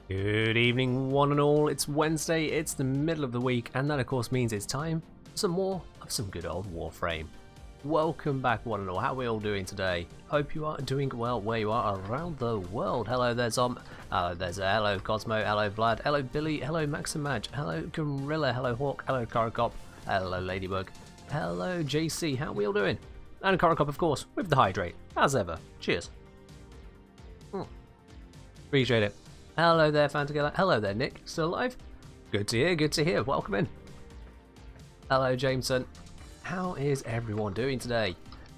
Good evening, one and all. It's Wednesday, it's the middle of the week, and that of course means it's time for some more of some good old Warframe. Welcome back, one and all. How are we all doing today? Hope you are doing well where you are around the world. Hello there, Zom. Hello Cosmo. Hello Vlad. Hello Billy. Hello Maximaj. Hello Gorilla. Hello Hawk. Hello Karacop. Hello Ladybug. Hello JC. How are we all doing? And Karacop, of course, with the hydrate, as ever. Cheers. Appreciate it. Hello there, Fantagilla. Hello there, Nick. Still alive? Good to hear, good to hear. Welcome in. Hello, Jameson. How is everyone doing today?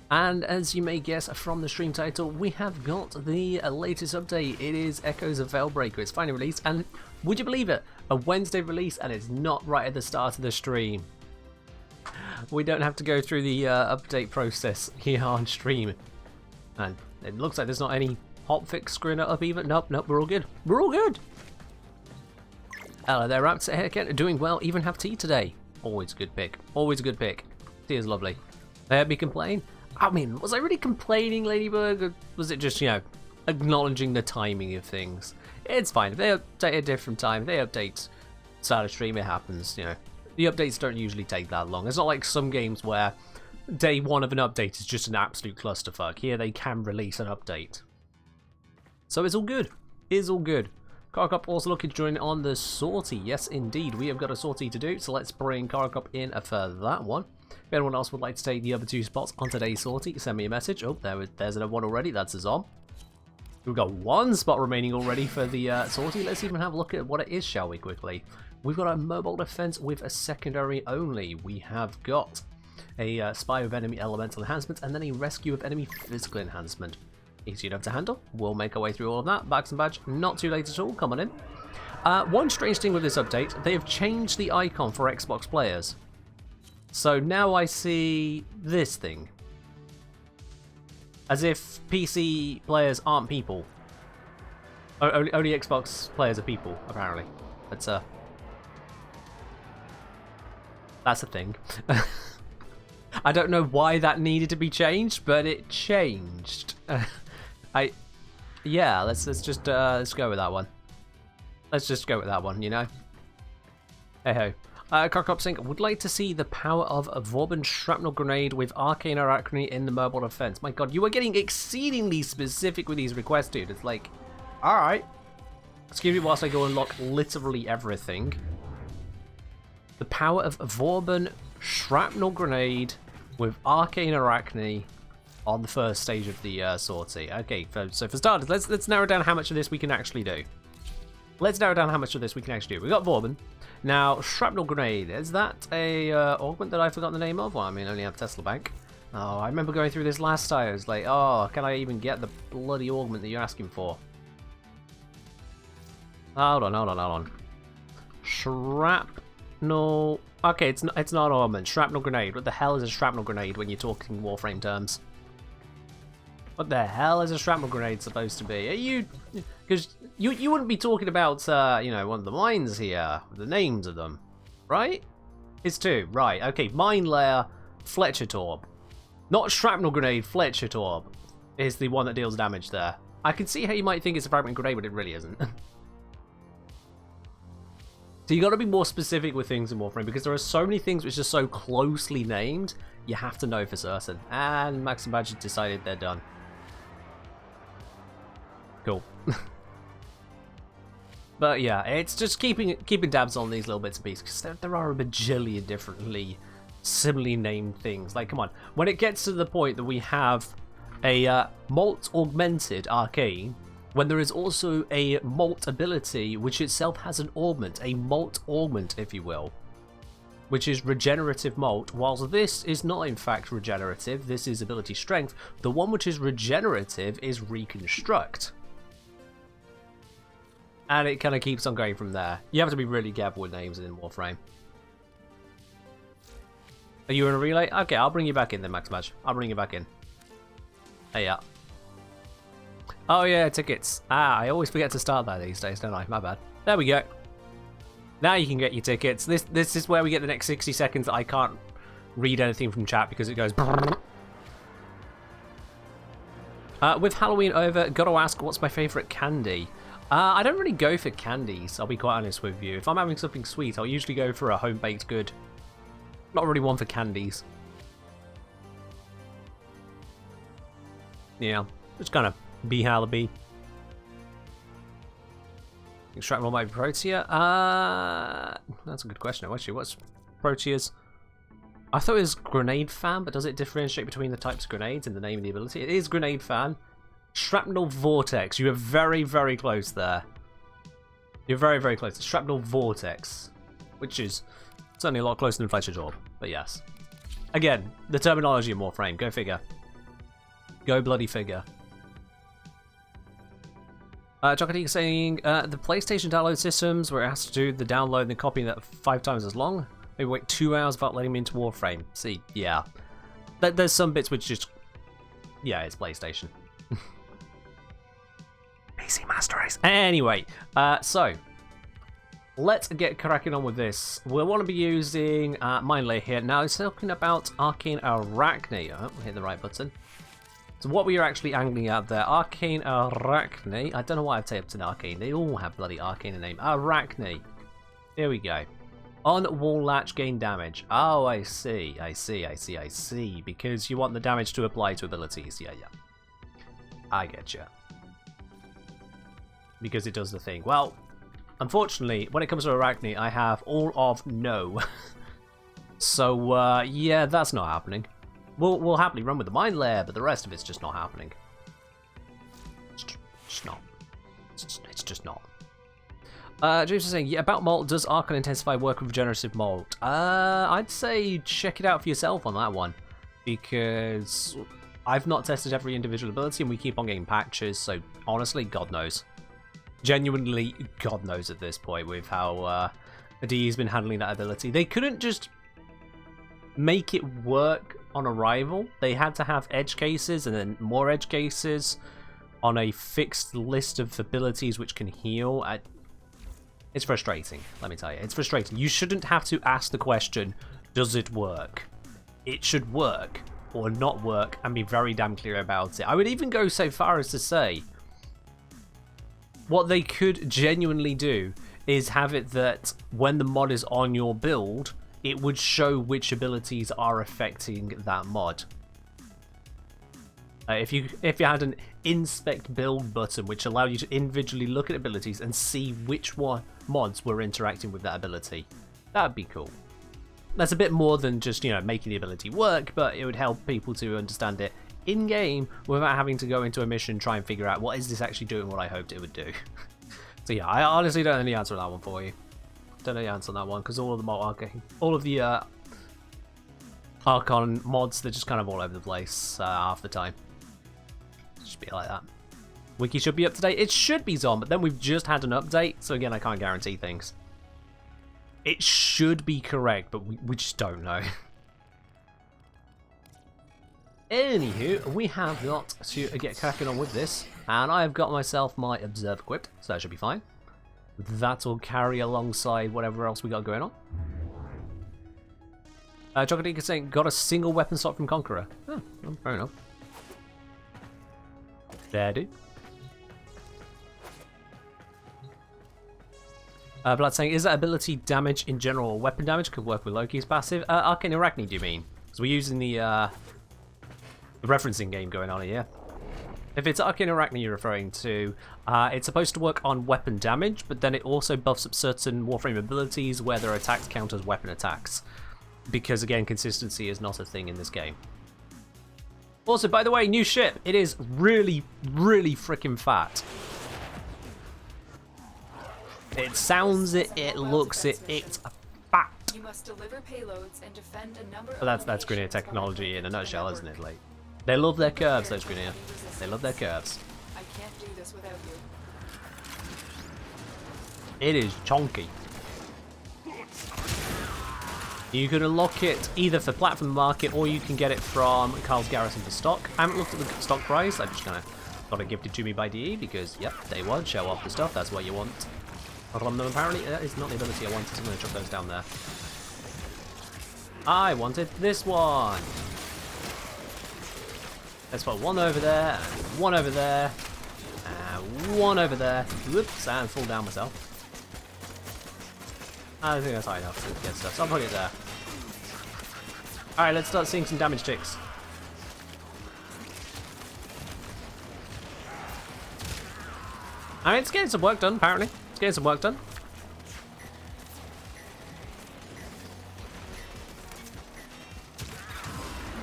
And as you may guess from the stream title, we have got the latest update. It is Echoes of Veilbreaker. It's finally released, and would you believe it? A Wednesday release, and it's not right at the start of the stream. We don't have to go through the update process here on stream. And it looks like there's not any hotfix screwing it up even. Nope, we're all good. We're all good. Hello there, Raptor Haircut. Doing well, even have tea today. Always a good pick. Always a good pick. Tea is lovely. They heard me complain. I mean, was I really complaining, Ladybug? Or was it just, acknowledging the timing of things? It's fine. If they update at a different time, if they update start of stream, it happens, The updates don't usually take that long. It's not like some games where day one of an update is just an absolute clusterfuck. Here they can release an update. So it's all good. It's all good. Karkup also looking to join on the sortie. Yes, indeed. We have got a sortie to do, so let's bring Karkup in for that one. If anyone else would like to take the other two spots on today's sortie, send me a message. Oh, there's another one already. That's a Zom. We've got one spot remaining already for the sortie. Let's even have a look at what it is, shall we, quickly. We've got a mobile defense with a secondary only. We have got a spy with enemy elemental enhancement, and then a rescue of enemy physical enhancement. Easy enough to handle. We'll make our way through all of that. Bags and badge, not too late at all. Come on in. One strange thing with this update, they have changed the icon for Xbox players. So now I see this thing. As if PC players aren't people. Only Xbox players are people, apparently. That's a thing. I don't know why that needed to be changed, but it changed. Yeah, let's go with that one. Let's just go with that one, Hey ho. Karkop Sync would like to see the power of a Vauban Shrapnel Grenade with Arcane Arachne in the mobile defense. My god, you are getting exceedingly specific with these requests, dude. It's like, alright. Excuse me whilst I go unlock literally everything. The power of a Vauban Shrapnel Grenade with Arcane Arachne on the first stage of the sortie. Okay, so for starters, let's narrow down how much of this we can actually do. We've got Vauban. Now, Shrapnel Grenade, is that a augment that I forgot the name of? Well, I mean, I only have Tesla Bank. Oh, I remember going through this last time. I was like, oh, can I even get the bloody augment that you're asking for? Hold on. Shrapnel... Okay, it's not augment. Shrapnel Grenade. What the hell is a Shrapnel Grenade when you're talking Warframe terms? What the hell is a Shrapnel Grenade supposed to be? Are you... Because you wouldn't be talking about, one of the mines here, the names of them, right? It's two, right, okay, Mine Layer, Fletcher Torb. Not Shrapnel Grenade, Fletcher Torb is the one that deals damage there. I can see how you might think it's a Fragment Grenade, but it really isn't. So you got to be more specific with things in Warframe, because there are so many things which are so closely named, you have to know for certain. And Max and Badge decided they're done. Cool. But yeah, it's just keeping tabs on these little bits and pieces, because there are a bajillion differently similarly named things. Like, come on, when it gets to the point that we have a Molt Augmented Arcane, when there is also a Molt ability which itself has an augment, a Molt Augment, if you will, which is Regenerative Molt, whilst this is not in fact regenerative, this is ability strength, the one which is regenerative is Reconstruct. And it kind of keeps on going from there. You have to be really careful with names in Warframe. Are you in a relay? Okay, I'll bring you back in then, Max Badge. I'll bring you back in. Hey, yeah. Oh yeah, tickets. I always forget to start that these days, don't I? My bad. There we go. Now you can get your tickets. This is where we get the next 60 seconds that I can't read anything from chat because it goes... With Halloween over, gotta ask, what's my favourite candy? I don't really go for candies, I'll be quite honest with you. If I'm having something sweet, I'll usually go for a home-baked good. Not really one for candies. Yeah, just kind of be how the be. Extractable might be Protea? That's a good question, actually. What's Protea's? I thought it was Grenade Fan, but does it differentiate between the types of grenades in the name of the ability? It is Grenade Fan. Shrapnel Vortex. You are very, very close there. You're very, very close. Shrapnel Vortex, which is certainly a lot closer than Fletcher's Orb, but yes. Again, the terminology of Warframe. Go figure. Go bloody figure. Chocotique saying, the PlayStation download systems where it has to do the download and the copying that 5 times as long. Maybe wait 2 hours without letting me into Warframe. See, yeah. There's some bits which just... Yeah, it's PlayStation. PC Master Race. Anyway, so... Let's get cracking on with this. We'll want to be using Mind Layer here. Now, it's talking about Arcane Arachne. Oh, hit the right button. So what we are actually angling at there, Arcane Arachne. I don't know why I've taped an Arcane. They all have bloody Arcane in the name. Arachne. Here we go. On wall latch gain damage. Oh, I see. Because you want the damage to apply to abilities. Yeah. I get you. Because it does the thing. Well, unfortunately, when it comes to Arachne, I have all of no. So, yeah, that's not happening. We'll happily run with the Mind Layer, but the rest of it's just not happening. It's just not. It's just not. James is saying, yeah, about Malt, does Archon Intensify work with Regenerative Malt? I'd say check it out for yourself on that one, because I've not tested every individual ability and we keep on getting patches, so honestly, God knows. Genuinely, God knows at this point with how DE's been handling that ability. They couldn't just make it work on arrival. They had to have edge cases and then more edge cases on a fixed list of abilities which can heal. It's frustrating, let me tell you. It's frustrating. You shouldn't have to ask the question, does it work? It should work or not work and be very damn clear about it. I would even go so far as to say what they could genuinely do is have it that when the mod is on your build, it would show which abilities are affecting that mod. If you had an inspect build button which allowed you to individually look at abilities and see which mods were interacting with that ability, that'd be cool. That's a bit more than just, you know, making the ability work, but it would help people to understand it in game without having to go into a mission and try and figure out what is this actually doing what I hoped it would do. So yeah, I honestly don't know the answer to that one for you. Don't know the answer on that one because all of the Archon mods, they're just kind of all over the place half the time. Just be like that. Wiki should be up to date. It should be on, but then we've just had an update, so again, I can't guarantee things. It should be correct, but we just don't know. Anywho, we have got to get cracking on with this, and I have got myself my Observe equipped, so that should be fine. That will carry alongside whatever else we got going on. Chocotique is saying, got a single weapon slot from Conqueror. Oh, well, fair enough. There, dude. Blood saying, is that ability damage in general or weapon damage? Could work with Loki's passive. Arcane Arachne, do you mean? Because we're using the referencing game going on here. If it's Arcane Arachne you're referring to, it's supposed to work on weapon damage, but then it also buffs up certain Warframe abilities where their attacks count as weapon attacks. Because again, consistency is not a thing in this game. Also, by the way, new ship. It is really, really freaking fat. It sounds it, it looks it, it's fat. You must deliver payloads and defend a number But that's Grineer technology in a nutshell, isn't it? Like, they love their curves, those Grineer. They love their curves. I can't do this without you. It is chonky. You can unlock it either for platform market or you can get it from Carl's Garrison for stock. I haven't looked at the stock price, I just kind of got it gifted to me by DE because, yep, day one, show off the stuff, that's what you want from them. Apparently, that is not the ability I wanted, so I'm going to chuck those down there. I wanted this one. Let's put one over there, and one over there, and one over there. Whoops, and fall down myself. I think that's high enough to get stuff, so I'll put it there. Alright, let's start seeing some damage ticks. I mean, it's getting some work done, apparently. It's getting some work done.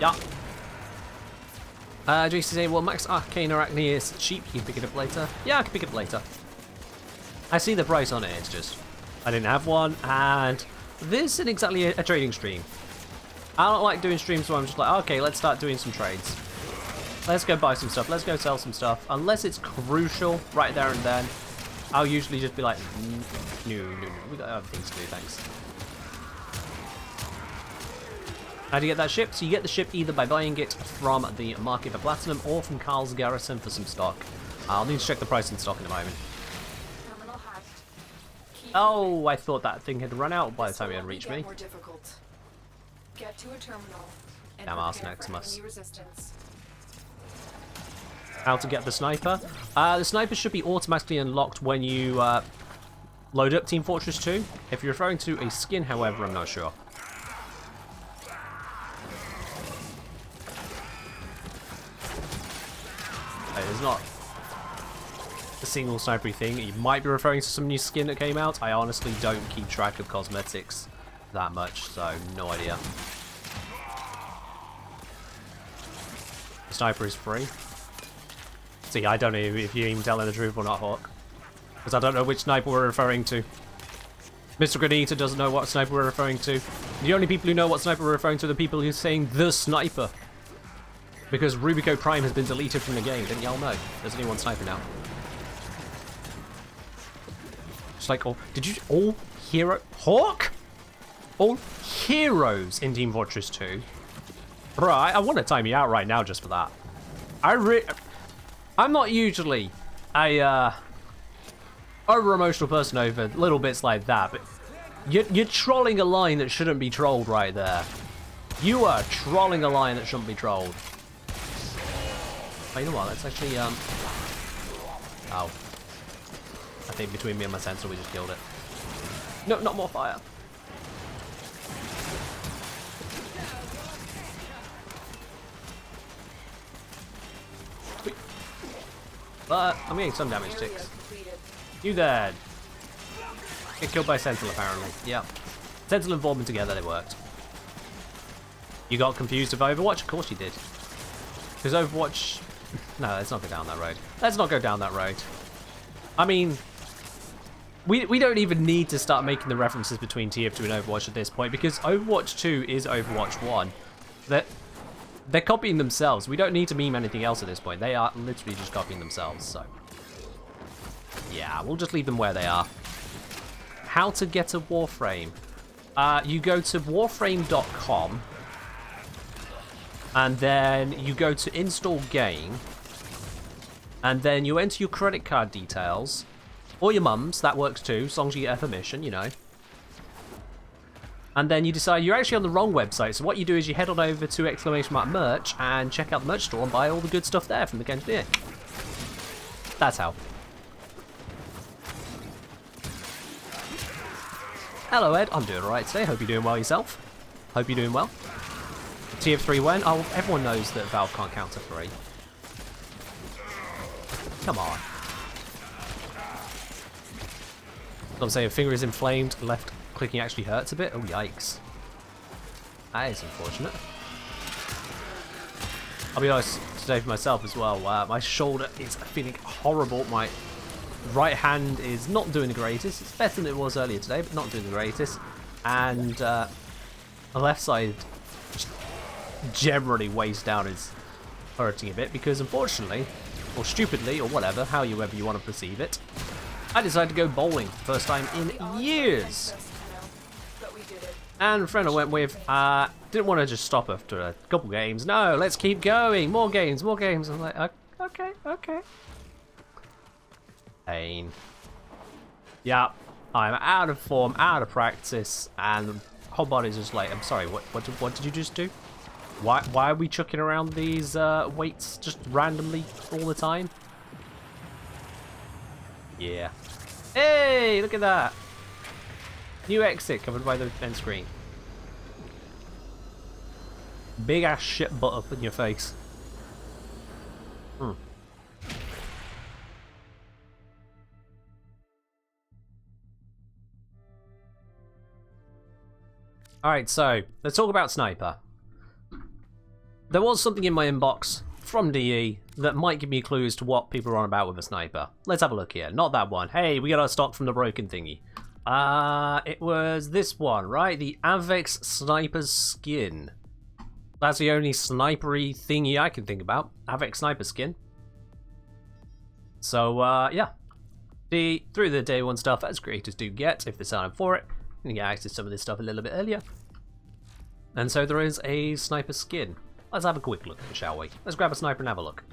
Yeah. JC saying, well, Max Arcane Arachne is cheap. You can pick it up later. Yeah, I can pick it up later. I see the price on it. It's just I didn't have one, and this isn't exactly a trading stream. I don't like doing streams where I'm just like, okay, let's start doing some trades. Let's go buy some stuff. Let's go sell some stuff. Unless it's crucial right there and then, I'll usually just be like, no. We got other things to do, thanks. How do you get that ship? So you get the ship either by buying it from the Market for Platinum or from Carl's Garrison for some stock. I'll need to check the price in stock in a moment. Oh, I thought that thing had run out by the time it had reached me. Get to a terminal and damn arse Maximus. Resistance. How to get the sniper? The sniper should be automatically unlocked when you load up Team Fortress 2. If you're referring to a skin, however, I'm not sure. There's not a single snipery thing. You might be referring to some new skin that came out. I honestly don't keep track of cosmetics that much, so no idea. The sniper is free. See, I don't know if you're even telling the truth or not, Hawk. Because I don't know which sniper we're referring to. Mr. Granita doesn't know what sniper we're referring to. The only people who know what sniper we're referring to are the people who are saying the sniper. Because Rubico Prime has been deleted from the game, didn't y'all know? There's only one sniper now. Just like, oh, did you all hero Hawk? All heroes in Team Fortress 2. Right, I want to time you out right now just for that. I'm not usually a over emotional person over little bits like that, but you're trolling a line that shouldn't be trolled right there. You are trolling a line that shouldn't be trolled. Oh, you know what? Let's actually oh, I think between me and my sensor we just killed it. No, not more fire. But I'm getting some damage ticks. You there. Get killed by Sentinel apparently. Yep. Sentinel and Vorman together, they worked. You got confused with Overwatch? Of course you did. Because Overwatch... No, let's not go down that road. Let's not go down that road. I mean... We don't even need to start making the references between TF2 and Overwatch at this point, because Overwatch 2 is Overwatch 1. They're copying themselves. We don't need to meme anything else at this point. They are literally just copying themselves, so... Yeah, we'll just leave them where they are. How to get a Warframe. You go to warframe.com, and then you go to install game, and then you enter your credit card details, or your mum's, that works too, as long as you get her permission, you know. And then you decide you're actually on the wrong website, so what you do is you head on over to !merch and check out the merch store and buy all the good stuff there from the Engineer. That's how. Hello Ed, I'm doing alright today, hope you're doing well yourself. Hope you're doing well. TF3 when? Oh, everyone knows that Valve can't counter 3. Come on. I'm saying finger is inflamed, left clicking actually hurts a bit. Oh, yikes. That is unfortunate. I'll be honest today for myself as well. My shoulder is feeling horrible. My right hand is not doing the greatest. It's better than it was earlier today, but not doing the greatest. And the left side, generally waist down, is hurting a bit because unfortunately, or stupidly, or whatever, however you want to perceive it, I decided to go bowling for the first time in years. And the friend I went with didn't want to just stop after a couple games. No, let's keep going. More games, more games. I'm like, okay. Pain. Yeah, I'm out of form, out of practice, and the whole body's just like, I'm sorry, what did you just do? Why are we chucking around these weights just randomly all the time? Yeah. Hey, look at that. New exit covered by the end screen. Big ass shit butt up in your face. Alright, so let's talk about Sniper. There was something in my inbox from DE that might give me a clue as to what people are on about with a Sniper. Let's have a look here. Not that one. Hey, we got our stock from the broken thingy. It was this one, right? The Avex Sniper's skin. That's the only snipery thingy I can think about. Avex Sniper skin. So, yeah. Through the day one stuff, as creators do get, if they're signing for it. You get access to some of this stuff a little bit earlier. And so there is a Sniper skin. Let's have a quick look, shall we? Let's grab a Sniper and have a look.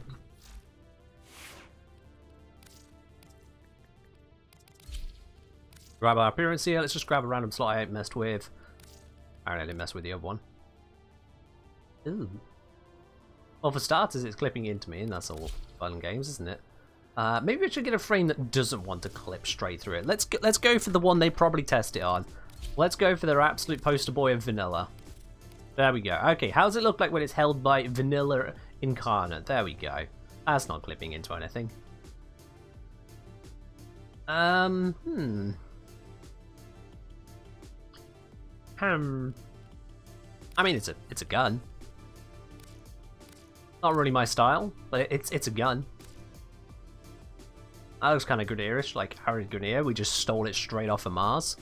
Grab our appearance here. Let's just grab a random slot I ain't messed with. I didn't mess with the other one. Ooh. Well, for starters, it's clipping into me, and that's all fun and games, isn't it? Maybe we should get a frame that doesn't want to clip straight through it. Let's go for the one they probably test it on. Let's go for their absolute poster boy of vanilla. There we go. Okay, how does it look like when it's held by vanilla incarnate? There we go. That's not clipping into anything. I mean, it's a gun. Not really my style, but it's a gun. That looks kind of Grenadier-ish, like Harry Grenadier. We just stole it straight off of Mars.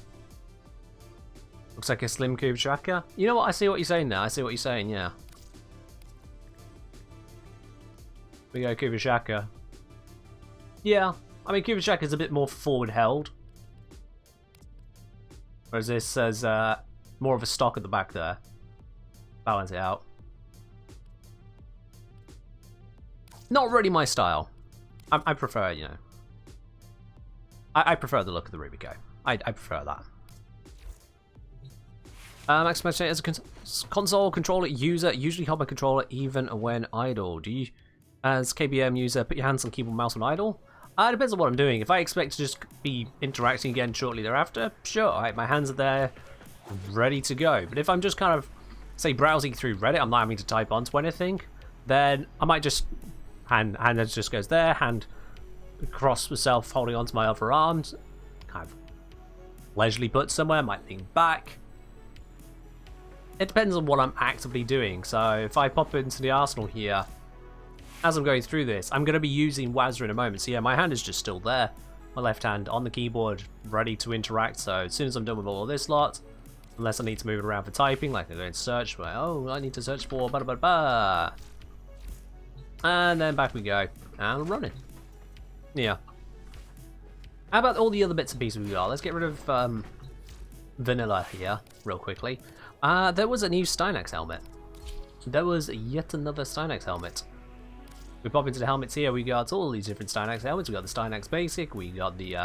Looks like a slim cube tracker. You know what? I see what you're saying now. I see what you're saying, yeah. We go Kubishaka. Yeah, I mean Kubishaka's a bit more forward held. Whereas this says more of a stock at the back there. Balance it out. Not really my style. I prefer, you know. I prefer the look of the Rubico. I prefer that. Maximum as a console controller user, usually hold my controller even when idle. Do you, as KBM user, put your hands on keyboard and mouse when idle? It depends on what I'm doing. If I expect to just be interacting again shortly thereafter, sure, my hands are there, ready to go. But if I'm just kind of, say, browsing through Reddit, I'm not having to type onto anything, then I might just, hand just goes there, hand across myself, holding onto my other arm, kind of leisurely put somewhere, might lean back. It depends on what I'm actively doing. So if I pop into the arsenal here, as I'm going through this, I'm going to be using Wazra in a moment. So yeah, my hand is just still there. My left hand on the keyboard, ready to interact. So as soon as I'm done with all of this lot, unless I need to move it around for typing, like I'm going to search, where, oh, I need to search for blah, blah, blah. And then back we go. And I'm running. Yeah. How about all the other bits and pieces we got? Let's get rid of vanilla here, real quickly. There was a new Stynax helmet. There was yet another Stynax helmet. We pop into the helmets here, we got all these different Stynax helmets. We got the Stynax Basic, we got the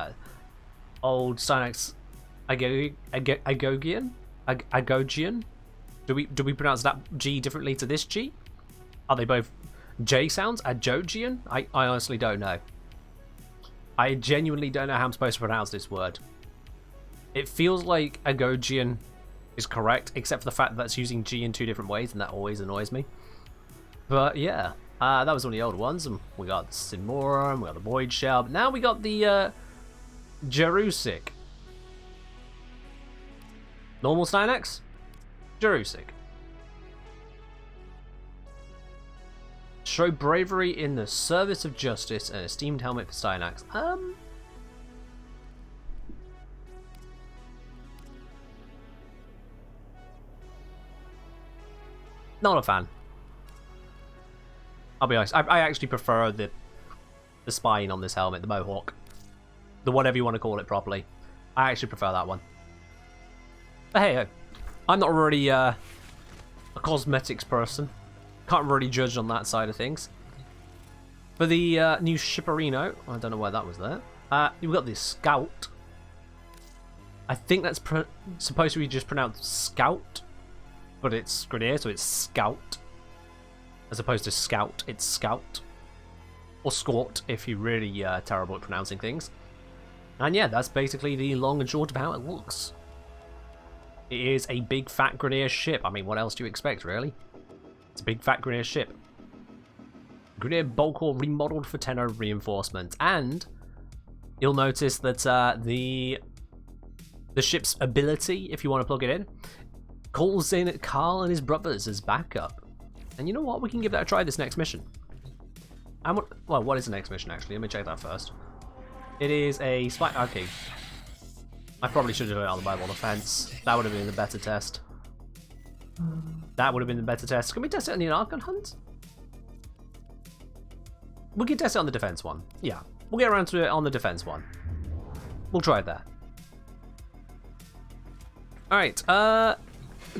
old Stynax Agogian? Do we pronounce that G differently to this G? Are they both J sounds? Agogian? I honestly don't know. I genuinely don't know how I'm supposed to pronounce this word. It feels like Agogian is correct, except for the fact that it's using G in two different ways, and that always annoys me. But yeah, that was one of the old ones, and we got the Sinmorum, we got the Void Shell, but now we got the Jerusik. Normal Stynax? Jerusik. Show bravery in the service of justice, an esteemed helmet for Stynax. Not a fan. I'll be honest. I actually prefer the spine on this helmet, the mohawk, the whatever you want to call it properly. I actually prefer that one. But hey, I'm not really a cosmetics person. Can't really judge on that side of things. For the new Shipperino, I don't know why that was there. You've got the Scout. I think that's supposed to be just pronounced Scout, but it's Grenadier, so it's Scout. As opposed to Scout, it's Scout. Or Scout, if you're really terrible at pronouncing things. And yeah, that's basically the long and short of how it looks. It is a big fat Grineer ship. I mean, what else do you expect, really? It's a big fat Grineer ship. Grineer bulk core remodeled for Tenno reinforcements. And you'll notice that the ship's ability, if you want to plug it in, calls in Carl and his brothers as backup. And you know what? We can give that a try this next mission. And well, what is the next mission, actually? Let me check that first. It is a spy... Okay. I probably should have done it on the Bible defense. That would have been the better test. That would have been the better test. Can we test it on the Archon hunt? We can test it on the defense one. Yeah. We'll get around to it on the defense one. We'll try that. Alright,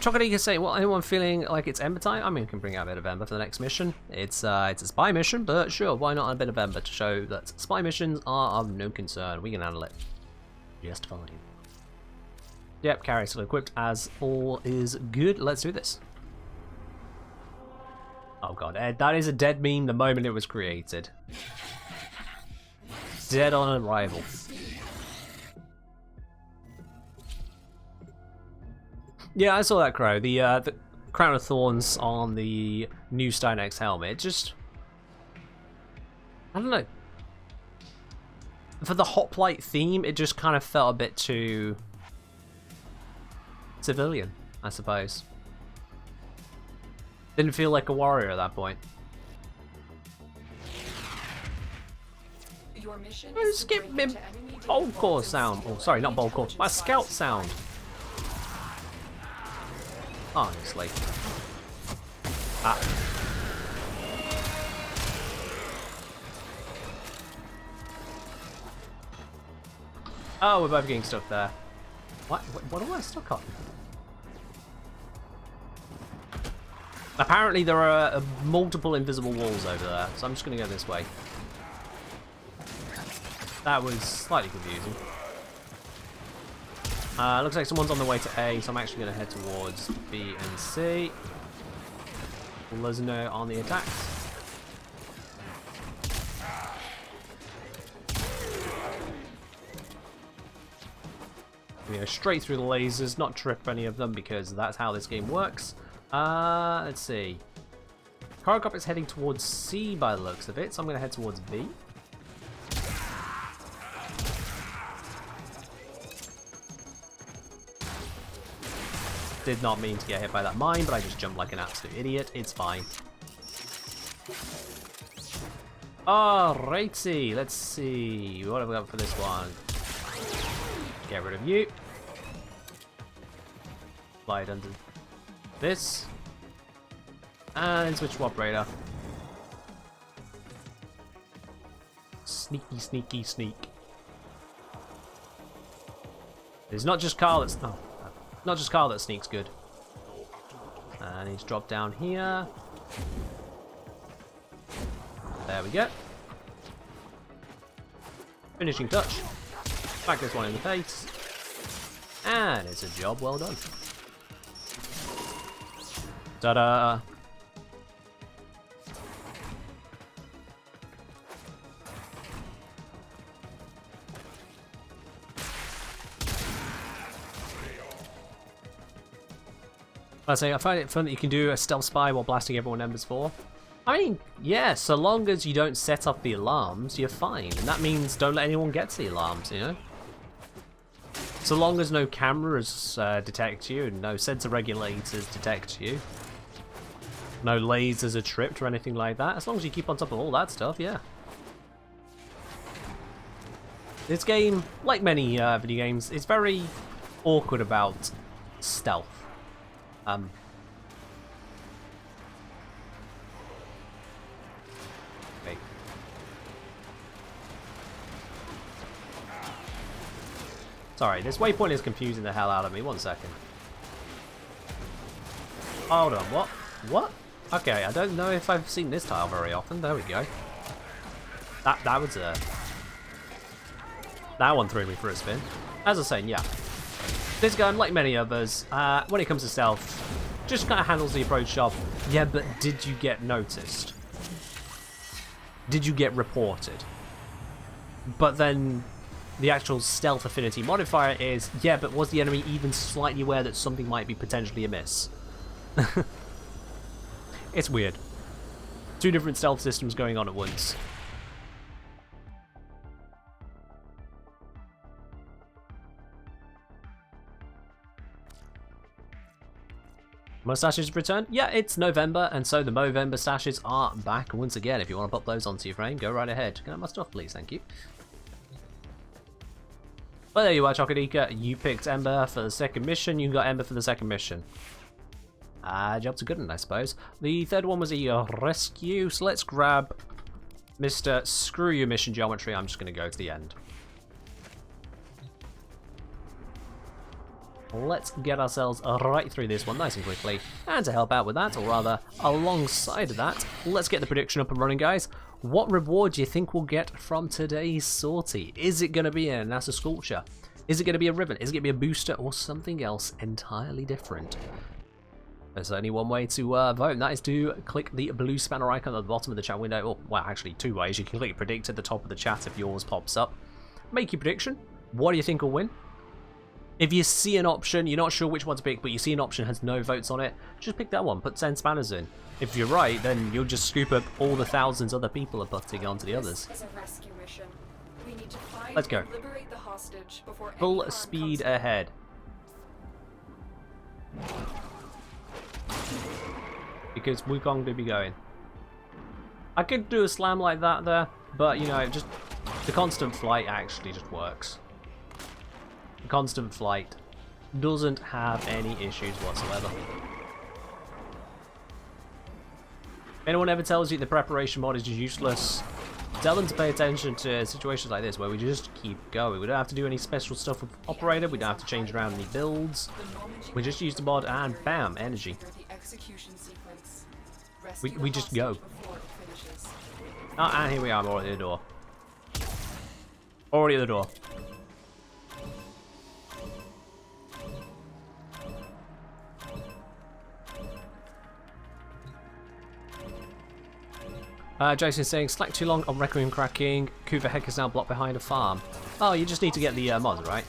Chocolate is saying, well, anyone feeling like it's Ember time? I mean, we can bring out a bit of Ember for the next mission. It's a spy mission, but sure, why not a bit of Ember to show that spy missions are of no concern. We can handle it just fine. Yep, carry still equipped as all is good. Let's do this. Oh god, that is a dead meme the moment it was created. Dead on arrival. Yeah, I saw that, Crow. The Crown of Thorns on the new Steinx helmet. Just... I don't know. For the hoplite theme, it just kind of felt a bit too... civilian, I suppose. Didn't feel like a warrior at that point. Your mission Oh, is to skip bring me to enemy bold core defenses sound. Oh, sorry, not bold core. My scout sound. Honestly. Ah. Oh, we're both getting stuck there. What am I stuck on? Apparently there are multiple invisible walls over there, so I'm just going to go this way. That was slightly confusing. Looks like someone's on the way to A, so I'm actually going to head towards B and C. Lesnar on the attacks. We go straight through the lasers, not trip any of them because that's how this game works. Let's see. Karagop is heading towards C by the looks of it, so I'm going to head towards B. Did not mean to get hit by that mine, but I just jumped like an absolute idiot. It's fine. Alrighty, let's see. What have we got for this one? Get rid of you. Slide under this. And switch to operator. Sneaky, sneaky, sneak. It's not just Carl that's... Oh. Not just Carl that sneaks good. And he's dropped down here. There we go. Finishing touch. Back this one in the face. And it's a job well done. Ta-da! I find it fun that you can do a stealth spy while blasting everyone Embers 4. I mean, yeah, so long as you don't set up the alarms, you're fine. And that means don't let anyone get to the alarms, you know? So long as no cameras detect you, and no sensor regulators detect you, no lasers are tripped or anything like that, as long as you keep on top of all that stuff, yeah. This game, like many video games, is very awkward about stealth. Okay. Sorry, this waypoint is confusing the hell out of me. 1 second. Hold on, what? What? Okay, I don't know if I've seen this tile very often. There we go. That was a... That one threw me for a spin. As I was saying, yeah. This gun, like many others, when it comes to stealth, just kind of handles the approach of, yeah, but did you get noticed? Did you get reported? But then the actual stealth affinity modifier is, yeah, but was the enemy even slightly aware that something might be potentially amiss? It's weird. Two different stealth systems going on at once. Mustaches returned? Yeah, it's November, and so the Movember stashes are back once again. If you want to pop those onto your frame, go right ahead. Can I have my stuff, please? Thank you. Well, there you are, Chocodika. You picked Ember for the second mission. You got Ember for the second mission. Job's a good one, I suppose. The third one was a rescue, so let's grab Mr. Screw Your Mission Geometry. I'm just going to go to the end. Let's get ourselves right through this one nice and quickly. And to help out with that, or rather alongside of that, let's get the prediction up and running, guys. What reward do you think we'll get from today's sortie? Is it going to be a NASA sculpture? Is it going to be a ribbon? Is it going to be a booster or something else entirely different? There's only one way to vote, and that is to click the blue spanner icon at the bottom of the chat window. Or, well, actually, two ways. You can click predict at the top of the chat if yours pops up. Make your prediction. What do you think will win? If you see an option, you're not sure which one to pick, but you see an option has no votes on it, just pick that one, put 10 spanners in. If you're right, then you'll just scoop up all the thousands other people are putting onto the others. This is a rescue mission. We need to find Let's go. and liberate the hostage before Full any harm speed comes to ahead. Because we're going to be going. I could do a slam like that there, but you know, just the constant flight actually just works. The constant flight doesn't have any issues whatsoever. If anyone ever tells you the preparation mod is just useless, tell them to pay attention to situations like this where we just keep going. We don't have to do any special stuff with Operator, we don't have to change around any builds. We just use the mod and bam, energy. We just go. Oh, and here we are, already at the door. Already at the door. Jason's saying, slack too long on Requiem cracking. Kuva Heck is now blocked behind a farm. Oh, you just need to get the mods, right?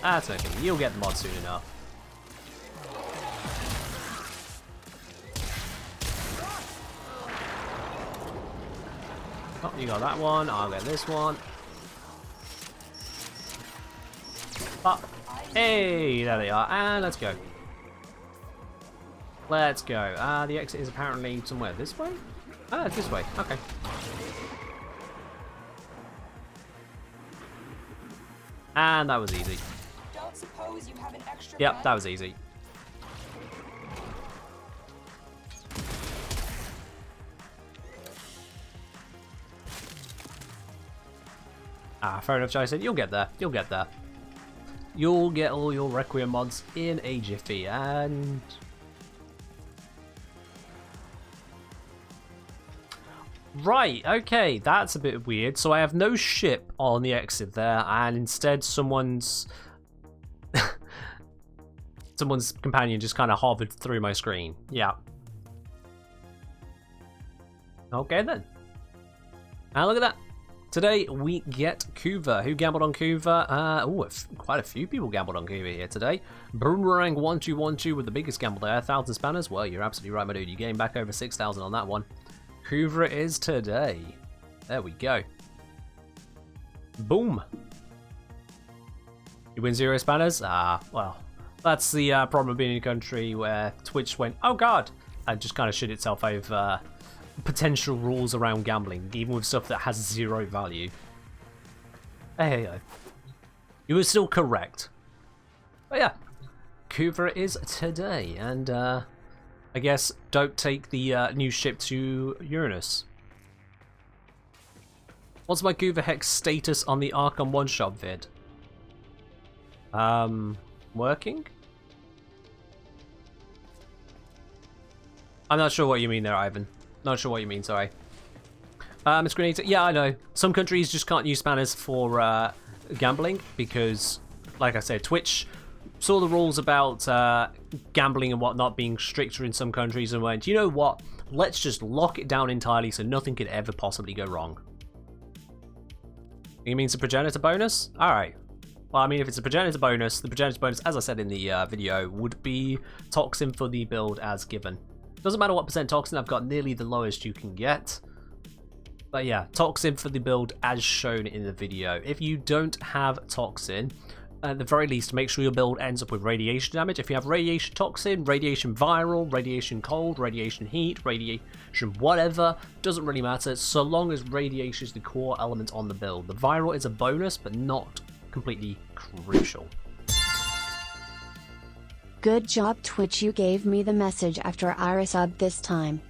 That's okay. You'll get the mod soon enough. Oh, you got that one. I'll get this one. Oh, hey, there they are. And let's go. Let's go. The exit is apparently somewhere this way? Ah, it's this way. Okay. And that was easy. Don't suppose you have an extra Yep, that was easy. Fair enough, Jason. You'll get there. You'll get there. You'll get all your Requiem mods in a jiffy, and... Right, okay, that's a bit weird. So I have no ship on the exit there, and instead someone's companion just kind of hovered through my screen. Yeah. Okay then. And look at that. Today we get Kuva. Who gambled on Kuva? Quite a few people gambled on Kuva here today. Boomerang1212 with the biggest gamble there. 1,000 spanners. Well, you're absolutely right, my dude. You gained back over 6,000 on that one. Kuva it is today. There we go. Boom. You win 0 spanners? Well, that's the problem of being in a country where Twitch went, oh god, and just kind of shit itself over potential rules around gambling, even with stuff that has 0 value. Hey, you were still correct. But yeah, Kuva is today, and I guess don't take the new ship to Uranus. What's my Kuva Hex status on the Arkham one-shot vid? Working? I'm not sure what you mean there, Ivan. Not sure what you mean, sorry. Miss Grenade, yeah, I know. Some countries just can't use spanners for gambling because, like I said, Twitch saw the rules about gambling and whatnot being stricter in some countries and went, you know what? Let's just lock it down entirely so nothing could ever possibly go wrong. You mean it's a progenitor bonus? Alright. Well, I mean, if it's a progenitor bonus, the progenitor bonus, as I said in the video, would be toxin for the build as given. Doesn't matter what percent toxin, I've got nearly the lowest you can get. But yeah, toxin for the build as shown in the video. If you don't have toxin, at the very least, make sure your build ends up with radiation damage. If you have radiation toxin, radiation viral, radiation cold, radiation heat, radiation whatever, doesn't really matter, so long as radiation is the core element on the build. The viral is a bonus, but not completely crucial. Good job, Twitch. You gave me the message after I resubbed this time.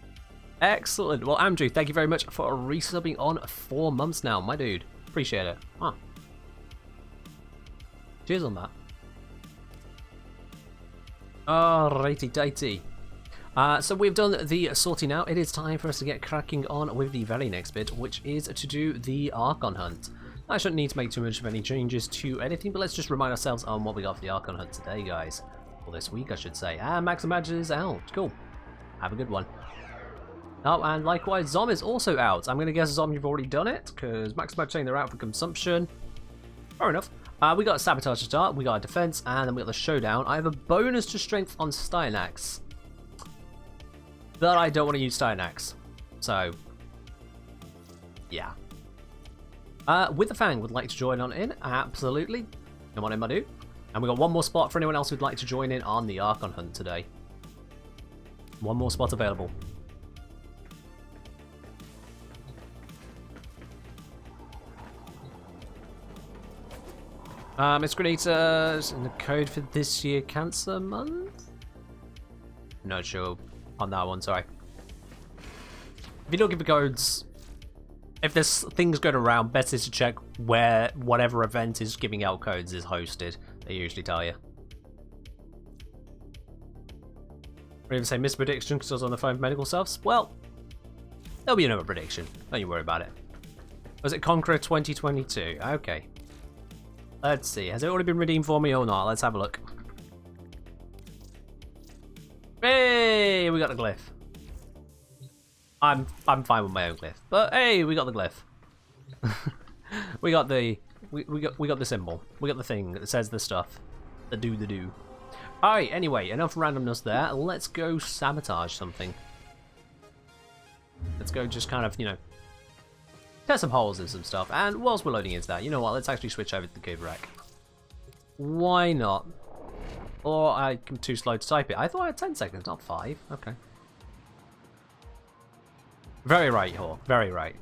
Excellent. Well, Andrew, thank you very much for resubbing on 4 months now, my dude. Appreciate it. Huh. Cheers on that. Alrighty ditey. So we've done the sorting out. It is time for us to get cracking on with the very next bit, which is to do the Archon Hunt. I shouldn't need to make too much of any changes to anything, but let's just remind ourselves on what we got for the Archon Hunt today, guys. Or this week, I should say. And Max and Badge is out. Cool. Have a good one. Oh, and likewise, Zom is also out. I'm going to guess, Zom, you've already done it, because Max and Badge saying they're out for consumption. Fair enough. We got a Sabotage to start, we got a Defense, and then we got the Showdown. I have a bonus to Strength on Styanax. But I don't want to use Styanax. So, yeah. With the Fang would like to join on in? Absolutely. Come on in, my dude. And we got one more spot for anyone else who'd like to join in on the Archon Hunt today. One more spot available. Miss Grenita, and the code for this year, Cancer Month? Not sure on that one, sorry. If you don't give the codes, if there's things going around, best is to check where whatever event is giving out codes is hosted. They usually tell you. Or even say missed prediction because I was on the phone for medical stuffs. Well, there'll be another prediction. Don't you worry about it. Was it Conqueror 2022? Okay. Let's see. Has it already been redeemed for me or not? Let's have a look. Hey, we got the glyph. I'm fine with my own glyph, but hey, we got the glyph. we got the symbol. We got the thing that says the stuff. The do. Alright, anyway, enough randomness there. Let's go sabotage something. Let's go just kind of, you know, test some holes in some stuff. And whilst we're loading into that, you know what, let's actually switch over to the cube rack. Why not? Or I'm too slow to type it. I thought I had 10 seconds, not 5. Okay. Very right, Hor. Very right.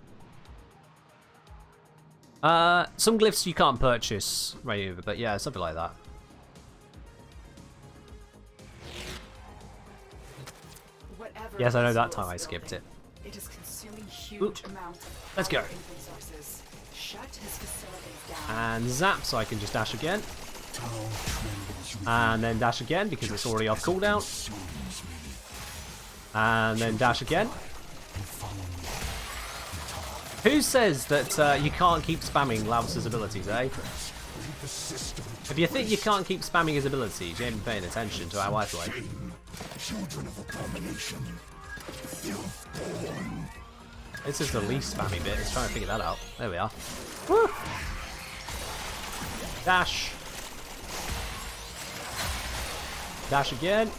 Some glyphs you can't purchase right over, but yeah, something like that. Yes, I know that time I skipped it. It is consuming huge amounts of let's go. resources. Shut his facilities down. And zap, so I can just dash again. And then dash again because it's already off cooldown. And then dash again. Who says that you can't keep spamming Laus's abilities, eh? If you think you can't keep spamming his abilities, you ain't paying attention to how I play. This is the least spammy bit. Let's try and figure that out. There we are. Woo! Dash. Dash again.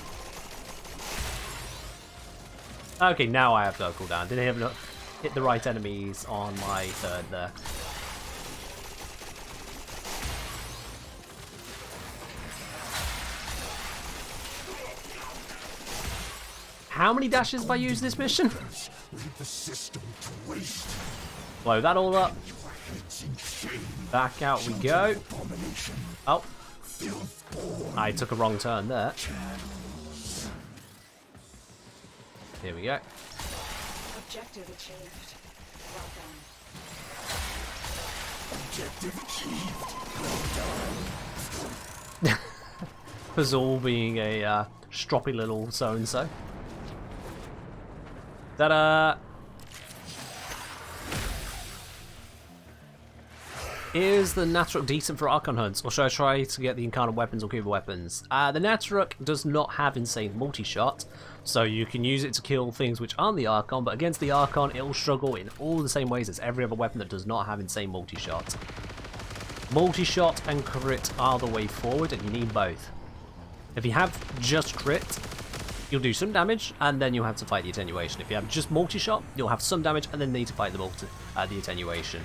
Okay, now I have to go cooldown. Did I have hit the right enemies on my third there? How many dashes have I used this mission? Blow that all up. Back out we go. Oh. I took a wrong turn there. Here we go. Objective achieved. Well done. Pazul being a stroppy little so-and-so. Ta-da! Is the Natruk decent for Archon hunts, or should I try to get the Incarnate weapons or Cuba weapons? The Natruk does not have insane multi-shot, so you can use it to kill things which aren't the Archon, but against the Archon it'll struggle in all the same ways as every other weapon that does not have insane multi-shot. Multi-shot and crit are the way forward, and you need both. If you have just crit, you'll do some damage, and then you'll have to fight the attenuation. If you have just multi-shot, you'll have some damage, and then need to fight the attenuation.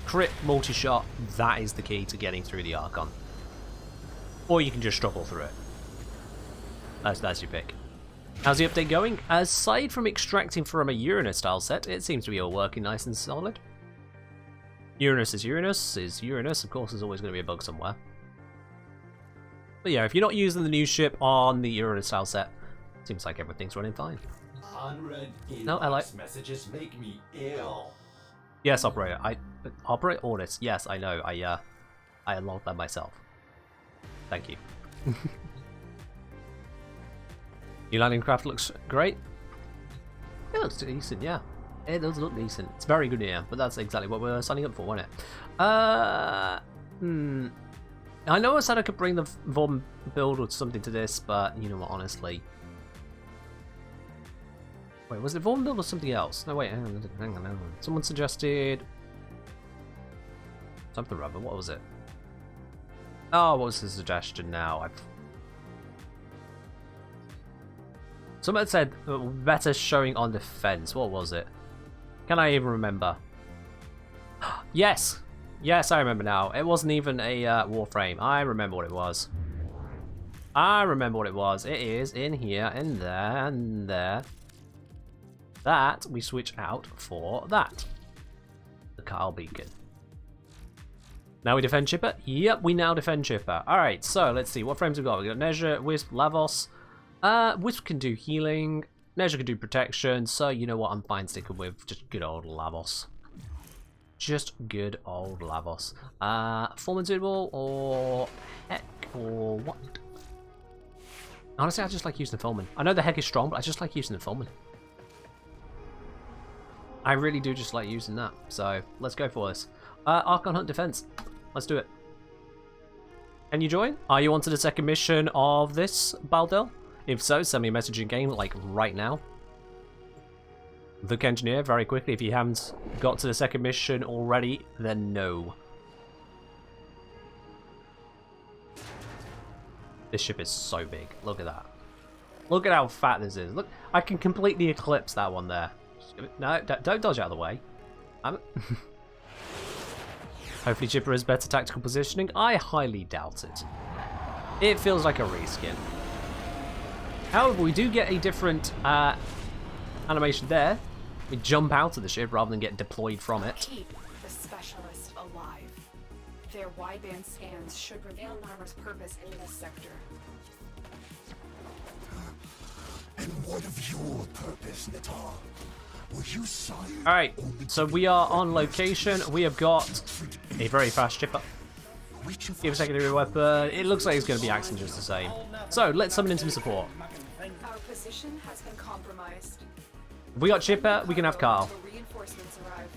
Crit, multi-shot, that is the key to getting through the Archon. Or you can just struggle through it. That's your pick. How's the update going? Aside from extracting from a Uranus style set, it seems to be all working nice and solid. Uranus is Uranus. Of course, there's always going to be a bug somewhere. But yeah, if you're not using the new ship on the Uranus style set, seems like everything's running fine. Unread No, I like messages make me ill. Yes, operator. Operate audits. Yes, I know. I unlocked that myself. Thank you. New landing craft looks great. It looks decent, yeah. It does look decent. It's very good here, but that's exactly what we're signing up for, wasn't it? I know I said I could bring the Vorm build or something to this, but you know what, honestly. Wait, was it Vorm build or something else? No, wait, hang on. Someone suggested something rubber. What was it? Oh, what was the suggestion now? Someone said better showing on defense. What was it? Can I even remember? Yes! Yes, I remember now. It wasn't even a Warframe. I remember what it was. It is in here, in there, and there. That we switch out for that. The Carl Beacon. Now we defend Chipper? Yep, we now defend Chipper. Alright, so let's see. What frames we got? We got Nezha, Wisp, Lavos. Wisp can do healing. Nezha can do protection. So you know what? I'm fine sticking with just good old Lavos. Just good old Lavos. Foreman suitable or heck or what? Honestly, I just like using the Foreman. I know the heck is strong, but I just like using the Foreman. I really do just like using that. So let's go for this. Archon Hunt Defense. Let's do it. Can you join? Are you onto the second mission of this, Baldel? If so, send me a message in game, like right now. Vuk Engineer, very quickly, if you haven't got to the second mission already, then no. This ship is so big. Look at that. Look at how fat this is. Look, I can completely eclipse that one there. No, don't dodge out of the way. Hopefully Chipper has better tactical positioning. I highly doubt it. It feels like a reskin. However, we do get a different animation there. We jump out of the ship rather than get deployed from it. Keep the specialist alive. Their wideband scans should reveal armor's purpose in this sector. And what of your purpose, Natal? Alright, so we are on location. We have got a very fast Chipper. Give a secondary weapon. It looks like it's going to be acting just the same. So let's summon in some support. Our position has been compromised. If we got Chipper, we can have Carl. Reinforcements arrive.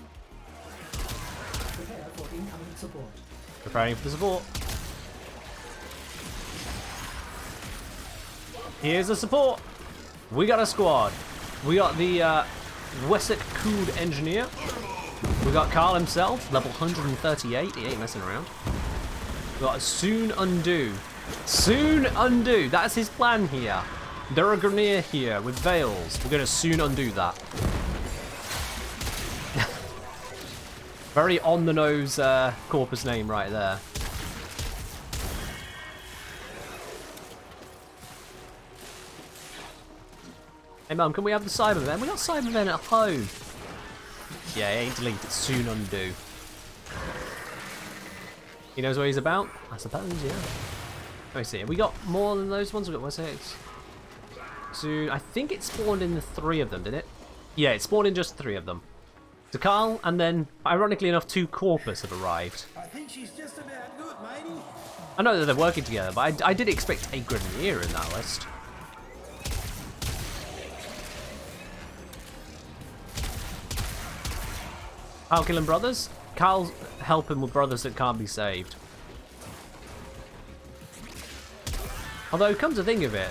Preparing for support. Here's the support. We got a squad. We got the Wessex Cood Engineer. We got Carl himself, level 138. He ain't messing around. We got a Soon Undo. Soon Undo. That's his plan here. Duragrenir here with Veils. We're going to soon undo that. Very on the nose corpus name right there. Hey Mum, can we have the Cybermen? We got Cybermen at home. Yeah, he ain't deleted. It's soon undo. He knows what he's about? I suppose, yeah. Let me see. Have we got more than those ones? We got 6. Soon. I think it spawned in the 3 of them, did it? Yeah, it spawned in just 3 of them. So Carl, and then, ironically enough, 2 Corpus have arrived. I think she's just about good, matey. I know that they're working together, but I did expect a Grenier in that list. Carl killing brothers? Carl's helping with brothers that can't be saved. Although, come to think of it,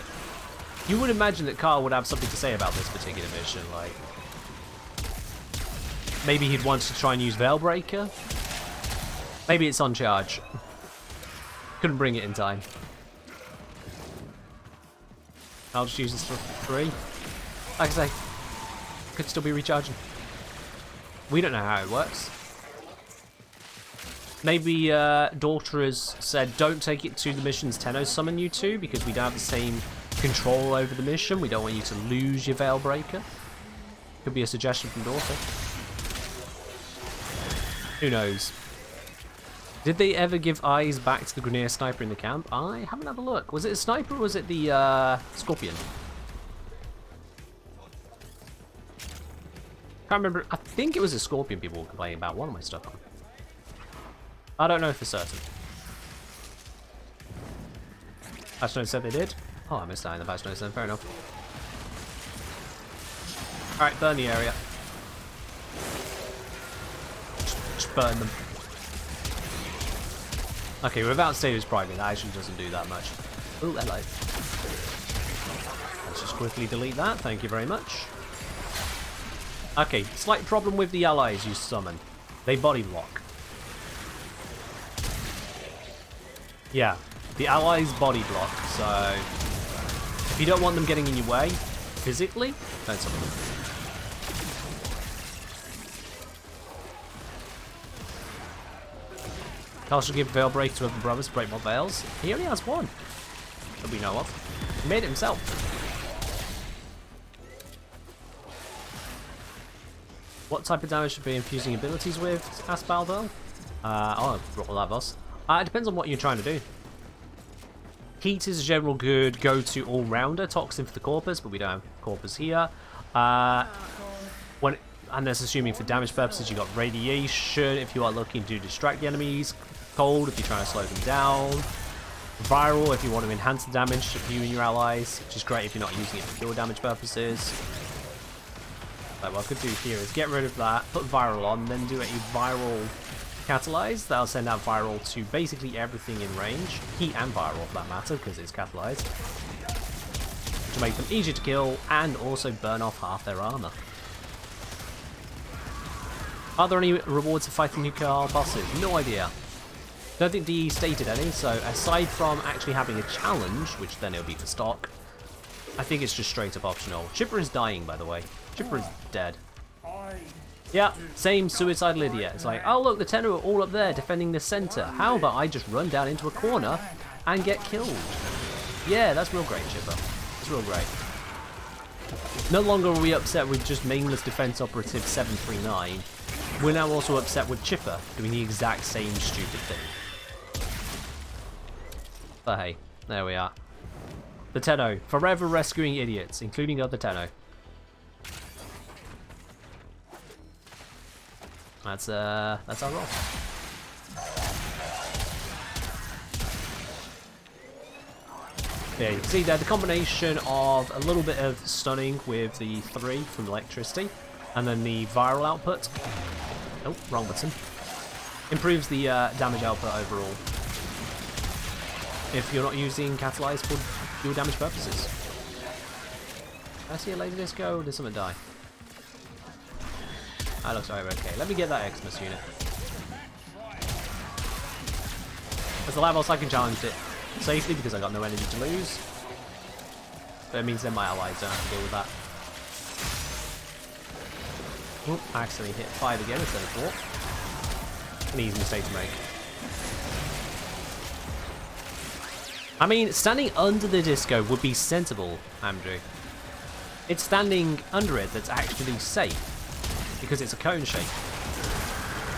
you would imagine that Carl would have something to say about this particular mission, like... Maybe he'd want to try and use Veilbreaker? Maybe it's on charge. Couldn't bring it in time. I'll just use this for 3. Like I say, could still be recharging. We don't know how it works. Maybe Daughter has said, don't take it to the missions Tenno summon you to, because we don't have the same control over the mission. We don't want you to lose your Veil Breaker. Could be a suggestion from Daughter. Who knows? Did they ever give eyes back to the Grineer sniper in the camp? I haven't had a look. Was it a sniper or was it the Scorpion? Can't remember. I think it was a Scorpion people were complaining about. What am I stuck on? I don't know for certain. Patch notes said they did. Oh, I missed that in the patch notes then. Fair enough. Alright, burn the area. Just burn them. Okay, we're about status priming. That actually doesn't do that much. Oh, hello. Let's just quickly delete that. Thank you very much. Okay, slight problem with the allies you summon. They body block. Yeah, the allies body block, so if you don't want them getting in your way, physically, don't summon them. Carl should give Veil Break to other brothers to break more veils. He only has one, that we know of. He made it himself. What type of damage should be infusing abilities with? Asked Balvel. Oh, Lavos. It depends on what you're trying to do. Heat is a general good go-to all-rounder. Toxin for the Corpus, but we don't have Corpus here. And that's assuming for damage purposes, you got Radiation if you are looking to distract the enemies. Cold if you're trying to slow them down. Viral if you want to enhance the damage of you and your allies, which is great if you're not using it for pure damage purposes. Like what I could do here is get rid of that, put Viral on, then do a Viral Catalyze. That'll send out Viral to basically everything in range. Heat and Viral for that matter, because it's catalyzed. To make them easier to kill and also burn off half their armor. Are there any rewards for fighting nuclear bosses? No idea. Don't think DE stated any, so aside from actually having a challenge, which then it'll be for stock, I think it's just straight up optional. Chipper is dying, by the way. Chipper is dead. Yeah, same suicidal idiot. It's like, oh look, the Tenno are all up there defending the center. How about I just run down into a corner and get killed? Yeah, that's real great, Chipper. It's real great. No longer are we upset with just nameless defense operative 739. We're now also upset with Chipper doing the exact same stupid thing. But hey, there we are. The Tenno, forever rescuing idiots, including other Tenno. That's our roll. Yeah, you can see there the combination of a little bit of stunning with the 3 from electricity, and then the viral output. Oh, wrong button. Improves the damage output overall. If you're not using catalyze for dual damage purposes. I see a lady disco. Did someone die? That looks right, okay. Let me get that Xmas unit. As the Lavos, I can challenge it safely because I got no energy to lose. But it means then my allies don't have to deal with that. Oop, I accidentally hit 5 again instead of 4. An easy mistake to make. I mean, standing under the disco would be sensible, Andrew. It's standing under it that's actually safe. Because it's a cone shape.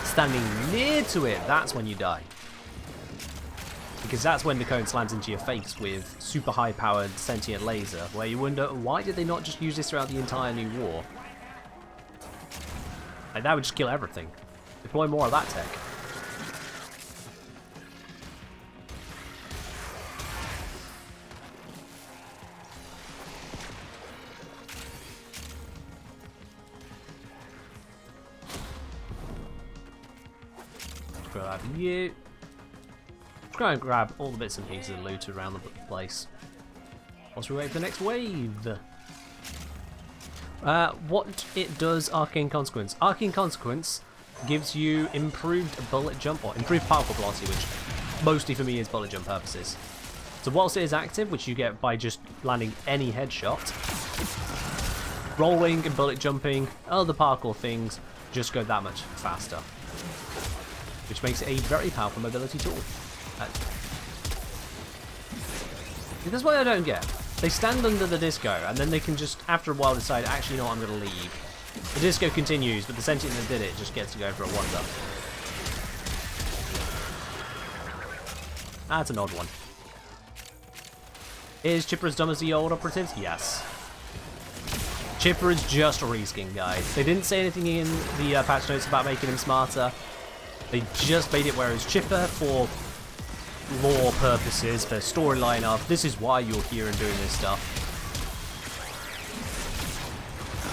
Standing near to it, that's when you die. Because that's when the cone slams into your face with super high powered sentient laser, where you wonder, why did they not just use this throughout the entire new war? Like, that would just kill everything. Deploy more of that tech. Grab you. Try and grab all the bits and pieces of loot around the place. Whilst we wait for the next wave. What it does, Arcane Consequence. Arcane Consequence gives you improved bullet jump, or improved particle velocity, which mostly for me is bullet jump purposes. So whilst it is active, which you get by just landing any headshot, rolling and bullet jumping, other parkour things just go that much faster, which makes it a very powerful mobility tool. That's what I don't get. They stand under the disco, and then they can just, after a while, decide, actually, no, I'm going to leave. The disco continues, but the sentient that did it just gets to go for a wonder. That's an odd one. Is Chipper as dumb as the old operatives? Yes. Chipper is just a reskin, guys. They didn't say anything in the patch notes about making him smarter. They just made it where it's Chipper for lore purposes, for storyline of this is why you're here and doing this stuff.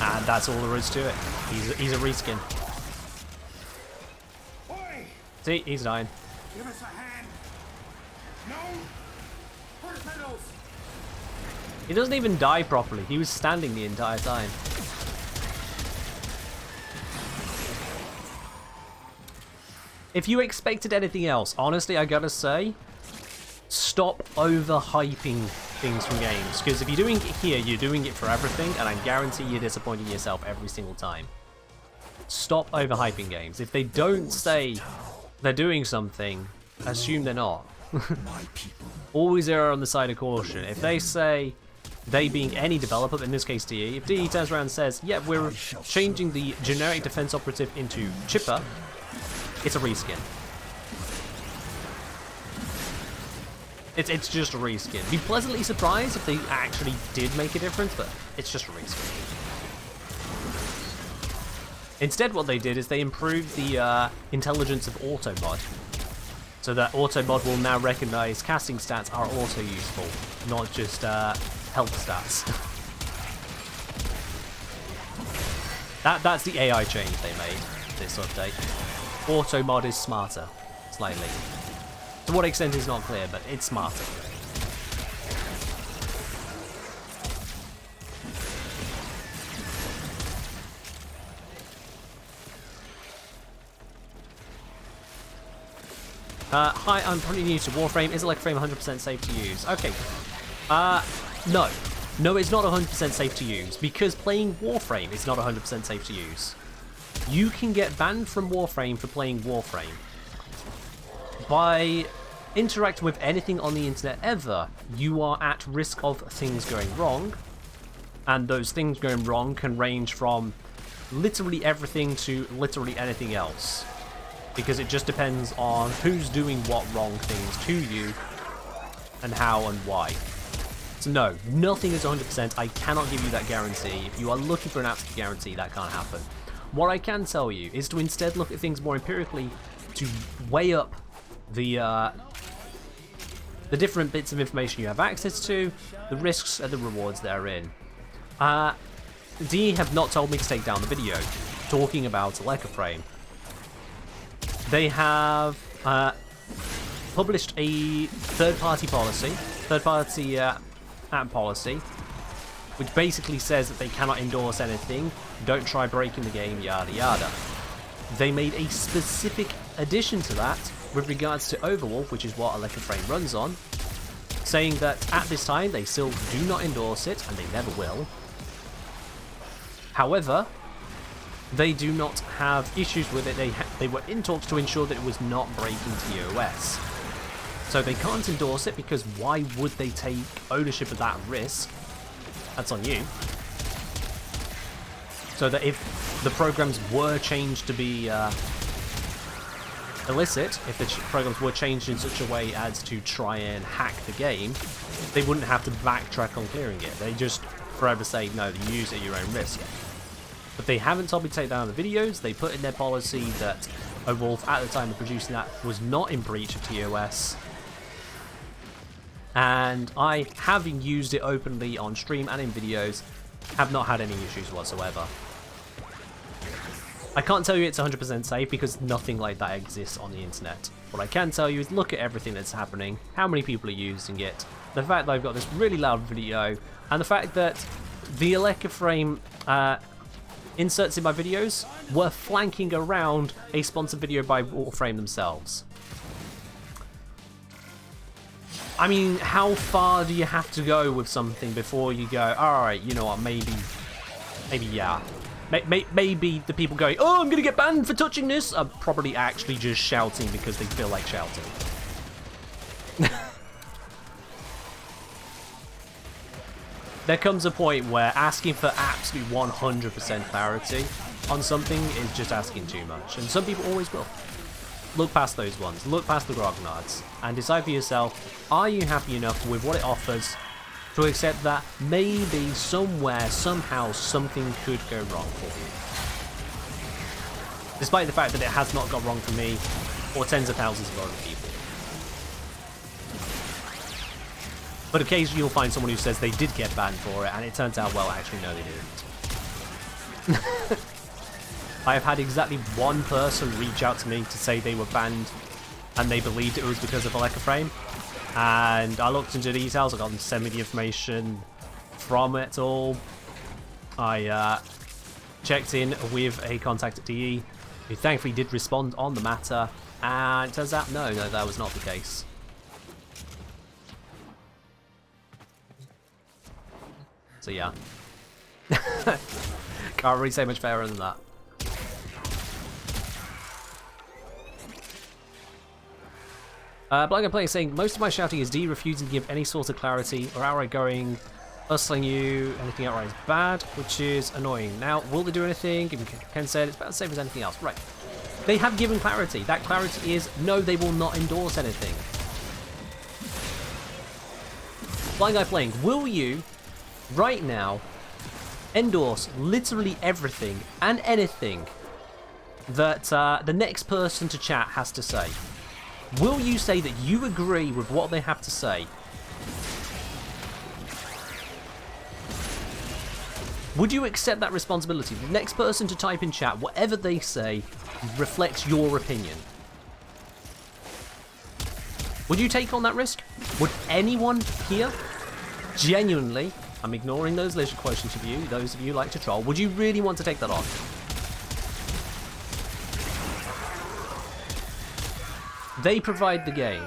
And that's all there is to it. He's a reskin. Oi! See, he's dying. Give us a hand. No? Torpedoes! He doesn't even die properly. He was standing the entire time. If you expected anything else, honestly, I gotta say, stop overhyping things from games. Because if you're doing it here, you're doing it for everything, and I guarantee you're disappointing yourself every single time. Stop overhyping games. If they don't say they're doing something, assume they're not. Always err on the side of caution. If they say, they being any developer, in this case DE, if DE turns around and says, yeah, we're changing the generic defense operative into Chipper, it's a reskin. It's just a reskin. Be pleasantly surprised if they actually did make a difference, but it's just a reskin. Instead, what they did is they improved the intelligence of auto-mod. So that auto-mod will now recognize casting stats are also useful, not just health stats. That's the AI change they made, this update. Auto-mod is smarter, slightly. To what extent is not clear, but it's smarter. Hi, I'm pretty new to Warframe. Is Electroframe 100% safe to use? Okay. No. No, it's not 100% safe to use, because playing Warframe is not 100% safe to use. You can get banned from Warframe for playing Warframe. By interacting with anything on the internet ever, you are at risk of things going wrong, and those things going wrong can range from literally everything to literally anything else, because it just depends on who's doing what wrong things to you and how and why. So no, nothing is 100%. I cannot give you that guarantee. If you are looking for an absolute guarantee, that can't happen. What I can tell you is to instead look at things more empirically, to weigh up the different bits of information you have access to, the risks and the rewards therein. DE have not told me to take down the video talking about Electroframe. They have published a third-party app policy, which basically says that they cannot endorse anything, don't try breaking the game, yada yada. They made a specific addition to that with regards to Overwolf, which is what Electroframe runs on, saying that at this time they still do not endorse it, and they never will. However, they do not have issues with it. They were in talks to ensure that it was not breaking TOS. So they can't endorse it, because why would they take ownership of that risk? That's on you. So that if the programs were changed to be illicit, if the programs were changed in such a way as to try and hack the game, they wouldn't have to backtrack on clearing it. They just forever say, no, you use it at your own risk. But they haven't told me to take down the videos. They put in their policy that Overwolf, at the time of producing that, was not in breach of TOS. And I, having used it openly on stream and in videos, have not had any issues whatsoever. I can't tell you it's 100% safe, because nothing like that exists on the internet. What I can tell you is look at everything that's happening, how many people are using it, the fact that I've got this really loud video, and the fact that the Electroframe inserts in my videos were flanking around a sponsored video by Warframe themselves. I mean, how far do you have to go with something before you go, alright, you know what, maybe yeah. Maybe the people going, oh, I'm gonna get banned for touching this, are probably actually just shouting because they feel like shouting. There comes a point where asking for absolute 100% clarity on something is just asking too much, and some people always will. Look past those ones, look past the grognards, and decide for yourself, are you happy enough with what it offers to accept that maybe somewhere, somehow, something could go wrong for you. Despite the fact that it has not gone wrong for me, or tens of thousands of other people. But occasionally you'll find someone who says they did get banned for it, and it turns out, well, actually, no, they didn't. I have had exactly one person reach out to me to say they were banned, and they believed it was because of a lack of frame. And I looked into the details, I got them to send me the information from it all. I checked in with a contact at DE, who thankfully did respond on the matter, and it turns out, no, that was not the case. So yeah. Can't really say much fairer than that. Blind Play is saying, most of my shouting is D refusing to give any sort of clarity or outright going, hustling you, anything outright is bad, which is annoying. Now, will they do anything? Ken said it's about the same as anything else. Right. They have given clarity. That clarity is, no, they will not endorse anything. Blind Guy Playing, will you, right now, endorse literally everything and anything that the next person to chat has to say? Will you say that you agree with what they have to say? Would you accept that responsibility? The next person to type in chat, whatever they say, reflects your opinion. Would you take on that risk? Would anyone here, genuinely, I'm ignoring those leisure quotients of you, those of you who like to troll, would you really want to take that on? They provide the game,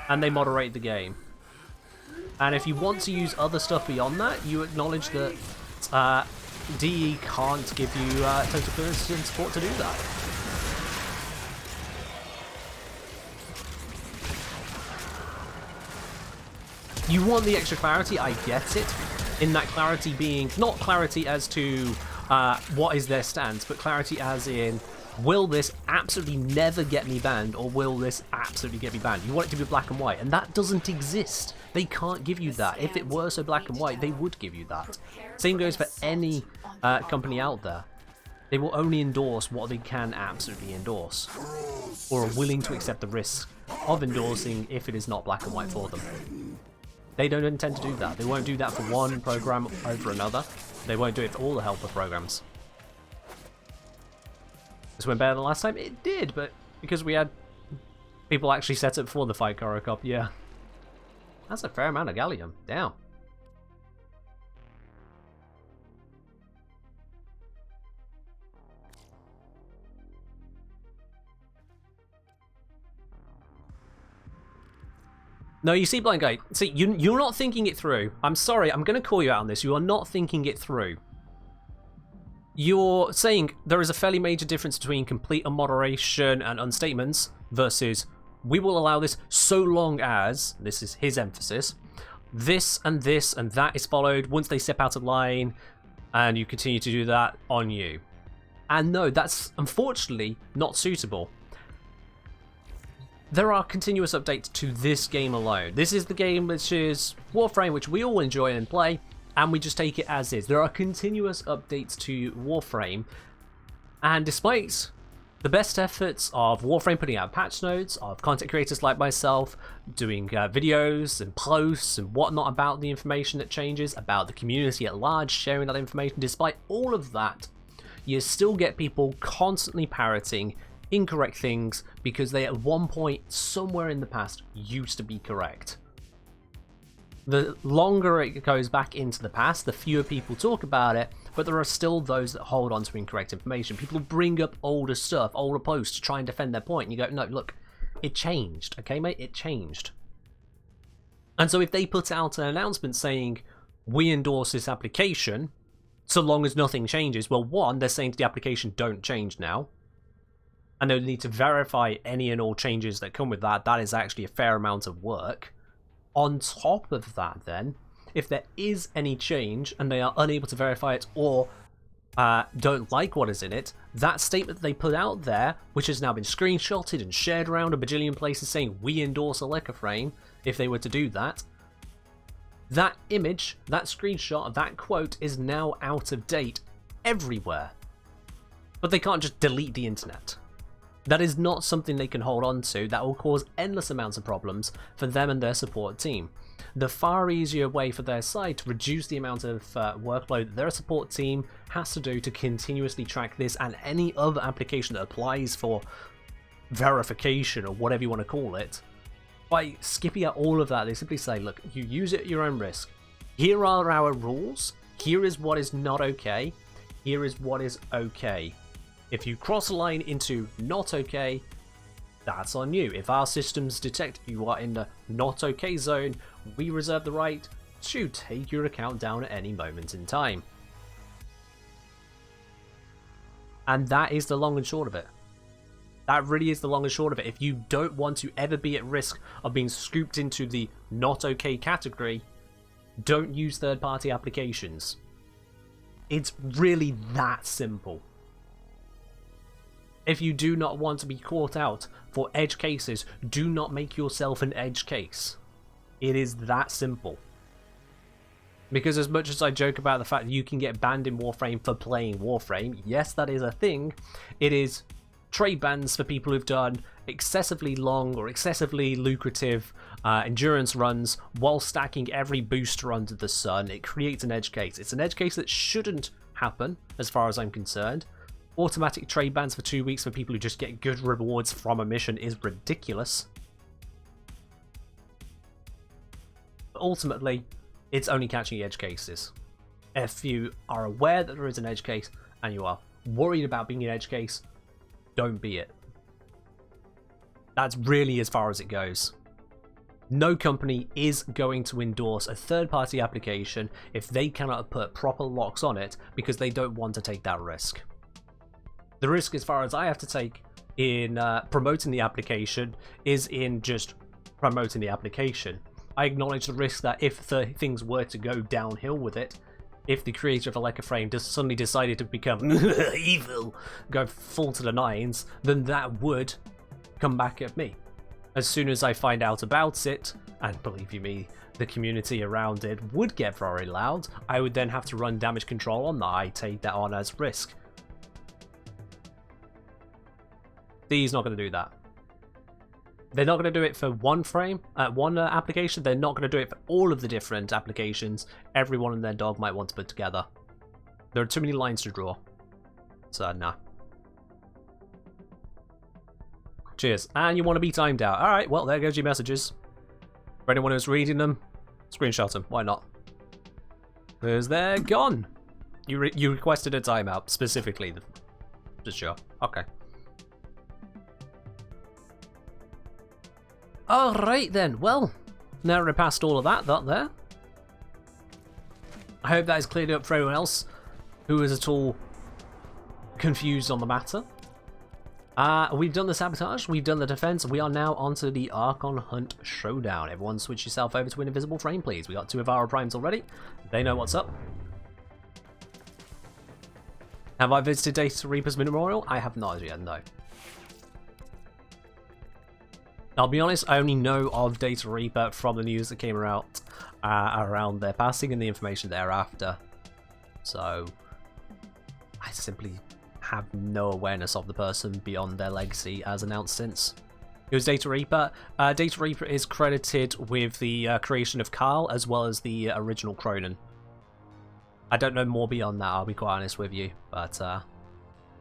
and they moderate the game. And if you want to use other stuff beyond that, you acknowledge that DE can't give you total clearance and support to do that. You want the extra clarity, I get it. In that clarity being, not clarity as to what is their stance, but clarity as in, will this absolutely never get me banned, or will this absolutely get me banned? You want it to be black and white, and that doesn't exist. They can't give you that. If it were so black and white, they would give you that. Same goes for any company out there. They will only endorse what they can absolutely endorse, or are willing to accept the risk of endorsing if it is not black and white for them. They don't intend to do that. They won't do that for one program over another. They won't do it for all the helper programs. This went better than last time? It did, but because we had people actually set up for the Fight Coro Cup, yeah. That's a fair amount of gallium. Damn. No, you see, Blind Guy, see, you're not thinking it through. I'm sorry, I'm going to call you out on this. You are not thinking it through. You're saying there is a fairly major difference between complete unmoderation and unstatements versus we will allow this so long as, this is his emphasis, this and that is followed. Once they step out of line and you continue to do that, on you. And no, that's unfortunately not suitable. There are continuous updates to this game alone. This is the game which is Warframe, which we all enjoy and play, and we just take it as is. There are continuous updates to Warframe, and despite the best efforts of Warframe putting out patch notes, of content creators like myself doing videos and posts and whatnot about the information that changes, about the community at large sharing that information, despite all of that, you still get people constantly parroting incorrect things because they at one point somewhere in the past used to be correct. The longer it goes back into the past, the fewer people talk about it, but there are still those that hold on to incorrect information. People bring up older stuff, older posts to try and defend their point, and you go, no, look, it changed, okay, mate? It changed. And so if they put out an announcement saying, we endorse this application, so long as nothing changes, well, one, they're saying to the application, don't change now. And they'll need to verify any and all changes that come with that. That is actually a fair amount of work. On top of that, then, if there is any change and they are unable to verify it or don't like what is in it, that statement they put out there, which has now been screenshotted and shared around a bajillion places saying we endorse a Warframe, if they were to do that, that image, that screenshot, that quote is now out of date everywhere. But they can't just delete the internet. That is not something they can hold on to. That will cause endless amounts of problems for them and their support team. The far easier way for their side to reduce the amount of workload that their support team has to do to continuously track this and any other application that applies for verification or whatever you want to call it, by skipping out all of that, they simply say, look, you use it at your own risk. Here are our rules. Here is what is not okay. Here is what is okay. If you cross a line into not okay, that's on you. If our systems detect you are in the not okay zone, we reserve the right to take your account down at any moment in time. And that is the long and short of it. That really is the long and short of it. If you don't want to ever be at risk of being scooped into the not okay category, don't use third-party applications. It's really that simple. If you do not want to be caught out for edge cases, do not make yourself an edge case. It is that simple. Because as much as I joke about the fact that you can get banned in Warframe for playing Warframe, yes, that is a thing. It is trade bans for people who've done excessively long or excessively lucrative endurance runs while stacking every booster under the sun. It creates an edge case. It's an edge case that shouldn't happen, as far as I'm concerned. Automatic trade bans for 2 weeks for people who just get good rewards from a mission is ridiculous. But ultimately, it's only catching edge cases. If you are aware that there is an edge case and you are worried about being an edge case, don't be it. That's really as far as it goes. No company is going to endorse a third-party application if they cannot put proper locks on it because they don't want to take that risk. The risk, as far as I have to take in promoting the application, is in just promoting the application. I acknowledge the risk that if things were to go downhill with it, if the creator of a Warframe just suddenly decided to become evil, go full to the nines, then that would come back at me. As soon as I find out about it, and believe you me, the community around it would get very loud, I would then have to run damage control on that. I take that on as risk. He's not going to do that. They're not going to do it for one application. They're not going to do it for all of the different applications everyone and their dog might want to put together. There are too many lines to draw. So, nah. Cheers. And you want to be timed out. Alright, well, there goes your messages. For anyone who's reading them, screenshot them. Why not? Because they're gone. You requested a timeout, specifically. Just sure. Okay. Alright then, well, now we're past all of that there. I hope that has cleared up for everyone else who is at all confused on the matter. We've done the sabotage, we've done the defense, we are now onto the Archon Hunt Showdown. Everyone switch yourself over to an invisible frame, please. We got 2 of our primes already. They know what's up. Have I visited Data Reaper's Memorial? I have not yet, no. I'll be honest, I only know of Data Reaper from the news that came out around their passing and the information thereafter. So, I simply have no awareness of the person beyond their legacy as announced since. It was Data Reaper. Data Reaper is credited with the creation of Carl as well as the original Cronin. I don't know more beyond that, I'll be quite honest with you. But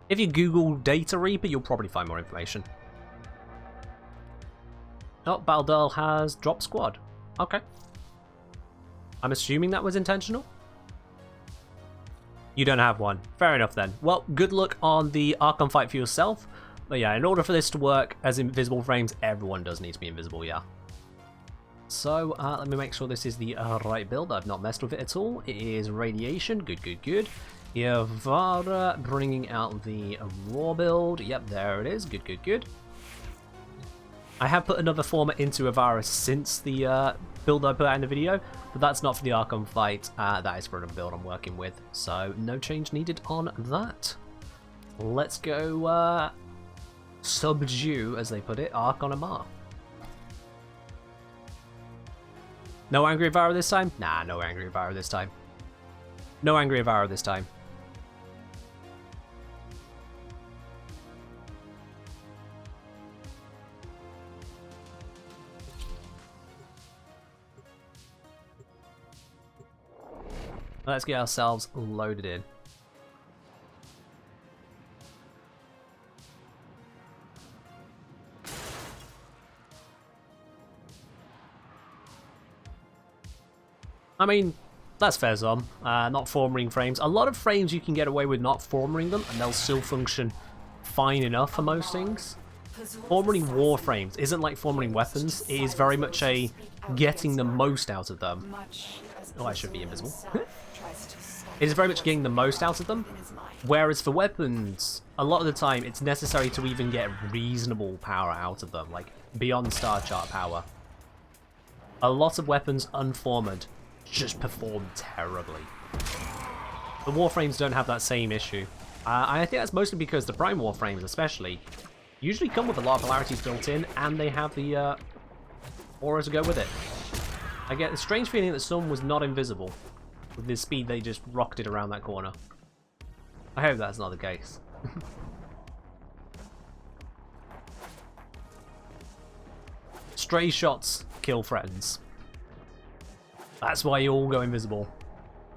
if you Google Data Reaper, you'll probably find more information. Oh, Baldurl has dropped squad. Okay. I'm assuming that was intentional. You don't have one. Fair enough then. Well, good luck on the Archon fight for yourself. But yeah, in order for this to work as invisible frames, everyone does need to be invisible, yeah. So, let me make sure this is the right build. I've not messed with it at all. It is Radiation. Good, good, good. Yavara bringing out the Raw build. Yep, there it is. Good, good, good. I have put another former into Avara since the build I put out in the video, but that's not for the Archon fight. That is for another build I'm working with. So, no change needed on that. Let's go subdue, as they put it, Archon Amar. No Angry Avara this time? Nah, no Angry Avara this time. No Angry Avara this time. Let's get ourselves loaded in. I mean, that's fair, Zom. Not form-ring frames. A lot of frames you can get away with not form-ring them, and they'll still function fine enough for most things. Form-ring Warframes isn't like form-ring weapons. It is very much a getting the most out of them. Oh, I should be invisible. It is very much getting the most out of them. Whereas for weapons, a lot of the time, it's necessary to even get reasonable power out of them, like beyond star chart power. A lot of weapons unformed just perform terribly. The Warframes don't have that same issue. I think that's mostly because the Prime Warframes especially usually come with a lot of polarities built in, and they have the aura to go with it. I get a strange feeling that Sun was not invisible. With the speed they just rocketed around that corner. I hope that's not the case. Stray shots kill friends. That's why you all go invisible.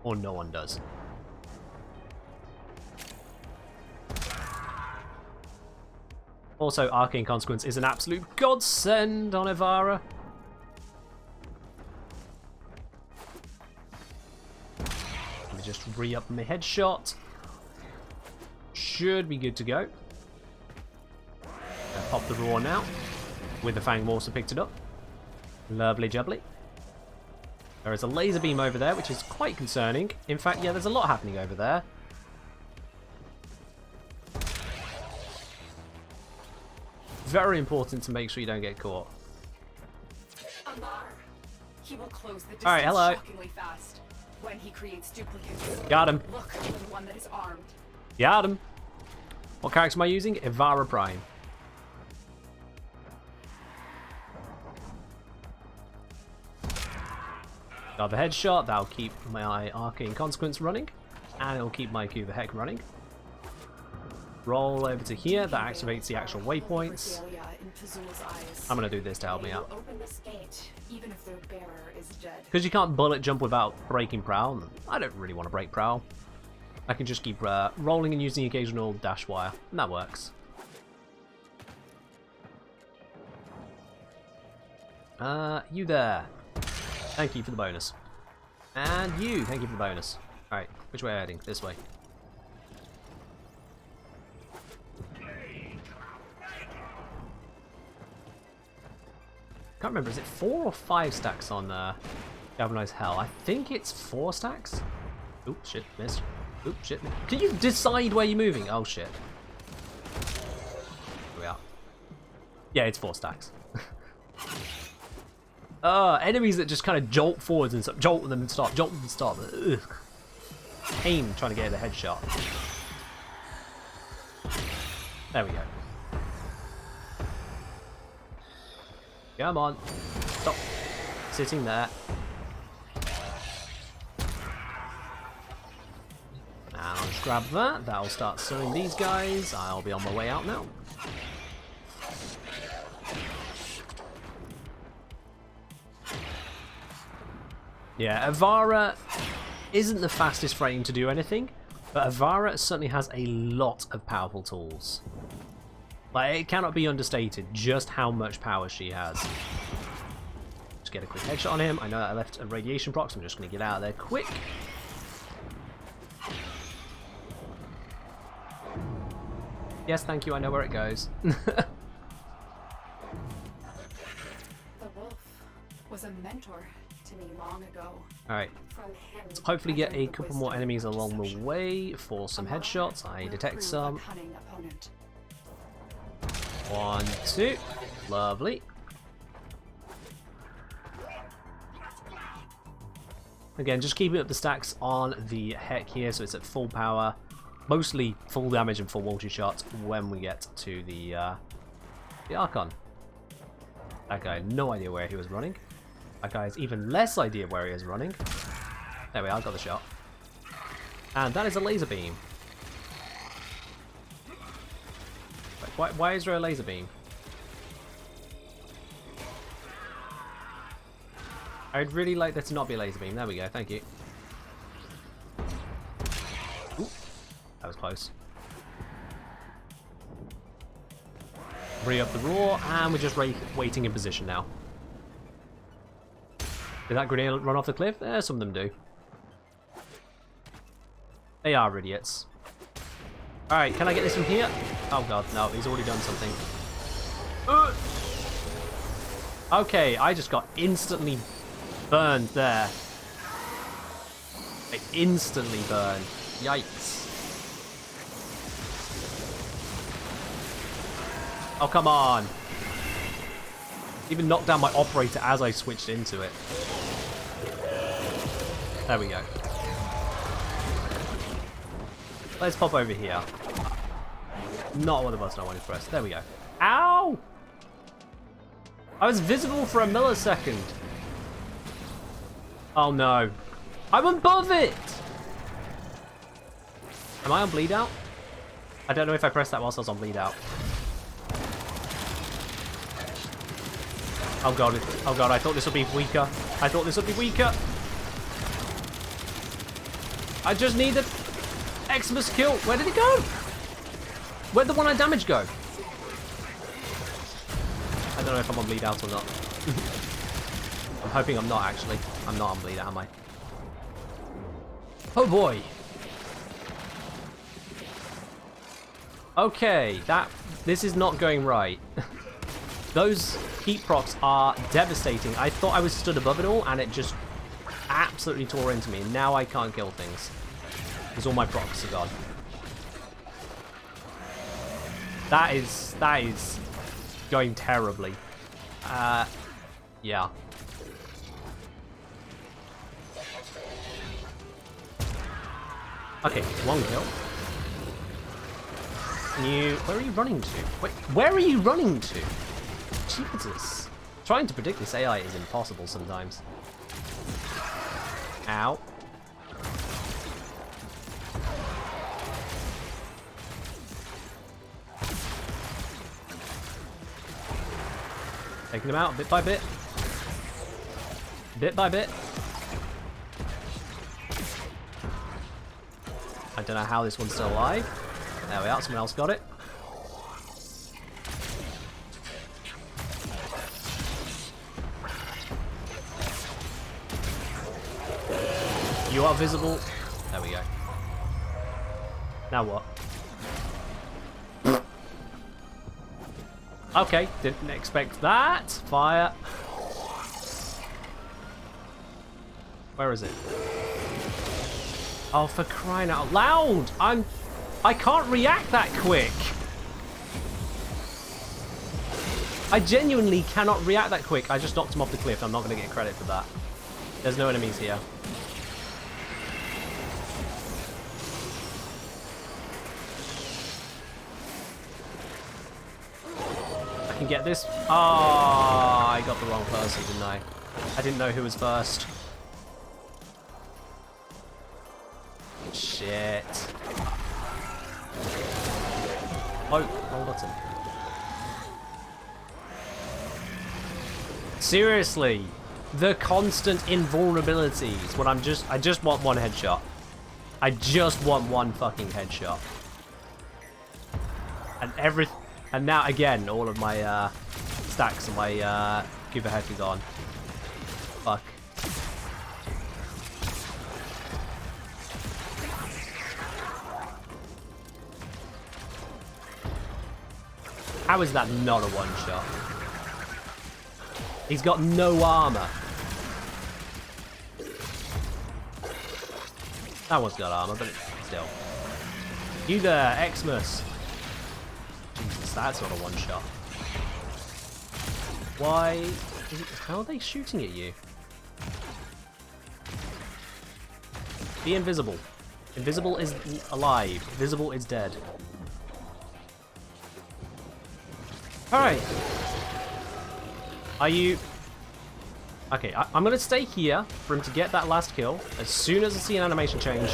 Or no one does. Also, Arcane Consequence is an absolute godsend on Avara. Let me just re-up my headshot. Should be good to go. Pop the Raw now. With the Fang also picked it up. Lovely jubbly. There is a laser beam over there, which is quite concerning. In fact, yeah, there's a lot happening over there. Very important to make sure you don't get caught. He will close the distance All right, hello. shockingly fast when he creates duplicates. Got him. Look for the one that is armed. Got him. What character am I using? Avara Prime. Got the headshot. That'll keep my Arcane Consequence running. And it'll keep my Q the Heck running. Roll over to here. That activates the actual waypoints. I'm going to do this to help me out. Because you can't bullet jump without breaking Prowl. I don't really want to break Prowl. I can just keep rolling and using the occasional dash wire. And that works. You there. Thank you for the bonus. And you, thank you for the bonus. Alright, which way are we heading? This way. Can't remember, is it 4 or 5 stacks on Galvanized Hell? I think it's 4 stacks. Oop, shit, missed. Oop, shit. Can you decide where you're moving? Oh, shit. Here we are. Yeah, it's 4 stacks. Enemies that just kind of jolt forwards and stop, jolt them and stop, jolt them and stop. Ugh. Pain trying to get the headshot. There we go. Come on. Stop sitting there. And I'll just grab that. That'll start sewing these guys. I'll be on my way out now. Yeah, Avara isn't the fastest frame to do anything, but Avara certainly has a lot of powerful tools. Like, it cannot be understated just how much power she has. Just get a quick headshot on him. I know that I left a radiation proc, so I'm just going to get out of there quick. Yes, thank you, I know where it goes. The wolf was a mentor to me long ago. Alright, From him, let's hopefully I get learned a the couple more wisdom enemies of along the deception. way for some headshots. I detect Will some. prove a cunning opponent. 1, 2. Lovely. Again, just keeping up the stacks on the heck here, so it's at full power. Mostly full damage and full multi-shot when we get to the Archon. That guy had no idea where he was running. That guy has even less idea where he is running. There we are, got the shot. And that is a laser beam. Why is there a laser beam? I'd really like there to not be a laser beam. There we go, thank you. Ooh, that was close. Re up the roar, and we're just waiting in position now. Did that grenade run off the cliff? Some of them do. They are idiots. Alright, can I get this from here? Oh god, no, he's already done something. Okay, I just got instantly burned there. I instantly burned. Yikes. Oh, come on. Even knocked down my operator as I switched into it. There we go. Let's pop over here. Not what the button I wanted to press. There we go. Ow! I was visible for a millisecond. Oh no. I'm above it! Am I on bleed out? I don't know if I pressed that whilst I was on bleed out. Oh god, I thought this would be weaker. I thought this would be weaker. I just need the Xmas kill. Where did it go? Where'd the one I damaged go? I don't know if I'm on bleed out or not. I'm hoping I'm not, actually. I'm not on bleed out, am I? Oh boy. Okay, this is not going right. Those heat procs are devastating. I thought I was stood above it all, and it just absolutely tore into me. And now I can't kill things because all my procs are gone. That is going terribly. Yeah. Okay, one kill. Where are you running to? Wait, where are you running to? Jesus. Trying to predict this AI is impossible sometimes. Ow. Taking them out bit by bit. Bit by bit. I don't know how this one's still alive. There we are, someone else got it. You are visible. There we go. Now what? Okay, didn't expect that. Fire. Where is it? Oh, for crying out loud! I can't react that quick. I genuinely cannot react that quick. I just knocked him off the cliff. I'm not going to get credit for that. There's no enemies here. I can get this. Ah, I got the wrong person, didn't I? I didn't know who was first. Shit. Oh, wrong button. Seriously, the constant invulnerabilities when I just want one headshot. I just want one fucking headshot. And now again, all of my stacks and my Cuba head are gone. fuck? How is that not a one-shot? He's got no armor. That one's got armor, but still. You there, Xmas. Jesus, that's not a one-shot. Why? How are they shooting at you? Be invisible. Invisible is alive. Visible is dead. Alright. Are you... Okay, I'm going to stay here for him to get that last kill. As soon as I see an animation change,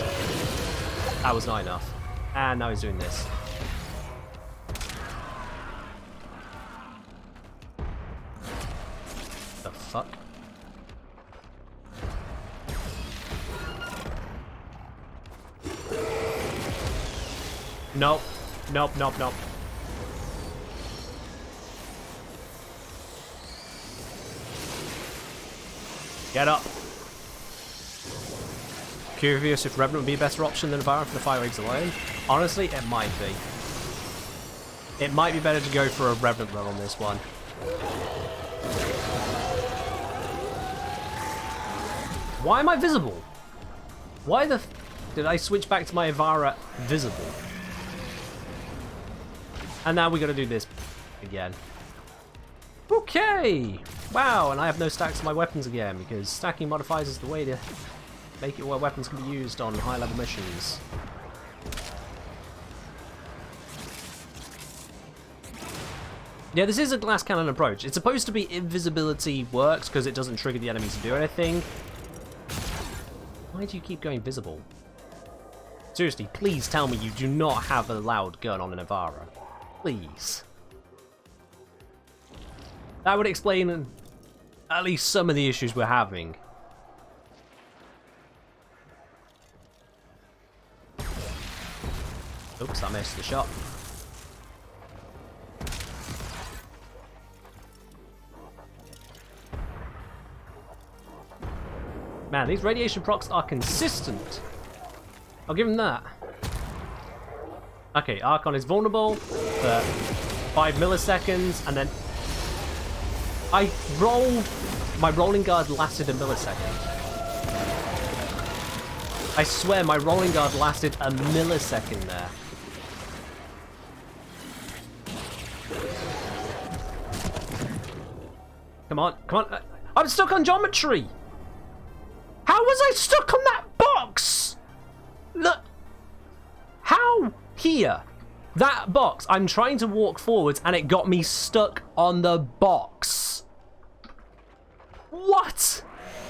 that was not enough. And now he's doing this. The fuck? Nope. Nope, nope, nope. Get up. Curious if Revenant would be a better option than Avara for the Fire Eggs alone. Honestly, it might be. It might be better to go for a Revenant run on this one. Why am I visible? Why the did I switch back to my Avara visible? And now we gotta do this again. Okay! Wow, and I have no stacks of my weapons again, because stacking modifiers is the way to make it where weapons can be used on high-level missions. Yeah, this is a glass cannon approach. It's supposed to be invisibility works, because it doesn't trigger the enemies to do anything. Why do you keep going visible? Seriously, please tell me you do not have a loud gun on an Avara. Please. That would explain at least some of the issues we're having. Oops, I missed the shot. Man, these radiation procs are consistent. I'll give him that. Okay, Archon is vulnerable for 5 milliseconds, and then I rolled... My rolling guard lasted a millisecond. I swear my rolling guard lasted a millisecond there. Come on, come on. I'm stuck on geometry! How was I stuck on that box? Look. How? Here. That box. I'm trying to walk forwards and it got me stuck on the box. What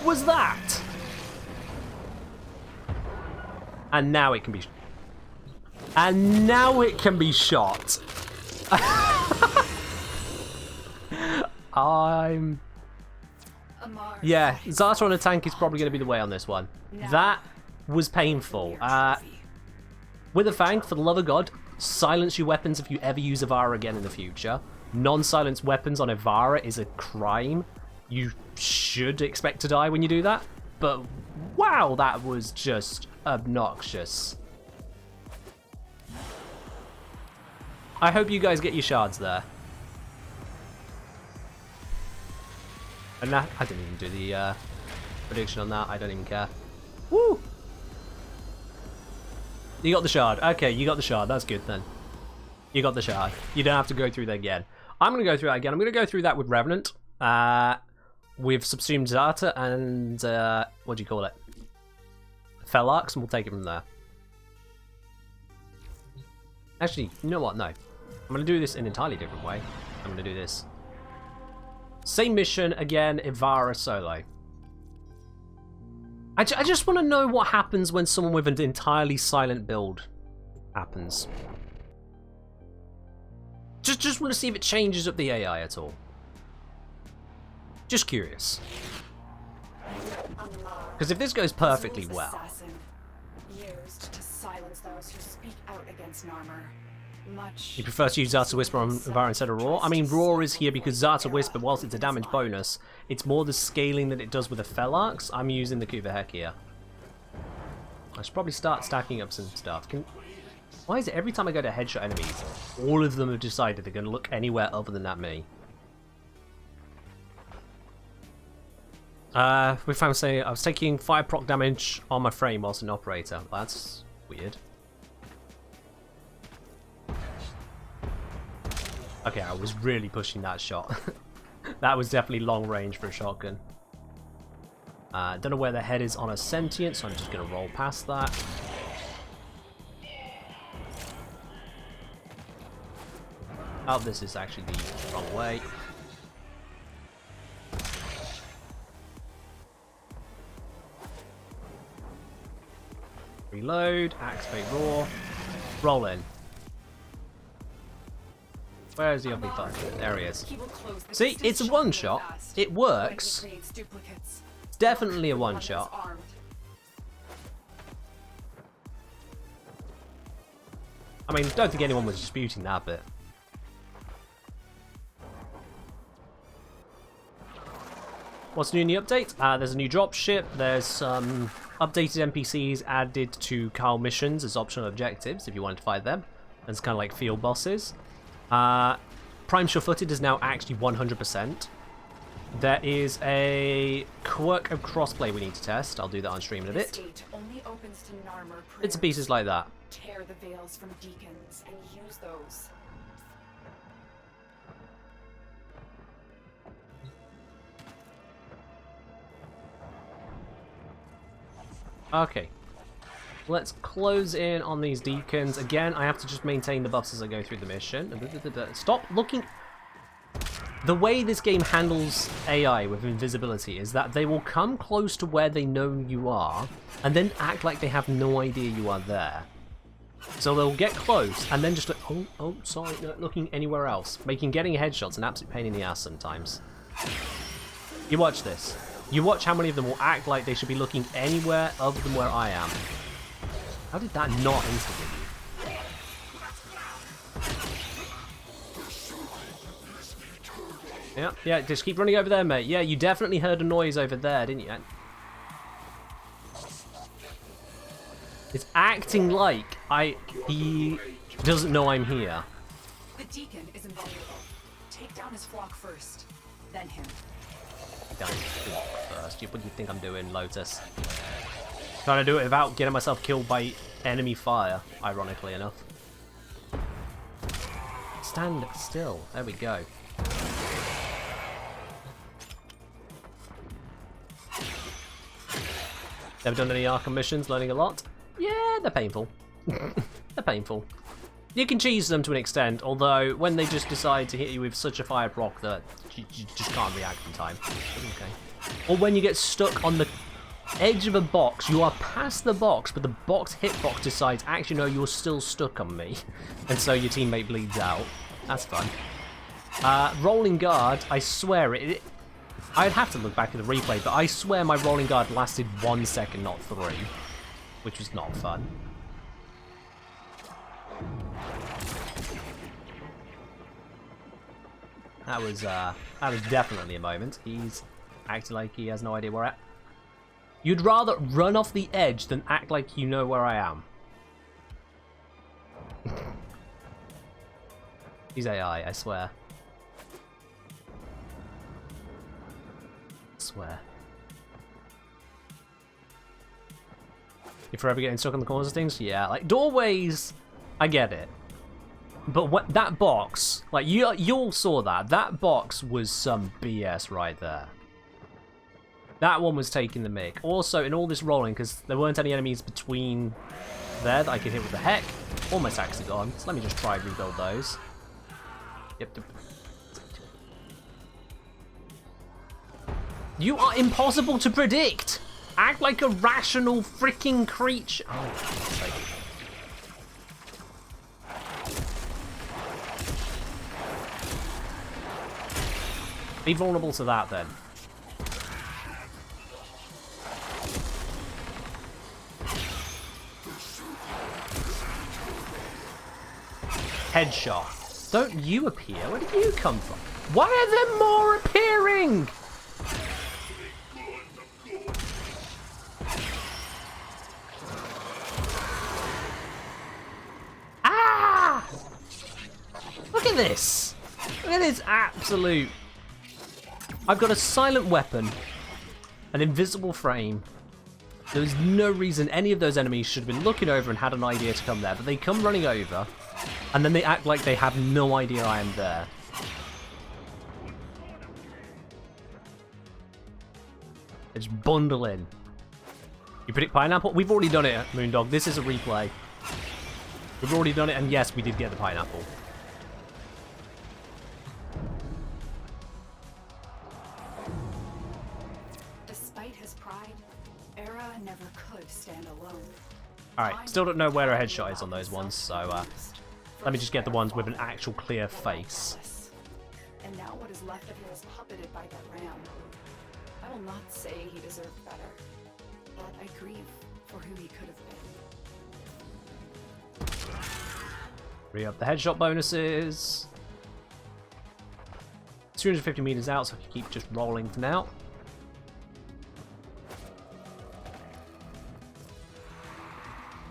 was that? And now it can be... And now it can be shot. I'm... Yeah, Zata on a tank is probably going to be the way on this one. That was painful. With a Fang, for the love of God, silence your weapons if you ever use Avara again in the future. Non-silenced weapons on Avara is a crime. You should expect to die when you do that. But wow, that was just obnoxious. I hope you guys get your shards there. And that, I didn't even do the prediction on that. I don't even care. Woo! You got the shard. Okay, you got the shard. That's good then. You got the shard. You don't have to go through that again. I'm going to go through that again. I'm going to go through that with Revenant. With Subsumed Zata and, what do you call it? Felarx, and we'll take it from there. Actually, you know what? No. I'm going to do this in an entirely different way. I'm going to do this. Same mission, again, Ivara solo. I just want to know what happens when someone with an entirely silent build happens. Just want to see if it changes up the AI at all. Just curious. Because if this goes perfectly well... Used to silence those who speak out against Narmer. much. You prefer to use Zata Whisper on Var instead of Raw? I mean, Raw is here because Zata Whisper, whilst it's a damage bonus, it's more the scaling that it does with the Felarx. I'm using the Kuva here. I should probably start stacking up some stuff. Why is it every time I go to headshot enemies, all of them have decided they're going to look anywhere other than at me? We found, say, I was taking 5 proc damage on my frame whilst an operator. That's weird. Okay, I was really pushing that shot. That was definitely long range for a shotgun. Don't know where the head is on a sentient, so I'm just going to roll past that. Oh, this is actually the wrong way. Reload, activate Raw, roll in. Where is the ugly fuck? There he is. See, it's a one-shot. It works. It's definitely a one-shot. I mean, don't think anyone was disputing that bit. What's new in the update? There's a new dropship. There's some updated NPCs added to Carl missions as optional objectives if you wanted to fight them. It's kind of like field bosses. Prime Sure-Footed is now actually 100%. There is a quirk of crossplay we need to test. I'll do that on stream in a bit. Bits and pieces like that. Tear the veils from deacons and use those. Okay. Let's close in on these deacons. Again, I have to just maintain the buffs as I go through the mission. Stop looking. The way this game handles AI with invisibility is that they will come close to where they know you are and then act like they have no idea you are there. So they'll get close and then just like, oh, sorry, not looking anywhere else. Making getting headshots an absolute pain in the ass sometimes. You watch this. You watch how many of them will act like they should be looking anywhere other than where I am. How did that not instantly? Yeah, just keep running over there, mate. Yeah, you definitely heard a noise over there, didn't you? It's acting like he doesn't know I'm here. The deacon is invulnerable. Take down his flock first, then him. Down his flock first. What do you think I'm doing, Lotus? Trying to do it without getting myself killed by enemy fire, ironically enough. Stand still. There we go. Never done any Arkham missions, learning a lot. Yeah, they're painful. They're painful. You can cheese them to an extent, although when they just decide to hit you with such a fire proc that you just can't react in time. Okay. Or when you get stuck on the edge of a box, you are past the box, but the box hitbox decides, actually no, you're still stuck on me. And so your teammate bleeds out. That's fun. Rolling guard, I swear I'd have to look back at the replay, but I swear my rolling guard lasted 1 second, not 3. Which was not fun. That was definitely a moment. He's acting like he has no idea where I'm at. You'd rather run off the edge than act like you know where I am. He's AI, I swear. I swear. You're forever getting stuck on the corners of things? Yeah, like doorways, I get it. But what, that box, like you all saw that. That box was some BS right there. That one was taking the mick. Also, in all this rolling, because there weren't any enemies between there that I could hit with the heck. All my attacks are gone, so let me just try and rebuild those. Yep. You are impossible to predict! Act like a rational freaking creature! Oh, for God's sake. Be vulnerable to that, then. Headshot. Don't you appear? Where did you come from? Why are there more appearing? Ah! Look at this. Look at this absolute... I've got a silent weapon, an invisible frame. There's no reason any of those enemies should have been looking over and had an idea to come there, but they come running over, and then they act like they have no idea I am there. Just bundle in. You predict pineapple? We've already done it, Moondog. This is a replay. We've already done it, and yes, we did get the pineapple. Despite his pride, Era never could stand alone. Alright, still don't know where a headshot is on those ones, so let me just get the ones with an actual clear face. And now what is left of him is puppeted by that ram. I will not say he deserved better, but I grieve for who he could have been. Re up the headshot bonuses. 250 meters out, so I can keep just rolling for now.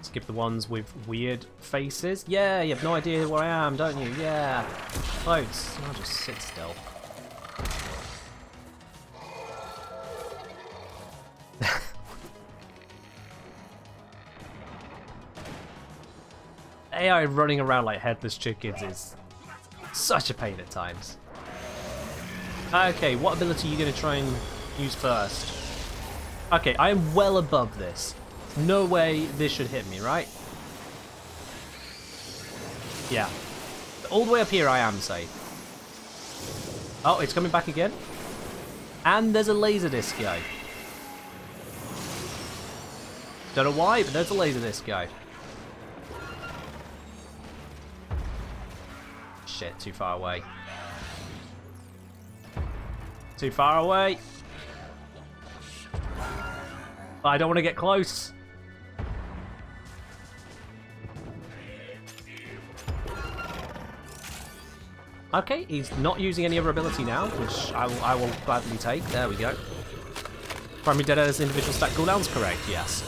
Skip the ones with weird faces. Yeah, you have no idea where I am, don't you? Yeah. Close. I'll just sit still. AI running around like headless chickens is such a pain at times. Okay, what ability are you going to try and use first? Okay, I am well above this. No way this should hit me, right? Yeah. All the way up here I am safe. Oh, it's coming back again. And there's a laser disc guy. Don't know why, but there's a laser disc guy. Shit, too far away. Too far away. I don't want to get close. Okay, he's not using any other ability now, which I will gladly take. There we go. Primary dead as individual stat cooldowns, correct, yes.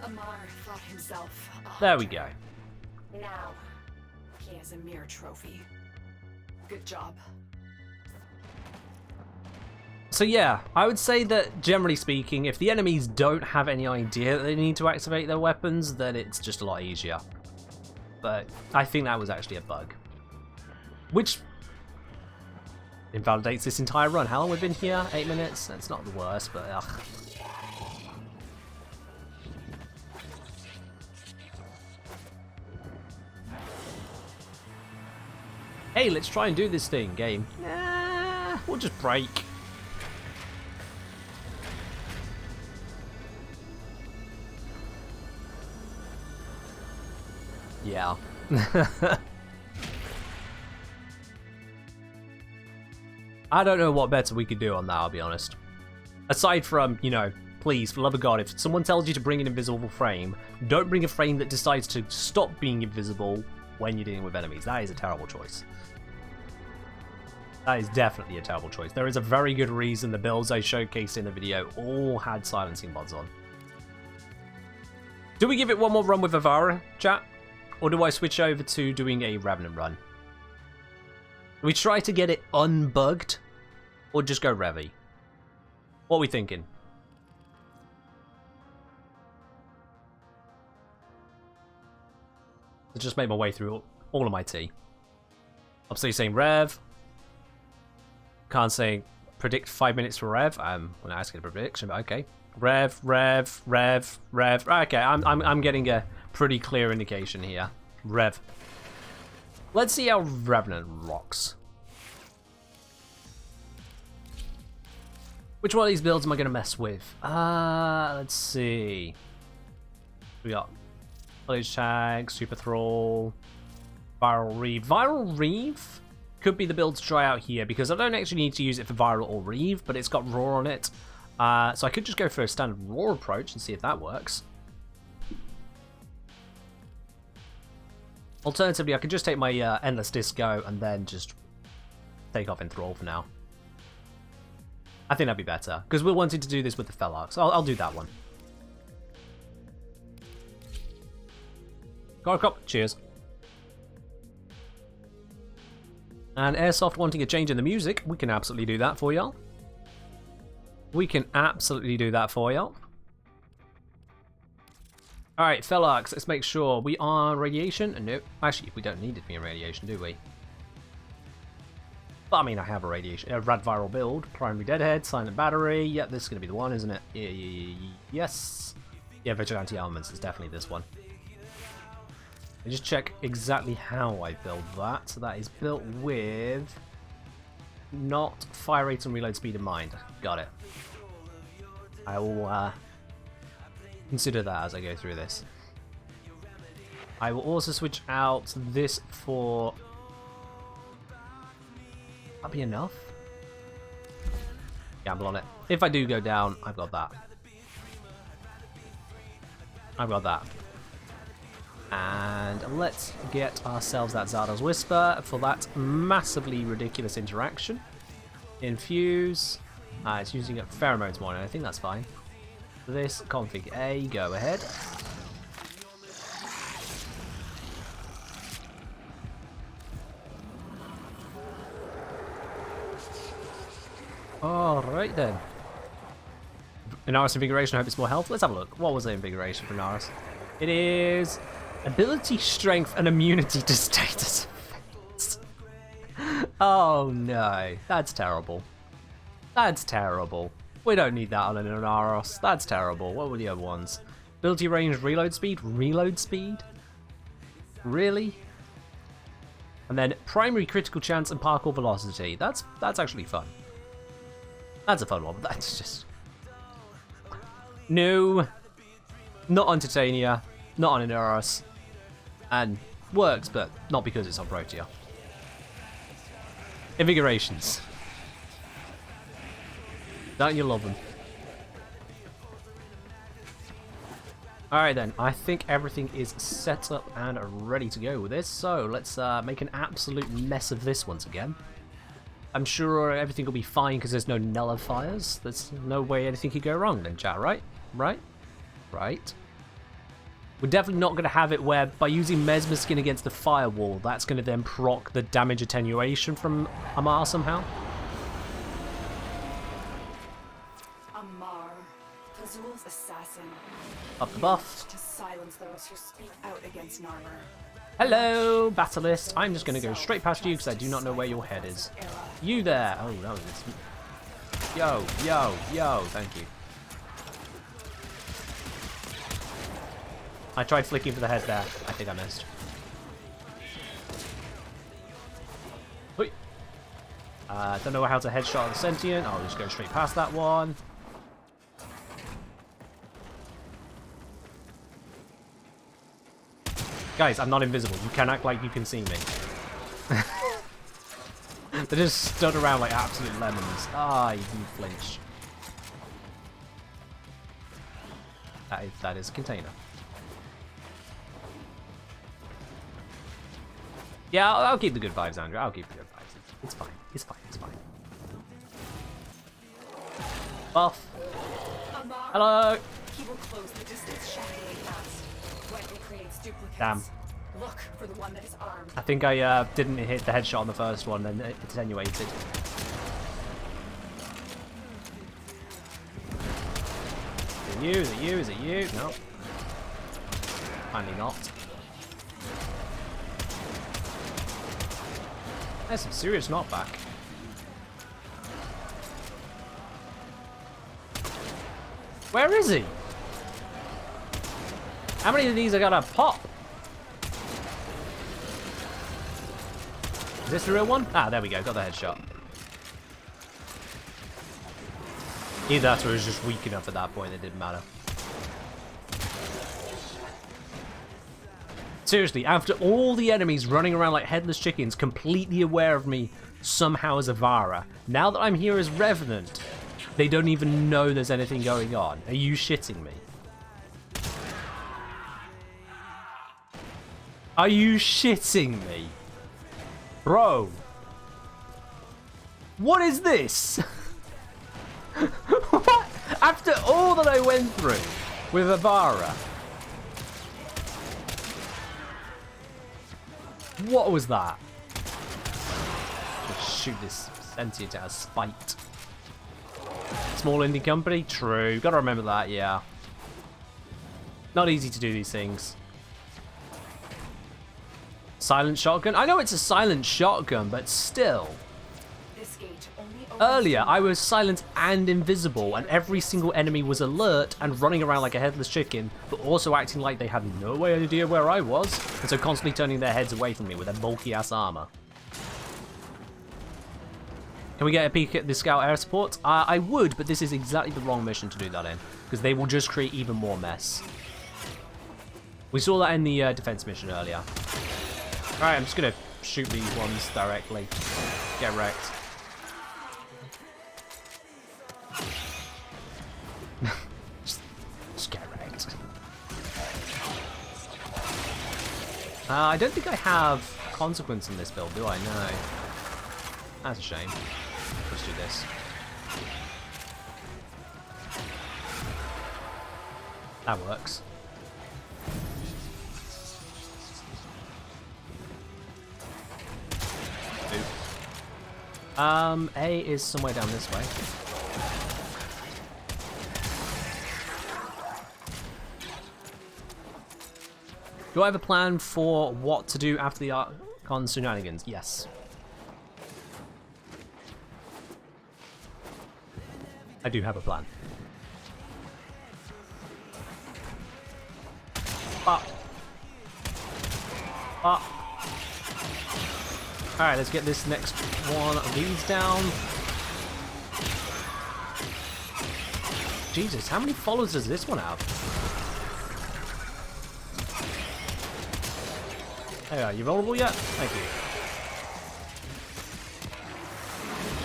Amar thought himself There we go. Now, he has a mere trophy. Good job. So yeah, I would say that generally speaking, if the enemies don't have any idea that they need to activate their weapons, then it's just a lot easier. But I think that was actually a bug. Which invalidates this entire run. How long we've been here? 8 minutes? That's not the worst, but ugh. Hey, let's try and do this thing, game. Nah, we'll just break. Yeah. I don't know what better we could do on that, I'll be honest. Aside from, you know, please, for the love of God, if someone tells you to bring an invisible frame, don't bring a frame that decides to stop being invisible when you're dealing with enemies. That is a terrible choice. That is definitely a terrible choice. There is a very good reason the builds I showcased in the video all had silencing mods on. Do we give it one more run with Avara, chat? Or do I switch over to doing a Revenant run? Do we try to get it unbugged? Or just go Revy? What are we thinking? I just made my way through all of my tea. Obviously saying Rev. Can't say predict 5 minutes for Rev. I'm not asking a prediction, but okay. Rev, Rev, Rev, Rev. Okay, I'm getting a pretty clear indication here. Rev. Let's see how Revenant rocks. Which one of these builds am I going to mess with? Let's see. We got Village Tag, Super Thrall, Viral Reeve. Viral Reeve could be the build to try out here because I don't actually need to use it for Viral or Reeve, but it's got Roar on it. So I could just go for a standard Roar approach and see if that works. Alternatively, I could just take my Endless Disco and then just take off Enthrall for now. I think that'd be better, because we're wanting to do this with the Felarx, so I'll do that one. Gorkop, cheers. And Airsoft wanting a change in the music, we can absolutely do that for y'all. We can absolutely do that for y'all. Alright, Felarx, let's make sure we are radiation. No, actually, we don't need it to be in radiation, do we? But I mean, I have a radiation, a rad viral build, primary deadhead, silent battery. Yep, this is going to be the one, isn't it? Yes. Yeah, vigilante elements is definitely this one. I just check exactly how I build that. So that is built with not fire rate and reload speed in mind. Got it. I will consider that as I go through this. I will also switch out this for... That'll be enough. Gamble on it. If I do go down, I've got that. I've got that. And let's get ourselves that Zardoz Whisper for that massively ridiculous interaction. Infuse. It's using up pheromones more, and I think that's fine. This config A, go ahead. Alright then. Inaris Invigoration, I hope it's more health. Let's have a look. What was the Invigoration for Inaris? It is ability, strength, and immunity to status effects. Oh no, that's terrible. That's terrible. We don't need that on an Inaros. That's terrible. What were the other ones? Ability range, reload speed? Reload speed? Really? And then primary critical chance and parkour velocity. That's actually fun. That's a fun one, but that's just... No. Not on Titania. Not on Inaros. And works, but not because it's on Protea. Invigorations. Don't you love them? Alright then, I think everything is set up and ready to go with this, so let's make an absolute mess of this once again. I'm sure everything will be fine because there's no nullifiers. There's no way anything could go wrong then, chat, right? Right? Right? We're definitely not going to have it where by using Mesmer Skin against the firewall, that's going to then proc the damage attenuation from Amar somehow. Amar, Kazul's assassin. Up the buff. To silence those who speak out against Narmer. Hello, Battlist. I'm just going to go straight past you because I do not know where your head is. You there. Oh, no. Yo, yo, yo. Thank you. I tried flicking for the head there. I think I missed. Wait. Don't know how to headshot the Sentient. I'll just go straight past that one. Guys, I'm not invisible. You can act like you can see me. They just stood around like absolute lemons. Ah, you didn't flinch. That is a container. Yeah, I'll keep the good vibes, Andrew. I'll keep the good vibes. It's fine. It's fine. It's fine. Buff. Hello. He will close the distance shattering fast. When it creates duplicates. Damn. Look for the one that is armed. I think I didn't hit the headshot on the first one, then it attenuated. Is it you? Is it you? Is it you? No. Finally not. There's some serious knockback. Where is he? How many of these I gotta pop? Is this the real one? Ah, there we go. Got the headshot. Either that or it was just weak enough at that point. It didn't matter. Seriously, after all the enemies running around like headless chickens, completely aware of me somehow as a Vara, now that I'm here as Revenant, they don't even know there's anything going on. Are you shitting me? Are you shitting me? Bro. What is this? What? After all that I went through with Avara. What was that? Just shoot this sentient out of spite. Small indie company? True. Gotta remember that, yeah. Not easy to do these things. Silent shotgun? I know it's a silent shotgun, but still. This gate only opens Earlier, to- I was silent and invisible, and every single enemy was alert and running around like a headless chicken, but also acting like they had no idea where I was, and so constantly turning their heads away from me with their bulky-ass armor. Can we get a peek at the Scout air support? I would, but this is exactly the wrong mission to do that in, because they will just create even more mess. We saw that in the defense mission earlier. Alright, I'm just gonna shoot these ones directly. Get wrecked. just get wrecked. I don't think I have consequence in this build, do I? No. That's a shame. Let's do this. That works. A is somewhere down this way. Do I have a plan for what to do after the Archon shenanigans? Yes. I do have a plan. Alright, let's get this next one of these down. Jesus, how many followers does this one have? Hey, are you vulnerable yet? Thank you.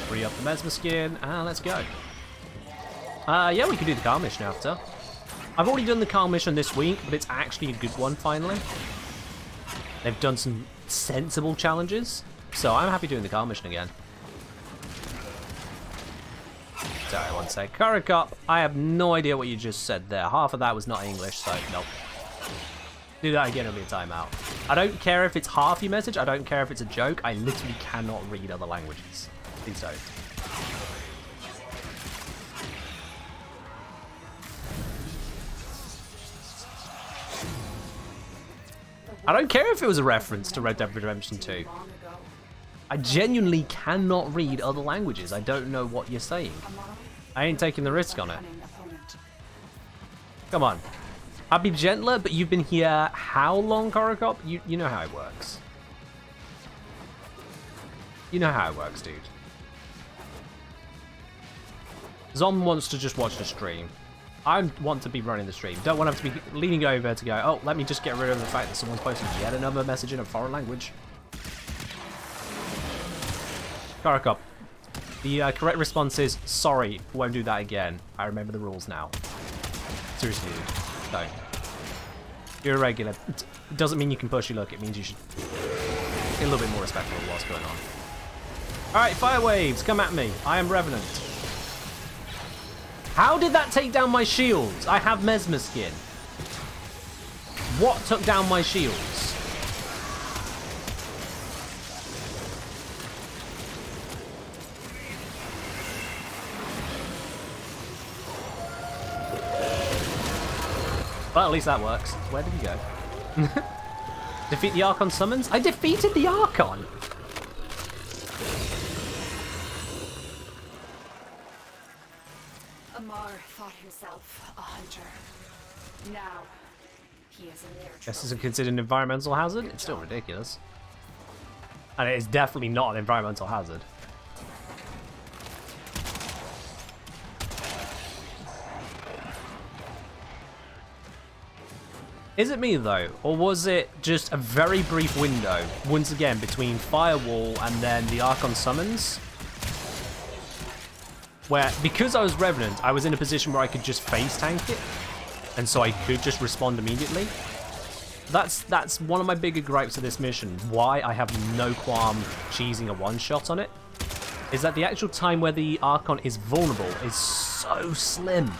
Free up the Mesmer skin, and let's go. Yeah, we can do the car mission after. I've already done the car mission this week, but it's actually a good one, finally. They've done some sensible challenges, so I'm happy doing the car mission again. Sorry, one sec. Karakop, I have no idea what you just said there. Half of that was not English, so nope. Do that again, it'll be a timeout. I don't care if it's half your message, I don't care if it's a joke, I literally cannot read other languages. Please don't. I don't care if it was a reference to Red Dead Redemption 2. I genuinely cannot read other languages. I don't know what you're saying. I ain't taking the risk on it. Come on. I'll be gentler, but you've been here how long, Korokop? You know how it works. You know how it works, dude. Zom wants to just watch the stream. I want to be running the stream. Don't want to have to be leaning over to go, oh, let me just get rid of the fact that someone's posting yet another message in a foreign language. Karakop, the correct response is, sorry, won't do that again. I remember the rules now. Seriously, dude. Don't. You're a regular. It doesn't mean you can push your luck, it means you should be a little bit more respectful of what's going on. Alright, fire waves, come at me. I am Revenant. How did that take down my shields? I have Mesmer skin. What took down my shields? Well, at least that works. Where did he go? Defeat the Archon summons? I defeated the Archon! Amar thought himself a hunter. Now, he is a mere This isn't considered an environmental hazard? It's still ridiculous. And it is definitely not an environmental hazard. Is it me though, or was it just a very brief window, once again, between Firewall and then the Archon summons? Where, because I was Revenant, I was in a position where I could just face tank it, and so I could just respond immediately. That's one of my bigger gripes of this mission. Why I have no qualm cheesing a one-shot on it is that the actual time where the Archon is vulnerable is so slim.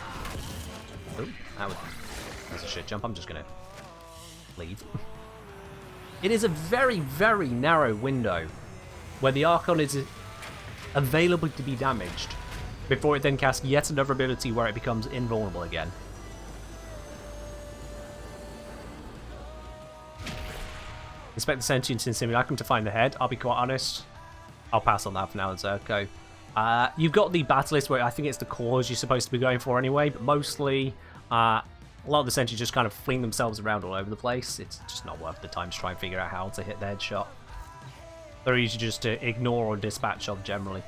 Ooh, that's a shit jump. I'm just gonna leave. It is a very, very narrow window where the Archon is available to be damaged before it then casts yet another ability where it becomes invulnerable again. Inspect the sentience in Simulacrum to find the head. I'll be quite honest, I'll pass on that for now, Zerko. You've got the Battlist where I think it's the cores you're supposed to be going for anyway, but mostly a lot of the sentients just kind of fling themselves around all over the place. It's just not worth the time to try and figure out how to hit the headshot. They're easy just to ignore or dispatch of generally.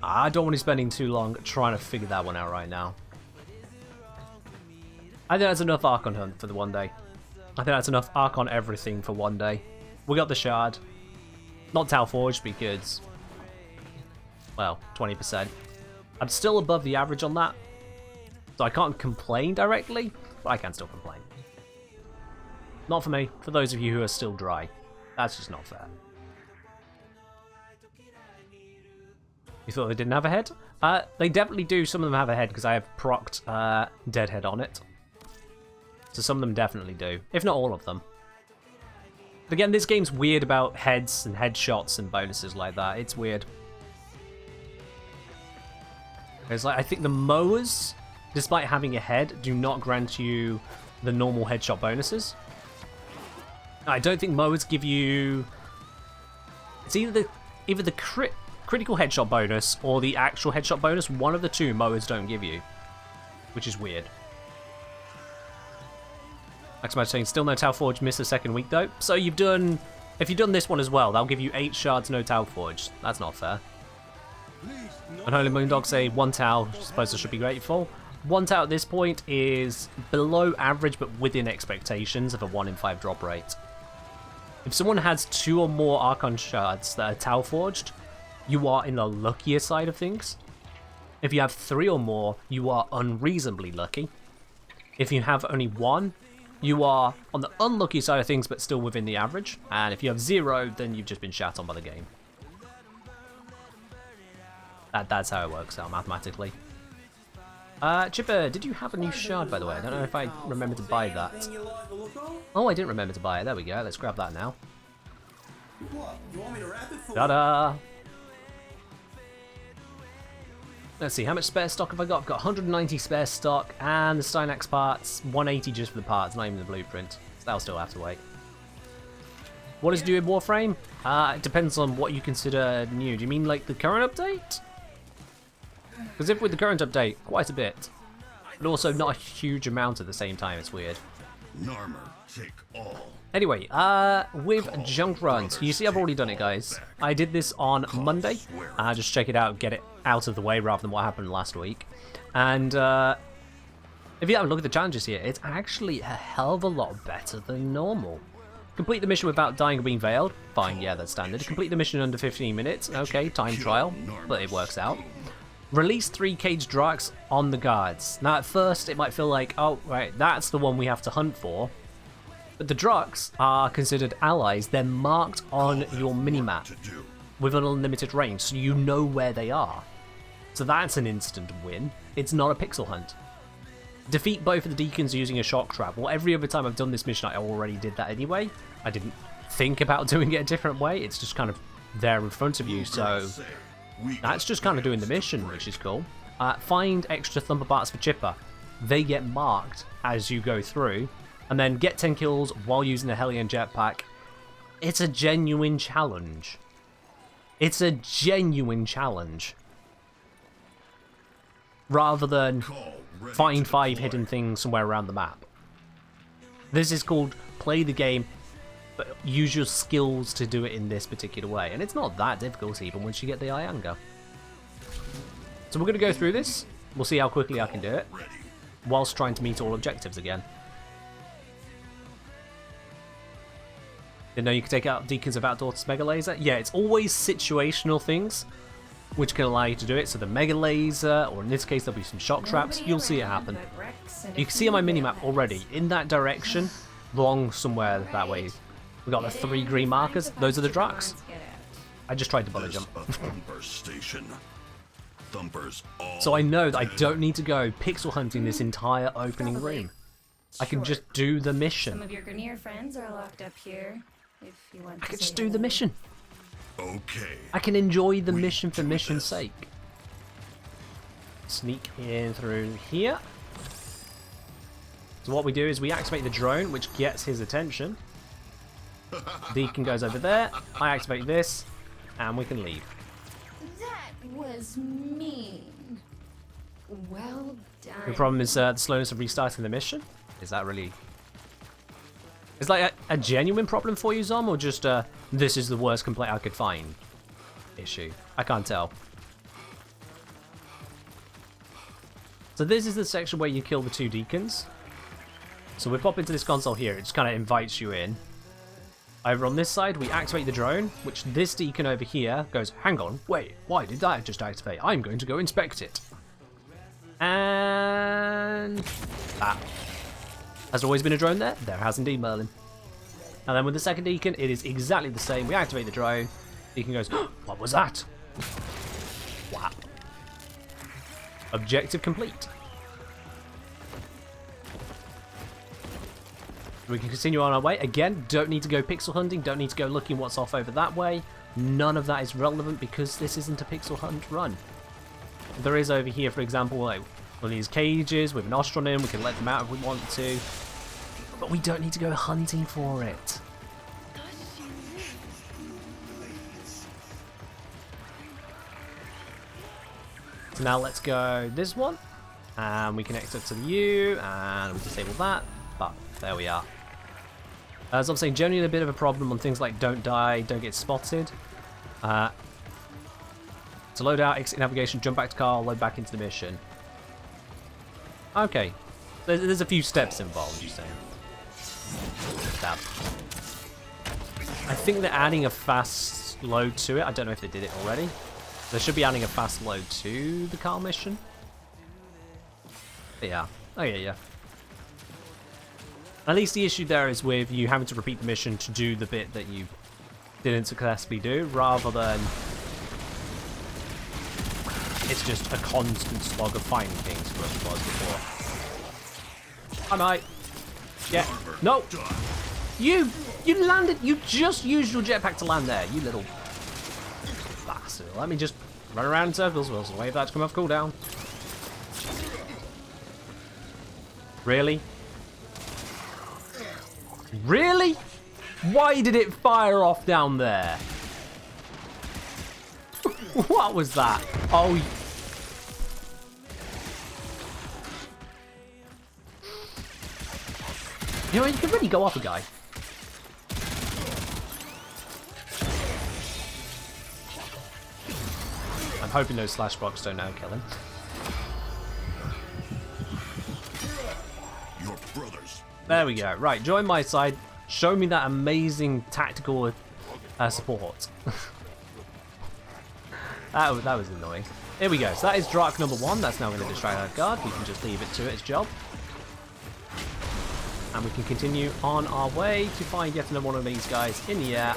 I don't want to be spending too long trying to figure that one out right now. I think that's enough Archon hunt for the one day. I think that's enough Archon everything for one day. We got the shard. Not Tau Forged because, well, 20%. I'm still above the average on that. So I can't complain directly, but I can still complain. Not for me, for those of you who are still dry. That's just not fair. You thought they didn't have a head? They definitely do. Some of them have a head because I have procced Deadhead on it. So some of them definitely do, if not all of them. But again, this game's weird about heads and headshots and bonuses like that. It's weird. It's like, I think the mowers, despite having a head, do not grant you the normal headshot bonuses. I don't think mowers give you... It's either the critical headshot bonus or the actual headshot bonus. One of the two mowers don't give you, which is weird. Maximus saying, still no Tau Forge, missed the second week though. So you've done, if you've done this one as well, that'll give you 8 shards, no Tau Forge. That's not fair. And Holy Moondog say 1 Tau, suppose I should be grateful. 1 Tau at this point is below average but within expectations of a 1 in 5 drop rate. If someone has 2 or more Archon shards that are Tau Forged, you are in the luckier side of things. If you have 3 or more, you are unreasonably lucky. If you have only 1, you are on the unlucky side of things, but still within the average. And if you have 0, then you've just been shat on by the game. That's how it works out mathematically. Chipper, did you have a new shard, by the way? I don't know if I remember to buy that. Oh, I didn't remember to buy it. There we go. Let's grab that now. Ta-da! Let's see, how much spare stock have I got? I've got 190 spare stock, and the Stynax parts, 180 just for the parts, not even the blueprint. So that'll still have to wait. What is new in Warframe? It depends on what you consider new. Do you mean like the current update? Because if with the current update, quite a bit. But also not a huge amount at the same time, it's weird. Anyway, with junk runs, you see I've already done it, guys. I did this on Monday. Just check it out, get it out of the way rather than what happened last week. And if you have a look at the challenges here, it's actually a hell of a lot better than normal. Complete the mission without dying or being veiled. Fine, yeah, that's standard. Complete the mission under 15 minutes. Okay, time trial, but it works out. Release 3 caged Drakks on the guards. Now, at first, it might feel like, oh, right, that's the one we have to hunt for. But the Drakks are considered allies. They're marked on your minimap with an unlimited range, so you know where they are. So that's an instant win. It's not a pixel hunt. Defeat both of the deacons using a shock trap. Well, every other time I've done this mission, I already did that anyway. I didn't think about doing it a different way. It's just kind of there in front of you, so that's just kind of doing the mission, which is cool. Find extra thumper parts for Chipper. They get marked as you go through. And then get 10 kills while using the Hellion jetpack. It's a genuine challenge. It's a genuine challenge. Rather than find 5 hidden things somewhere around the map. This is called play the game, but use your skills to do it in this particular way. And it's not that difficult even once you get the Ianga. So we're going to go through this. We'll see how quickly I can do it. Whilst trying to meet all objectives again. Didn't know you could take out Deacons of Outdoors Mega Laser? Yeah, it's always situational things. which can allow you to do it. So the Mega Laser, or in this case, there'll be some shock traps. You'll see it happen. You can see on my minimap already, in that direction, along somewhere that way. We've got the 3 green markers. Those are the Dracs. I just tried to bullet jump. Thumper station. Thumpers all. So I know that I don't need to go pixel hunting this entire opening room. I can just do the mission. Some of your Grenier friends are locked up here. If you want I to can say just do the hello. mission. Okay. I can enjoy the mission for do mission's this. sake. Sneak in through here. So what we do is we activate the drone, which gets his attention. Deacon goes over there. I activate this, and we can leave. That was mean. Well The done. problem is the slowness of restarting the mission. Is that really... Is like a genuine problem for you, Zom, or just this is the worst complaint I could find issue? I can't tell. So this is the section where you kill the 2 deacons. So we pop into this console here. It just kind of invites you in. Over on this side, we activate the drone, which this deacon over here goes, hang on, wait, why did that just activate? I'm going to go inspect it. And... that. Has there always been a drone there? There has indeed, Merlin. And then with the second deacon, it is exactly the same. We activate the drone. Deacon goes, oh, what was that? Wow. Objective complete. We can continue on our way. Again, don't need to go pixel hunting. Don't need to go looking what's off over that way. None of that is relevant because this isn't a pixel hunt run. There is over here, for example, like one of these cages with an Ostron in. We can let them out if we want to. But we don't need to go hunting for it. So now let's go this one. And we connect it to the U. And we disable that. But there we are. As I'm saying, generally a bit of a problem on things like don't die, don't get spotted. To load out, exit navigation, jump back to car, load back into the mission. Okay. There's a few steps involved, you're saying. Stab. I think they're adding a fast load to it. I don't know if they did it already. They should be adding a fast load to the car mission. But yeah. Oh yeah. At least the issue there is with you having to repeat the mission to do the bit that you didn't successfully do, rather than it's just a constant slog of finding things for us was before. I might. Yeah. No. You landed. You just used your jetpack to land there. You little bastard. Let me just run around in circles. We'll wait for that to come off cooldown. Really? Really? Why did it fire off down there? What was that? Oh. You know, you can really go off a guy. I'm hoping those slash blocks don't now kill him. Your brothers. There we go. Right, join my side. Show me that amazing tactical support. that was annoying. Here we go. So that is Drac number 1. That's now going to distract our guard. We can just leave it to its job. And we can continue on our way to find yet another one of these guys in the air.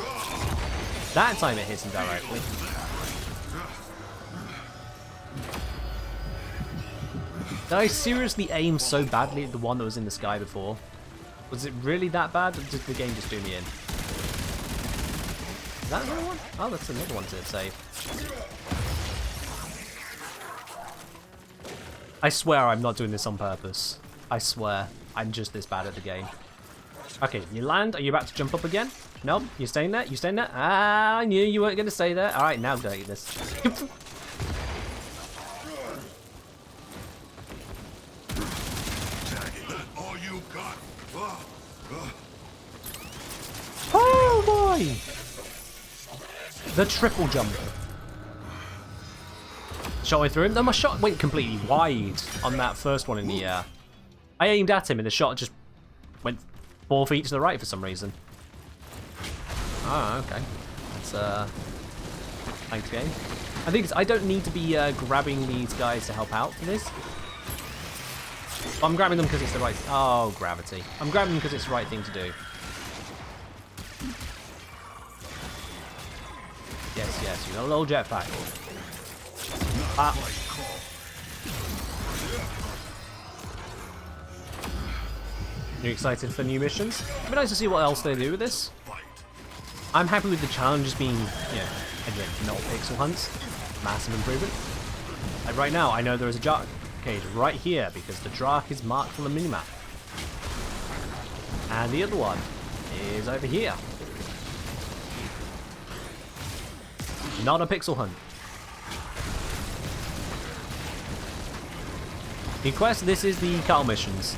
That time it hits him directly. Did I seriously aim so badly at the one that was in the sky before? Was it really that bad, or did the game just do me in? Is that another one? Oh, that's another one to save. I swear I'm not doing this on purpose. I swear. I'm just this bad at the game. Okay, you land. Are you about to jump up again? Nope. You're staying there? You staying there? Ah, I knew you weren't going to stay there. Alright, now take this. All you got. Oh boy! The triple jump. Shot way through him. No, my shot went completely wide on that first one in the air. I aimed at him and the shot just went 4 feet to the right for some reason. Oh, okay. That's thanks game. I think I don't need to be grabbing these guys to help out for this. I'm grabbing them because it's the right... Oh, gravity. I'm grabbing them because it's the right thing to do. Yes, yes, you got a little jetpack. Ah. You excited for new missions? It'd be nice to see what else they do with this. I'm happy with the challenges being, again, not pixel hunts. Massive improvement. Like right now, I know there is a Jark cage right here because the Jark is marked on the minimap. And the other one is over here. Not a pixel hunt. The quest, this is the Carl missions,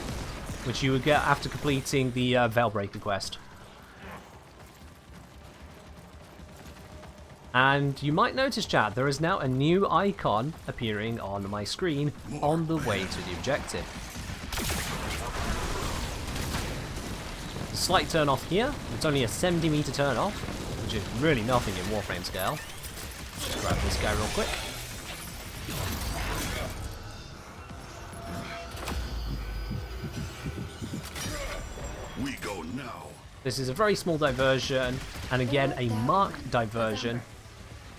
which you would get after completing the Veilbreaker quest. And you might notice, chat, there is now a new icon appearing on my screen on the way to the objective. A slight turn off here. It's only a 70-meter turn off, which is really nothing in Warframe scale. Just grab this guy real quick. We go now. This is a very small diversion, and again a marked diversion.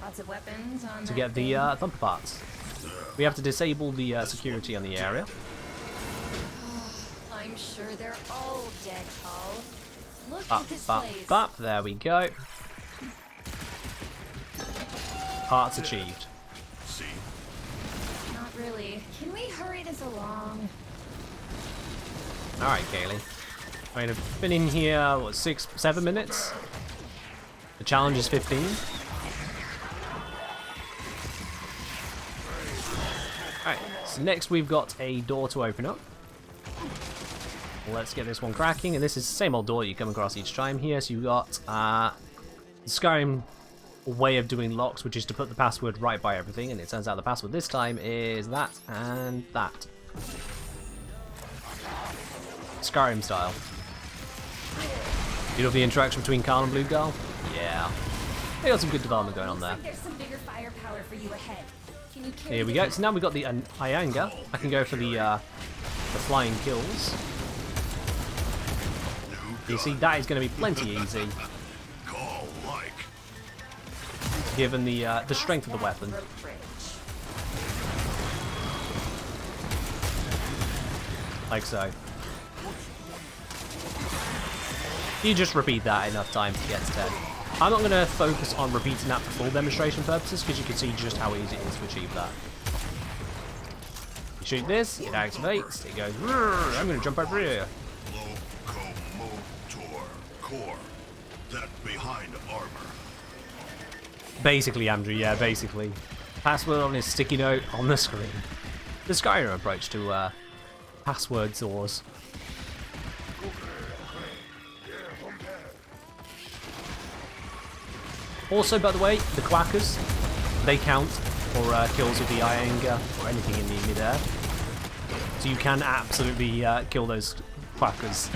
Lots of weapons on To get the thumper parts. We have to disable the security on the area. I'm sure they're all dead, Paul. Look Bop, at this bop, place. bop. There we go. Parts achieved. See? Not really. Can we hurry this along? Alright, Kaylee. I mean, I've been in here, what, 6, 7 minutes? The challenge is 15. Alright, so next we've got a door to open up. Let's get this one cracking, and this is the same old door you come across each time here. So you've got the Skyrim way of doing locks, which is to put the password right by everything, and it turns out the password this time is that and that. Skyrim style. You know the interaction between Carl and Blue Girl? Yeah. They got some good development going on there. There's some bigger firepower for you ahead. Can you carry Here we go. So now we've got the Ianga. I can go for the flying kills. You see, that is going to be plenty easy, Call like. given the strength of the weapon. Like so. You just repeat that enough times to get to 10. I'm not going to focus on repeating that for full demonstration purposes, because you can see just how easy it is to achieve that. You shoot this, it activates, it goes, I'm going to jump over here. Locomotor core. That behind armor. Basically, Andrew, yeah, basically. Password on his sticky note on the screen. The Skyrim approach to password saws. Also, by the way, the Quackers, they count for kills with the Ianga or anything in the mid-air. So you can absolutely kill those Quackers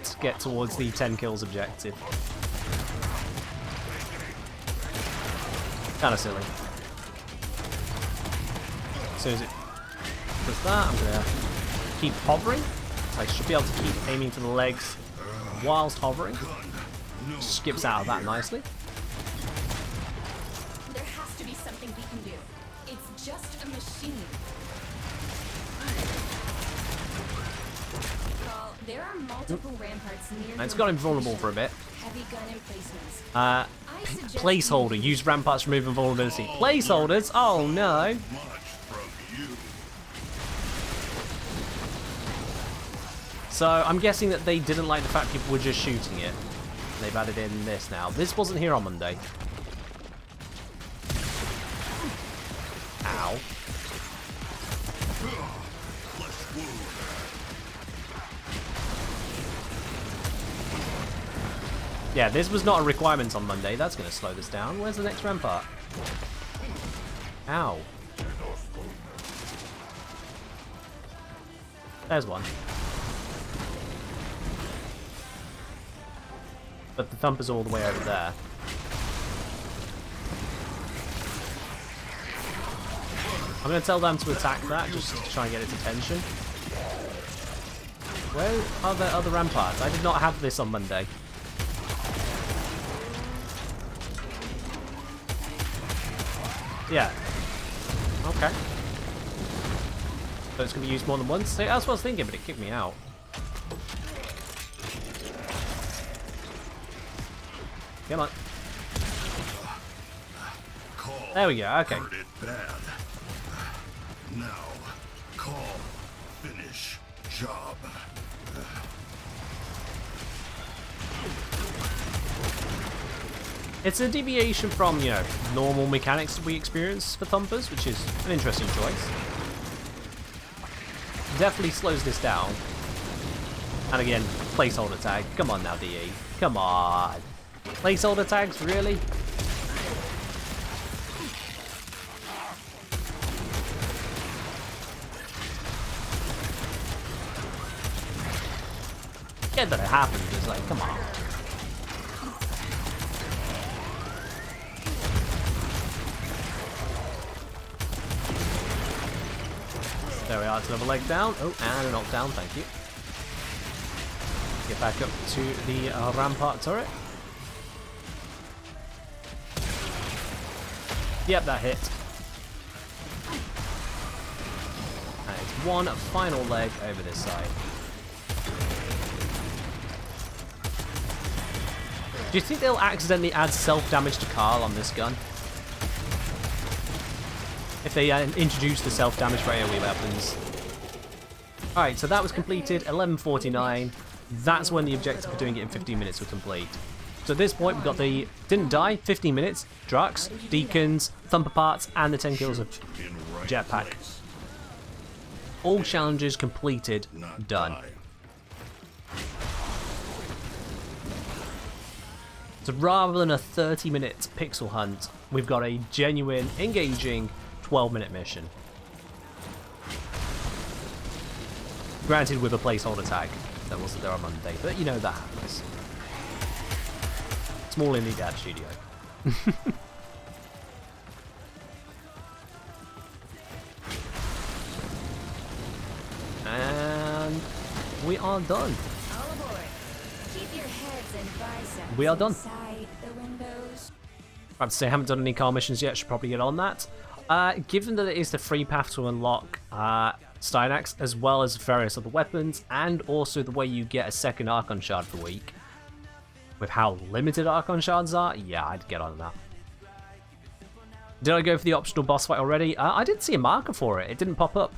to get towards the 10 kills objective. Kind of silly. As soon as it does that, I'm going to keep hovering. I should be able to keep aiming for the legs whilst hovering. Skips out of that nicely. There has to be something we can do. It's just a machine. Well, there are multiple ramparts near. It's got him vulnerable for a bit. Heavy gun emplacements. Placeholder. Use ramparts to remove invulnerability. Placeholders? Oh no. Much from you. So I'm guessing that they didn't like the fact people were just shooting it. They've added in this now. This wasn't here on Monday. Ow. Flesh wound. Yeah, this was not a requirement on Monday. That's going to slow this down. Where's the next rampart? Ow. There's one. But the thumper's all the way over there. I'm going to tell them to attack that, just to try and get its attention. Where are the other ramparts? I did not have this on Monday. Yeah. Okay. So it's going to be used more than once? That's what I was thinking, but it kicked me out. Come on. There we go, okay. Now, call, finish, job. It's a deviation from, you know, normal mechanics that we experience for Thumpers, which is an interesting choice. Definitely slows this down. And again, placeholder tag. Come on now, DE. Come on. Placeholder tags, really? Get that it happened, it's like, come on. There we are, it's another leg down. Oh, and a knockdown, thank you. Get back up to the rampart turret. Yep, that hit. And it's one final leg over this side. Do you think they'll accidentally add self-damage to Carl on this gun? If they introduce the self-damage for AoE weapons. Alright, so that was completed, 11:49. That's when the objective for doing it in 15 minutes was complete. So at this point, we've got the didn't die, 15 minutes, Drux, Deacons, Thumper parts, and the 10 kills of Jetpack. All challenges completed, done. So rather than a 30-minute pixel hunt, we've got a genuine, engaging 12-minute mission. Granted with a placeholder tag that wasn't there on Monday, but you know that happens. Small indie dad studio. And we are done. All aboard. Keep your heads and biceps We are done. inside the windows. I have to say I haven't done any car missions yet, should probably get on that. Given that it is the free path to unlock Stynax, as well as various other weapons, and also the way you get a second Archon Shard per week, with how limited Archon Shards are, yeah, I'd get on that. Did I go for the optional boss fight already? I didn't see a marker for it, it didn't pop up.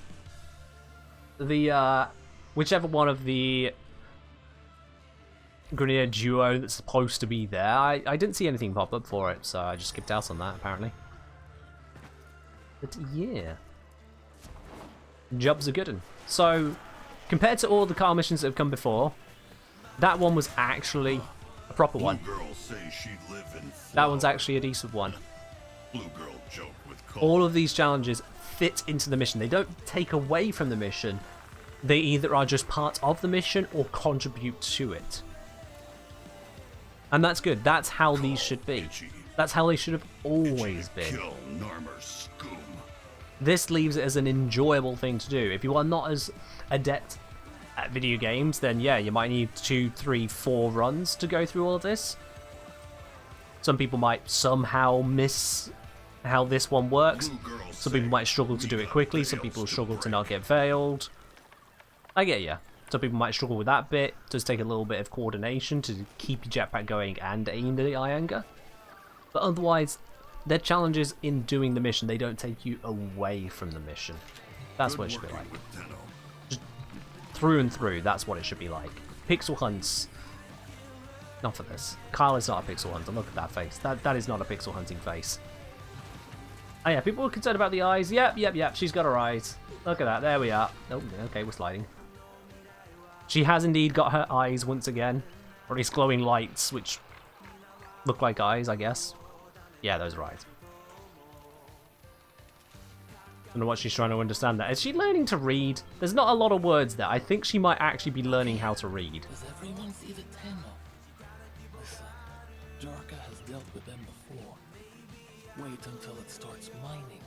The, whichever one of the Grenadier duo that's supposed to be there, I didn't see anything pop up for it, so I just skipped out on that, apparently. But yeah. Job's a good one. So, compared to all the car missions that have come before, that one was actually a proper one. That one's actually a decent one. All of these challenges fit into the mission. They don't take away from the mission. They either are just part of the mission or contribute to it. And that's good. That's how these should be. That's how they should have always been. This leaves it as an enjoyable thing to do. If you are not as adept at video games, then yeah, you might need 2, 3, 4 runs to go through all of this. Some people might somehow miss how this one works. Some people might struggle to do it quickly. Some people struggle to not get veiled. I get ya. Some people might struggle with that bit. It does take a little bit of coordination to keep your jetpack going and aim the eye anger. But otherwise, they're challenges in doing the mission. They don't take you away from the mission. That's what it should be like. Just through and through, that's what it should be like. Pixel hunts. Not for this. Kyle is not a pixel hunter. Look at that face. That is not a pixel hunting face. Oh yeah, people were concerned about the eyes. Yep. She's got her eyes. Look at that. There we are. Oh, okay, we're sliding. She has indeed got her eyes once again. Or at least glowing lights, which look like eyes, I guess. Yeah, those are eyes. I don't know what she's trying to understand there. Is she learning to read? There's not a lot of words there. I think she might actually be learning how to read. Does everyone see the 10-0? Listen, Jorka has dealt with them before. Wait until it starts mining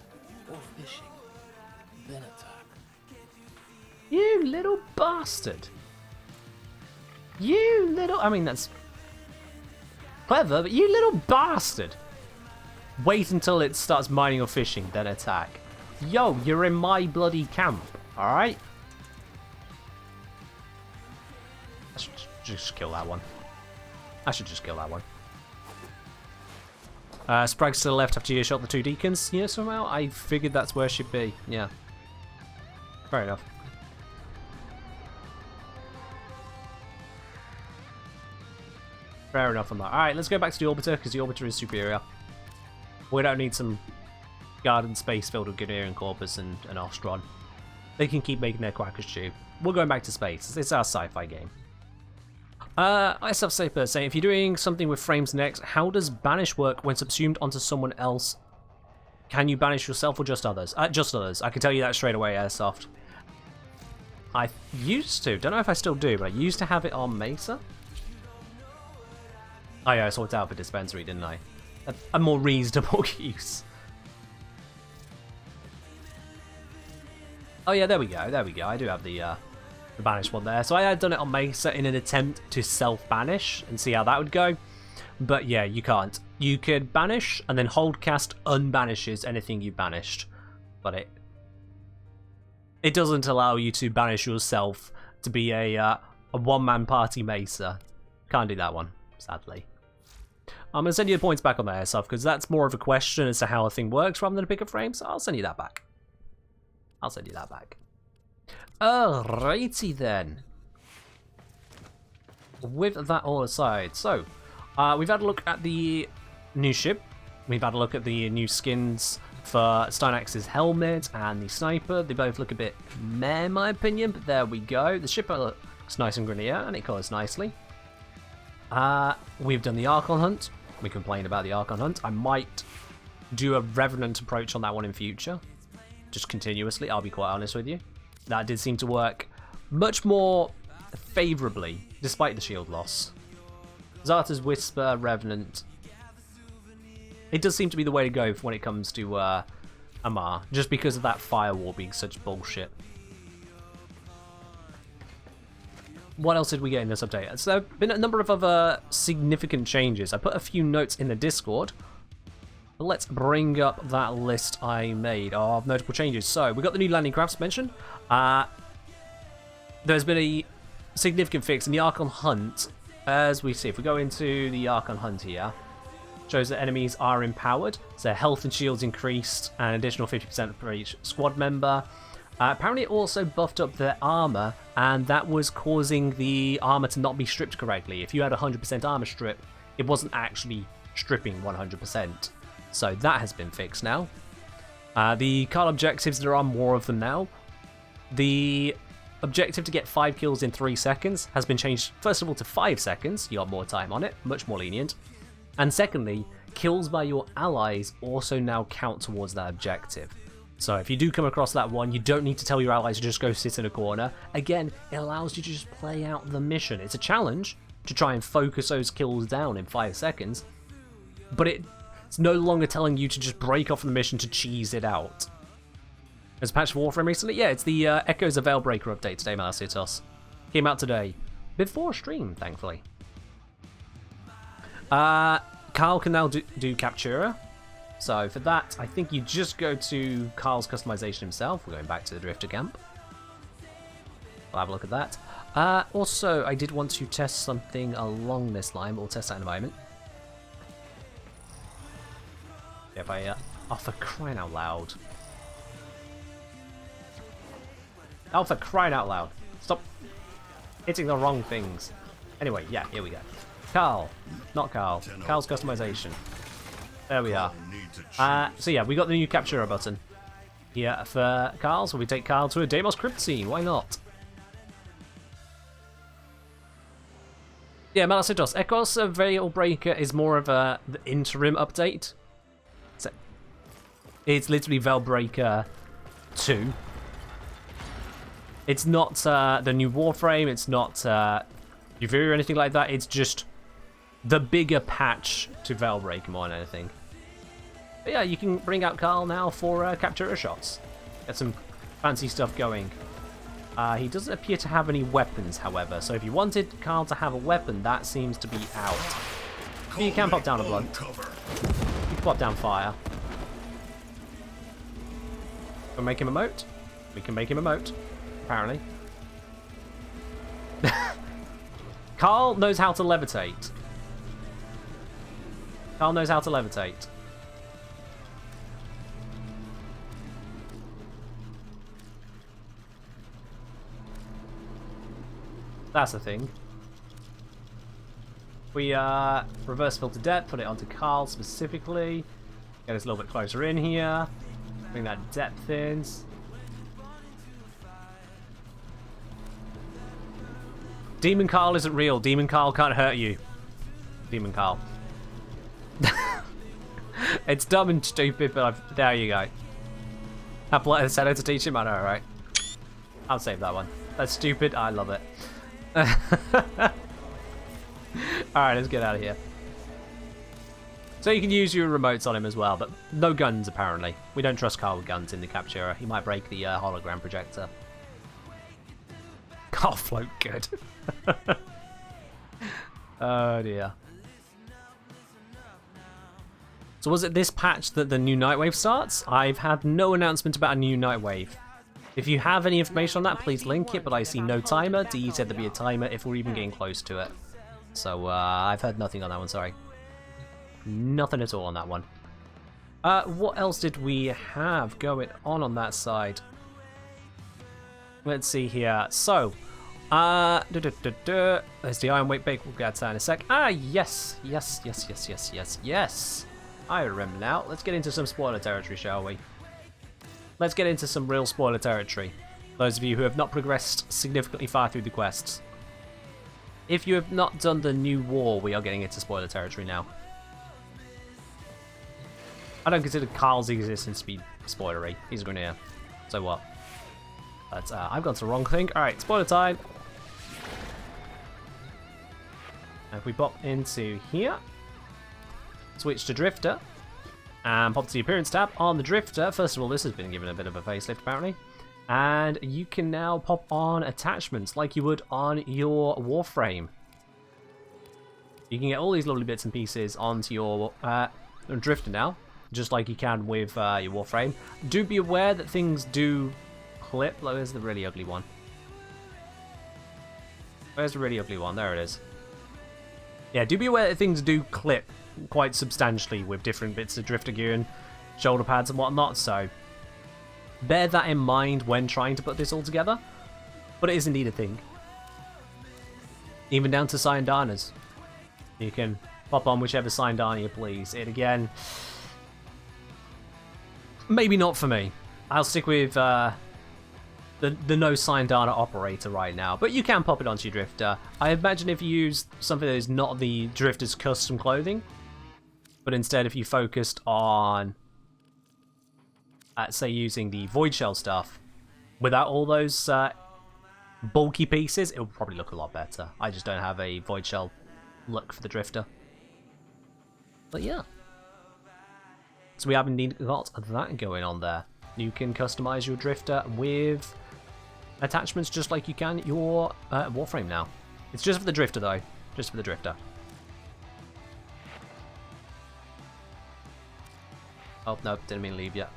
or fishing. then attack. You little bastard. You little... I mean, that's clever, but you little bastard. Wait until it starts mining or fishing, then attack. Yo, you're in my bloody camp, alright? I should just kill that one. I should just kill that one. Sprague's to the left after you shot the two deacons. Yeah, somehow I figured that's where she'd be. Yeah. Fair enough. Fair enough on that. Alright, let's go back to the Orbiter, because the Orbiter is superior. We don't need some garden space filled with Gunerian Corpus and Ostron. They can keep making their quackers stew. We're going back to space. It's our sci-fi game. SF saying, if you're doing something with frames next, how does banish work when subsumed onto someone else? Can you banish yourself or just others? Just others. I can tell you that straight away, Airsoft. I used to. Don't know if I still do, but I used to have it on Mesa. Oh yeah, I sorted out for dispensary, didn't I? A more reasonable use. Oh yeah, there we go. There we go. I do have the banish one there. So I had done it on Mesa in an attempt to self-banish and see how that would go. But yeah, you can't. You could banish and then hold cast unbanishes anything you banished. But it doesn't allow you to banish yourself to be a one-man party Mesa. Can't do that one, sadly. I'm going to send you the points back on the airsoft because that's more of a question as to how a thing works rather than a pick of frame, so I'll send you that back. I'll send you that back. Alrighty then. With that all aside, so we've had a look at the new ship. We've had a look at the new skins for Stynax's helmet and the sniper. They both look a bit meh in my opinion, but there we go. The ship looks nice and grenier and it colours nicely. We've done the Archon hunt. We complained about the Archon hunt. I might do a Revenant approach on that one in future. Just continuously, I'll be quite honest with you. That did seem to work much more favourably, despite the shield loss. Zarta's Whisper, Revenant. It does seem to be the way to go when it comes to Amar, just because of that firewall being such bullshit. What else did we get in this update? So there have been a number of other significant changes. I put a few notes in the Discord. But let's bring up that list I made of notable changes. So we got the new landing crafts mentioned. There's been a significant fix in the Archon Hunt. As we see, if we go into the Archon Hunt here, shows that enemies are empowered. So health and shields increased, an additional 50% for each squad member. Apparently it also buffed up their armor, and that was causing the armor to not be stripped correctly. If you had 100% armor strip, it wasn't actually stripping 100%. So that has been fixed now. The card objectives, there are more of them now. The objective to get 5 kills in 3 seconds has been changed, first of all, to 5 seconds. You got more time on it, much more lenient. And secondly, kills by your allies also now count towards that objective. So if you do come across that one, you don't need to tell your allies to just go sit in a corner. Again, it allows you to just play out the mission. It's a challenge to try and focus those kills down in 5 seconds, but it's no longer telling you to just break off the mission to cheese it out. There's a patch for Warframe recently? Yeah, it's the Echoes of Veilbreaker update today, Malasitos. Came out today. Before stream, thankfully. Carl can now do Captura. So for that, I think you just go to Carl's customization himself. We're going back to the Drifter camp. We'll have a look at that. Also, I did want to test something along this line, but we'll test that in a moment. If I, oh, for crying out loud. Oh, for crying out loud. Stop hitting the wrong things. Anyway, yeah, here we go. Carl. Not Carl. Carl's customization. There we are. So yeah, we got the new Captura button here for Carl, so we take Carl to a Deimos crypt scene. Why not? Yeah, Malasitos. Echoes of Veilbreaker is more of the interim update. So it's literally Veilbreaker 2. It's not the new Warframe, it's not Uviri or anything like that, it's just the bigger patch to Veilbreaker more than anything. But yeah, you can bring out Carl now for Captura shots. Get some fancy stuff going. He doesn't appear to have any weapons, however, so if you wanted Carl to have a weapon, that seems to be out. But you can pop down a blunt. You can pop down fire. Can we make him emote? We can make him emote, apparently. Carl knows how to levitate. Carl knows how to levitate. That's the thing. We reverse filter depth, put it onto Carl specifically. Get us a little bit closer in here. Bring that depth in. Demon Carl isn't real. Demon Carl can't hurt you. Demon Carl. It's dumb and stupid, but there you go. I've let Senna to teach him. I know, right? I'll save that one. That's stupid. I love it. Alright, let's get out of here. So you can use your remotes on him as well, but no guns apparently. We don't trust Carl with guns in the Captura. He might break the hologram projector. Carl float good. Oh dear. So was it this patch that the new Nightwave starts? I've had no announcement about a new Nightwave. If you have any information on that, please link it, but I see no timer. DE said there'd be a timer if we're even getting close to it. So I've heard nothing on that one, sorry. Nothing at all on that one. What else did we have going on that side? Let's see here. So, there's the Iron Weight Bake. We'll get to that in a sec. Yes. I remember now. Let's get into some spoiler territory, shall we? Let's get into some real spoiler territory. Those of you who have not progressed significantly far through the quests. If you have not done the new war, we are getting into spoiler territory now. I don't consider Carl's existence to be spoilery. He's a Grenier. So what? But I've gone to the wrong thing. Alright, spoiler time. If we pop into here, switch to Drifter, and pop to the Appearance tab on the Drifter. First of all, this has been given a bit of a facelift apparently. And you can now pop on attachments like you would on your Warframe. You can get all these lovely bits and pieces onto your Drifter now, just like you can with your Warframe. Do be aware that things do clip. Oh, where's the really ugly one? Where's the really ugly one? There it is. Yeah, do be aware that things do clip quite substantially with different bits of Drifter gear and shoulder pads and whatnot, so bear that in mind when trying to put this all together. But it is indeed a thing. Even down to Syandanas. You can pop on whichever Syandana you please. It again, maybe not for me. I'll stick with the no Syandana operator right now, but you can pop it onto your Drifter. I imagine if you use something that is not the Drifter's custom clothing, but instead if you focused on, say, using the Void Shell stuff, without all those bulky pieces, it would probably look a lot better. I just don't have a Void Shell look for the Drifter. But yeah. So we have indeed got that going on there. You can customize your Drifter with attachments just like you can your Warframe now. It's just for the Drifter though. Just for the Drifter. Oh, no, didn't mean to leave yet.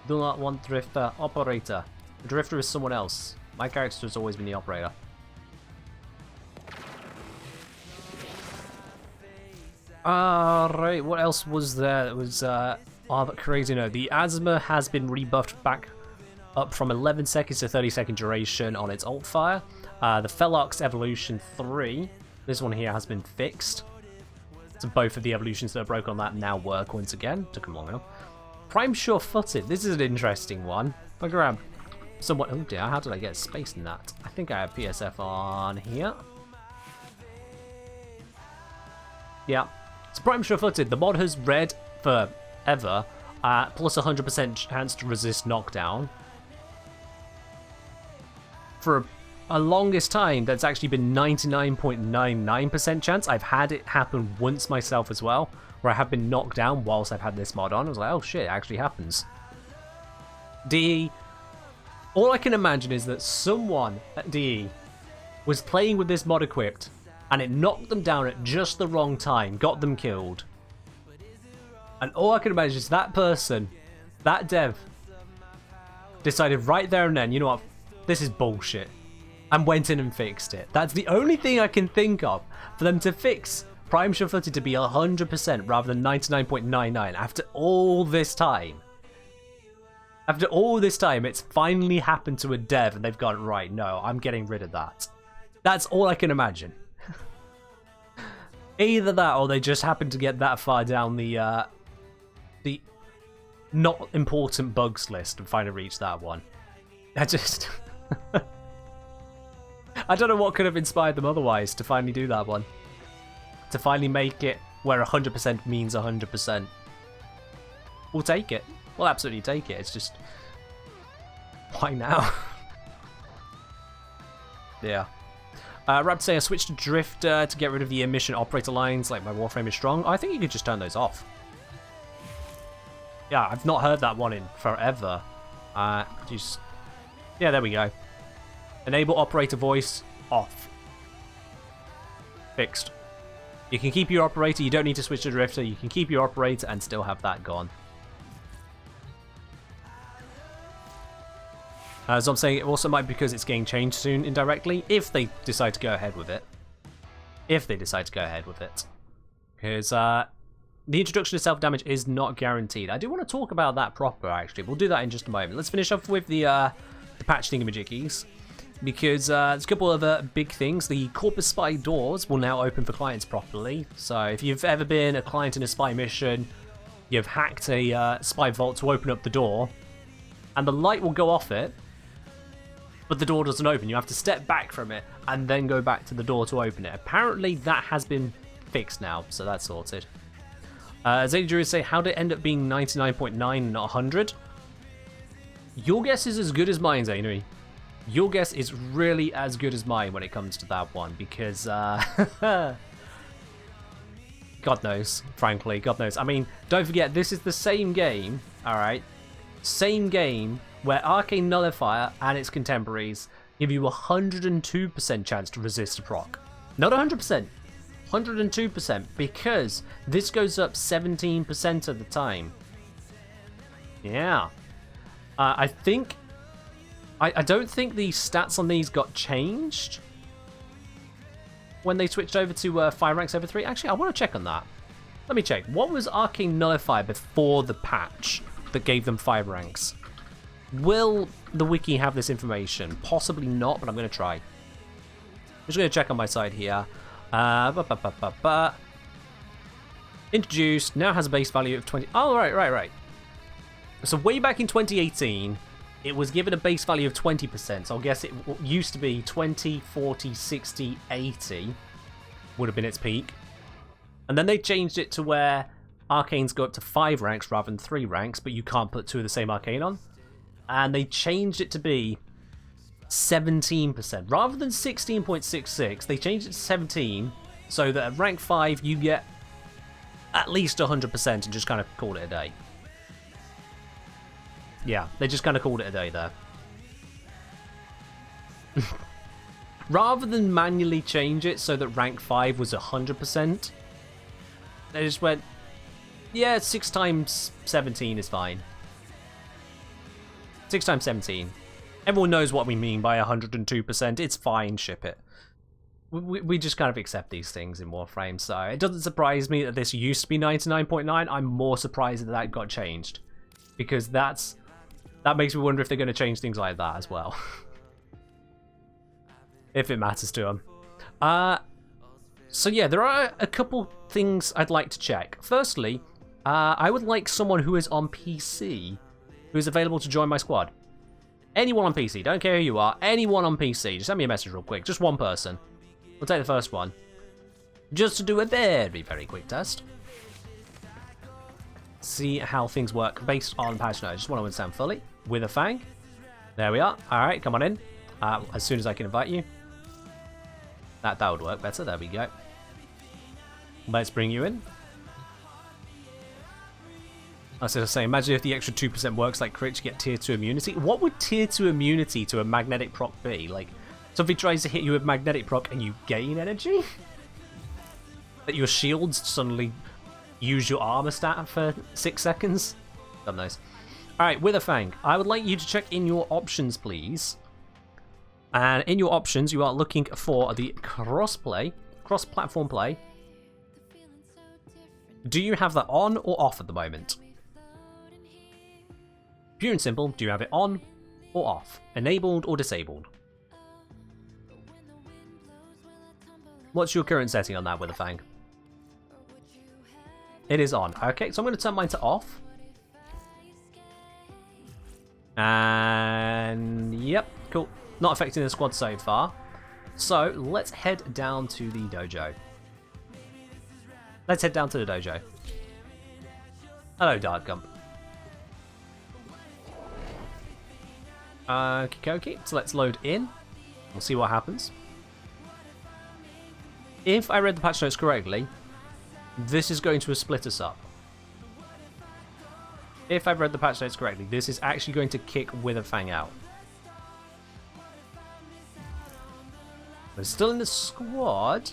Do not want Drifter operator. The Drifter is someone else. My character has always been the operator. Alright, what else was there that was crazy? No, the asthma has been rebuffed back up from 11 seconds to 30 second duration on its alt fire. The Felox Evolution 3, this one here has been fixed. So both of the evolutions that are broken on that now work once again. Took them long enough. Prime Sure-Footed, this is an interesting one. If I grab somewhat, oh dear, how did I get space in that? I think I have PSF on here. Yeah. So Prime Sure-Footed, the mod has read forever, plus 100% chance to resist knockdown. For a longest time, that's actually been 99.99% chance. I've had it happen once myself as well, where I have been knocked down whilst I've had this mod on. I was like, oh shit, it actually happens. All I can imagine is that someone at DE was playing with this mod equipped, and it knocked them down at just the wrong time, got them killed. And all I can imagine is that person, that dev, decided right there and then, you know what, this is bullshit, and went in and fixed it. That's the only thing I can think of for them to fix Prime Sure-Footed to be 100% rather than 99.99 after all this time. After all this time, it's finally happened to a dev and they've gone, right, no, I'm getting rid of that. That's all I can imagine. Either that or they just happened to get that far down the not important bugs list and finally reach that one. I just... I don't know what could have inspired them otherwise to finally do that one. To finally make it where 100% means 100%. We'll take it. We'll absolutely take it. It's just... why now? Yeah. Rap say I switched to Drifter to get rid of the emission operator lines like my Warframe is strong. I think you could just turn those off. Yeah, I've not heard that one in forever. Just... yeah, there we go. Enable operator voice off. Fixed. You can keep your operator, you don't need to switch to Drifter, you can keep your operator and still have that gone. As I'm saying, it also might be because it's getting changed soon indirectly, if they decide to go ahead with it. If they decide to go ahead with it. Because the introduction of self-damage is not guaranteed. I do want to talk about that proper, actually. We'll do that in just a moment. Let's finish off with the patch thingamajiggies. Because there's a couple of big things. The Corpus Spy doors will now open for clients properly. So if you've ever been a client in a spy mission, you've hacked a spy vault to open up the door, and the light will go off it, but the door doesn't open. You have to step back from it and then go back to the door to open it. Apparently that has been fixed now, so that's sorted. Zany Drew say, how did it end up being 99.9 and not 100? Your guess is as good as mine, Zany. Your guess is really as good as mine when it comes to that one, because God knows, frankly, God knows. I mean, don't forget, this is the same game, alright? Same game where Arcane Nullifier and its contemporaries give you a 102% chance to resist a proc. Not 100%, 102%, because this goes up 17% of the time. Yeah. I think... I don't think the stats on these got changed when they switched over to 5 ranks over 3. Actually, I want to check on that. Let me check. What was Arcane Nullifier before the patch that gave them 5 ranks? Will the wiki have this information? Possibly not, but I'm going to try. I'm just going to check on my side here. Introduced, now has a base value of 20. Oh, right. So way back in 2018... it was given a base value of 20%, so I'll guess it used to be 20, 40, 60, 80 would have been its peak. And then they changed it to where arcanes go up to 5 ranks rather than 3 ranks, but you can't put 2 of the same arcane on. And they changed it to be 17%. Rather than 16.66, they changed it to 17, so that at rank 5 you get at least 100% and just kind of call it a day. Yeah, they just kind of called it a day there. Rather than manually change it so that rank 5 was 100%, they just went, yeah, 6 times 17 is fine. 6 times 17. Everyone knows what we mean by 102%. It's fine, ship it. We just kind of accept these things in Warframe, so it doesn't surprise me that this used to be 99.9. I'm more surprised that that got changed. Because that makes me wonder if they're going to change things like that as well. If it matters to them. So yeah, there are a couple things I'd like to check. Firstly, I would like someone who is on PC who is available to join my squad. Anyone on PC, don't care who you are, anyone on PC, just send me a message real quick, just one person. We'll take the first one. Just to do a very, very quick test. See how things work based on patch notes. I just want to understand fully. With a fang. There we are. Alright, come on in. As soon as I can invite you. That would work better. There we go. Let's bring you in. I was going to say, imagine if the extra 2% works like crit to get tier 2 immunity. What would tier 2 immunity to a magnetic proc be? Like, something tries to hit you with magnetic proc and you gain energy? That your shields suddenly use your armor stat for 6 seconds? God knows. Alright, Witherfang, I would like you to check in your options, please. And in your options, you are looking for the cross-platform play. Do you have that on or off at the moment? Pure and simple, do you have it on or off? Enabled or disabled? What's your current setting on that, Witherfang? It is on. Okay, so I'm going to turn mine to off. And yep, cool. Not affecting the squad so far. So let's head down to the dojo. Let's head down to the dojo. Hello, Dartgump. Okay, so let's load in. We'll see what happens. If I read the patch notes correctly, this is going to split us up. If I've read the patch notes correctly, this is actually going to kick Witherfang out. But still in the squad.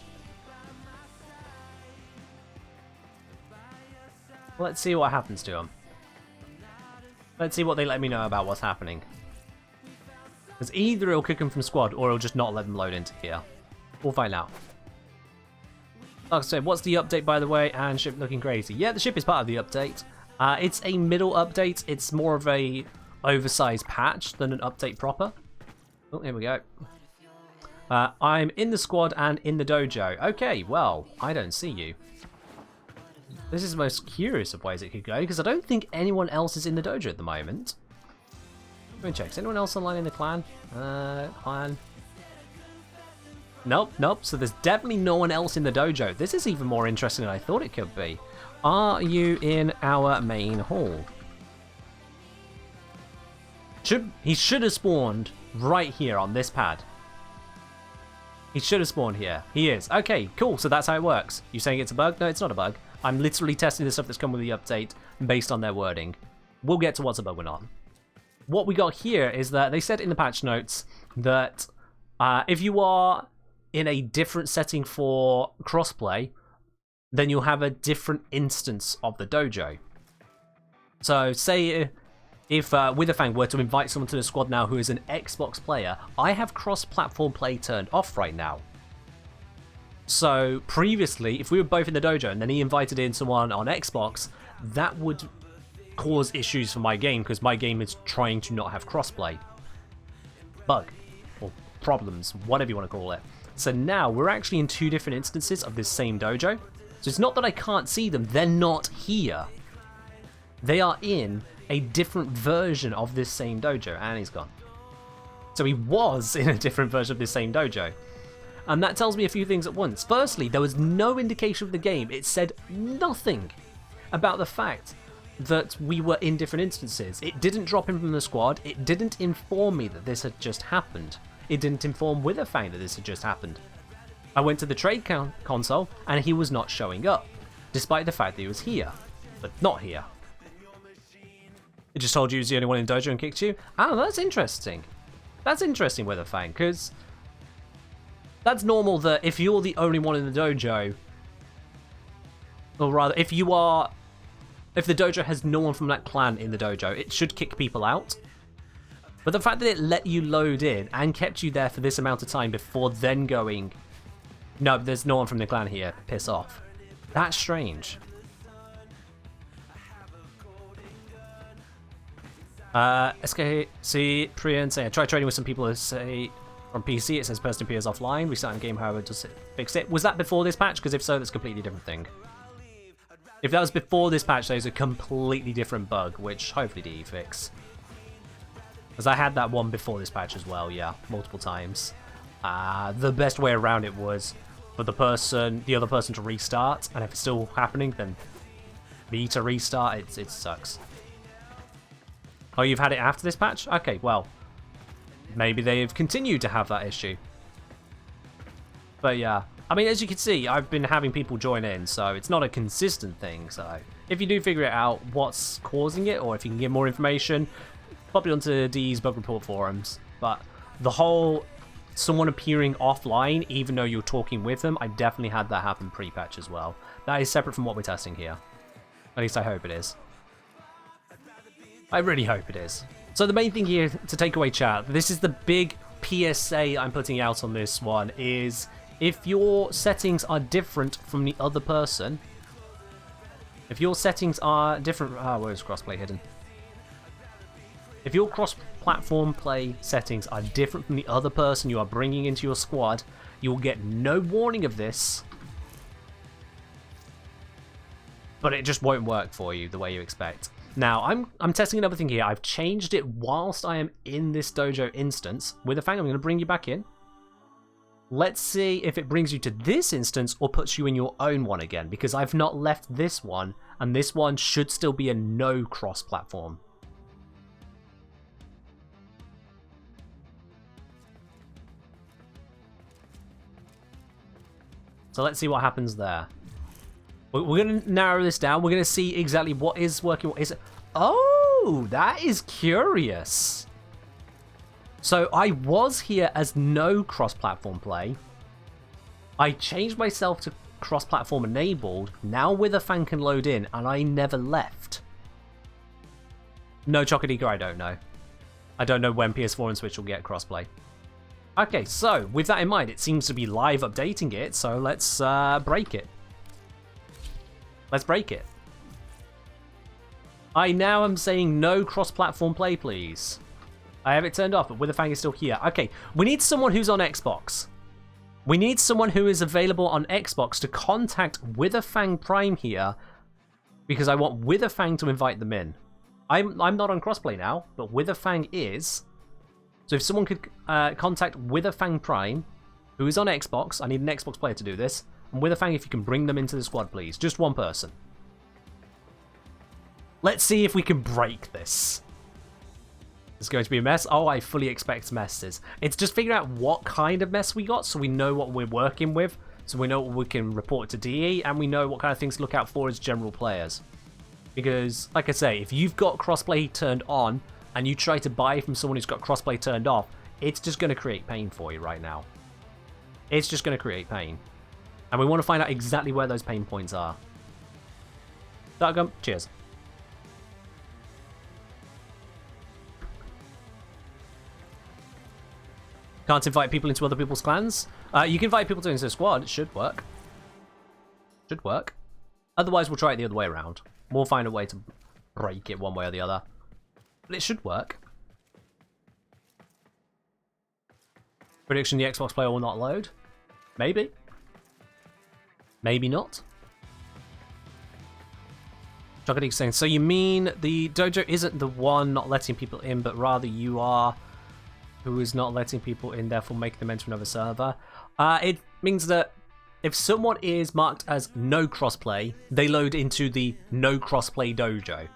Let's see what happens to him. Let's see what they let me know about what's happening. Because either it'll kick him from squad or it'll just not let them load into here. We'll find out. Like I said, what's the update, by the way? And ship looking crazy. Yeah, the ship is part of the update. It's a middle update. It's more of a oversized patch than an update proper. Oh, here we go. I'm in the squad and in the dojo. Okay, well, I don't see you. This is the most curious of ways it could go, because I don't think anyone else is in the dojo at the moment. Let me check. Is anyone else online in the clan? Clan. Nope. So there's definitely no one else in the dojo. This is even more interesting than I thought it could be. Are you in our main hall? He should have spawned right here on this pad. He should have spawned here. He is. Okay, cool. So that's how it works. You saying it's a bug? No, it's not a bug. I'm literally testing the stuff that's come with the update based on their wording. We'll get to what's a bug or not. What we got here is that they said in the patch notes that if you are in a different setting for crossplay, then you'll have a different instance of the dojo. So say if Witherfang were to invite someone to the squad now who is an Xbox player, I have cross-platform play turned off right now. So previously, if we were both in the dojo and then he invited in someone on Xbox, that would cause issues for my game because my game is trying to not have crossplay. Bug. Or problems, whatever you want to call it. So now we're actually in two different instances of this same dojo. So it's not that I can't see them, they're not here. They are in a different version of this same dojo, and he's gone. So he was in a different version of this same dojo. And that tells me a few things at once. Firstly, there was no indication of the game. It said nothing about the fact that we were in different instances. It didn't drop him from the squad. It didn't inform me that this had just happened. It didn't inform Witherfang that this had just happened. I went to the trade console and he was not showing up, despite the fact that he was here, but not here. It just told you he was the only one in dojo and kicked you? Oh, that's interesting. That's interesting, Witherfang, because that's normal that if you're the only one in the dojo, or rather, if the dojo has no one from that clan in the dojo, it should kick people out. But the fact that it let you load in and kept you there for this amount of time before then going, no, there's no one from the clan here, piss off. That's strange. SKC Priyan saying, I tried trading with some people who say from PC, it says person appears offline. Restarting game, however, does it fix it? Was that before this patch? Because if so, that's a completely different thing. If that was before this patch, there's a completely different bug, which hopefully DE fix. Because I had that one before this patch as well, yeah, multiple times. The best way around it was for the other person to restart, and if it's still happening, then me to restart, it sucks. Oh, you've had it after this patch? Okay, well, maybe they've continued to have that issue. But yeah, I mean, as you can see, I've been having people join in, so it's not a consistent thing, so If you do figure it out what's causing it, or if you can get more information, pop it onto D's bug report forums. But the whole someone appearing offline even though you're talking with them, I definitely had that happen pre-patch as well. That is separate from what we're testing here. At least I hope it is. I really hope it is. So the main thing here to take away, chat, this is the big PSA I'm putting out on this one, is if your settings are different from the other person, if your settings are different... where's crossplay hidden? If your cross-platform play settings are different from the other person you are bringing into your squad, you will get no warning of this, but it just won't work for you the way you expect. Now, I'm testing another thing here. I've changed it whilst I am in this dojo instance. With a fang, I'm going to bring you back in. Let's see if it brings you to this instance or puts you in your own one again, because I've not left this one, and this one should still be a no cross-platform. So let's see what happens there. We're going to narrow this down. We're going to see exactly what is working, what isn't. Oh, that is curious. So I was here as no cross-platform play. I changed myself to cross-platform enabled. Now Wither Fang can load in, and I never left. No, Chocodika, I don't know. I don't know when PS4 and Switch will get crossplay. Okay, so with that in mind, it seems to be live updating it, so let's break it. Let's break it. I now am saying no cross-platform play, please. I have it turned off, but Witherfang is still here. Okay, we need someone who's on Xbox. We need someone who is available on Xbox to contact Witherfang Prime here, because I want Witherfang to invite them in. I'm not on crossplay now, but Witherfang is. So if someone could contact Witherfang Prime, who is on Xbox, I need an Xbox player to do this, and Witherfang, if you can bring them into the squad, please. Just one person. Let's see if we can break this. It's going to be a mess. Oh, I fully expect messes. It's just figuring out what kind of mess we got so we know what we're working with, so we know what we can report to DE, and we know what kind of things to look out for as general players. Because, like I say, if you've got crossplay turned on, and you try to buy from someone who's got crossplay turned off, it's just going to create pain for you right now. It's just going to create pain. And we want to find out exactly where those pain points are. Darkgum, cheers. Can't invite people into other people's clans? You can invite people into a squad. It should work. Should work. Otherwise, we'll try it the other way around. We'll find a way to break it one way or the other. But it should work. Prediction: the Xbox player will not load. Maybe. Maybe not. Chocolatey saying, so you mean the dojo isn't the one not letting people in, but rather you are who is not letting people in, therefore make them enter another server? It means that if someone is marked as no crossplay, they load into the no crossplay dojo.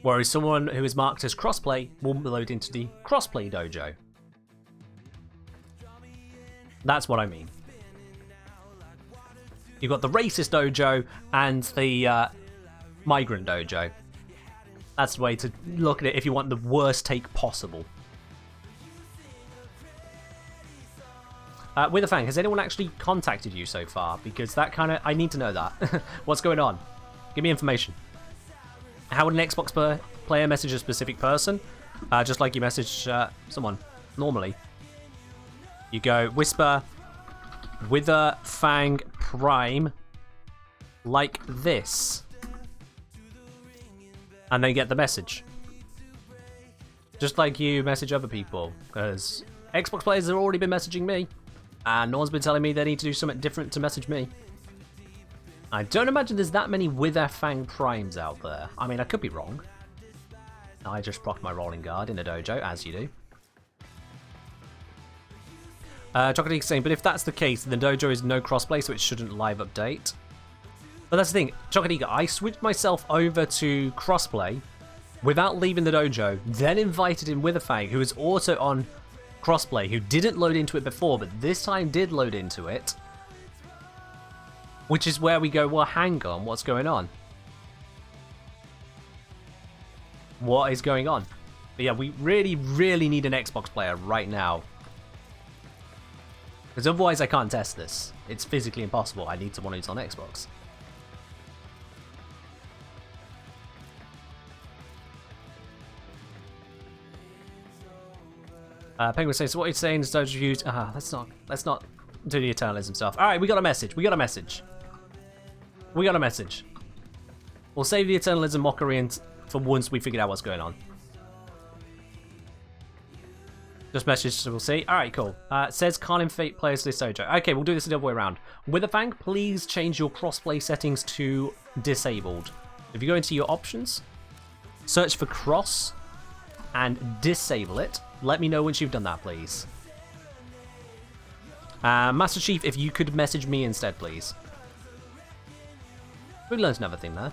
Whereas someone who is marked as crossplay will load into the crossplay dojo. That's what I mean. You've got the racist dojo and the migrant dojo. That's the way to look at it if you want the worst take possible. Witherfang, has anyone actually contacted you so far? Because that kind of... I need to know that. What's going on? Give me information. How would an Xbox player message a specific person? Just like you message someone normally. You go whisper Witherfang Prime like this, and they get the message. Just like you message other people, because Xbox players have already been messaging me, and no one's been telling me they need to do something different to message me. I don't imagine there's that many Witherfang Primes out there. I mean, I could be wrong. I just procced my rolling guard in a dojo, as you do. Chocodika's saying, but if that's the case, then dojo is no crossplay, so it shouldn't live update. But that's the thing, Chocodika, I switched myself over to crossplay without leaving the dojo, then invited in Witherfang, who is also on crossplay, who didn't load into it before, but this time did load into it. Which is where we go, well, hang on, what's going on? What is going on? But yeah, we really, really need an Xbox player right now. Because otherwise I can't test this. It's physically impossible. I need someone who's on Xbox. Penguin says, so what you're saying is those reviews... let's not do the eternalism stuff. Alright, we got a message. We got a message. We got a message. We'll save the eternalism mockery for once we figured out what's going on. Just message, so we'll see. Alright, cool. Says can't invite players to this dojo. Okay, we'll do this the other way around. Witherfang, please change your crossplay settings to disabled. If you go into your options, search for cross, and disable it. Let me know once you've done that, please. Master Chief, if you could message me instead, please. We learned another thing there.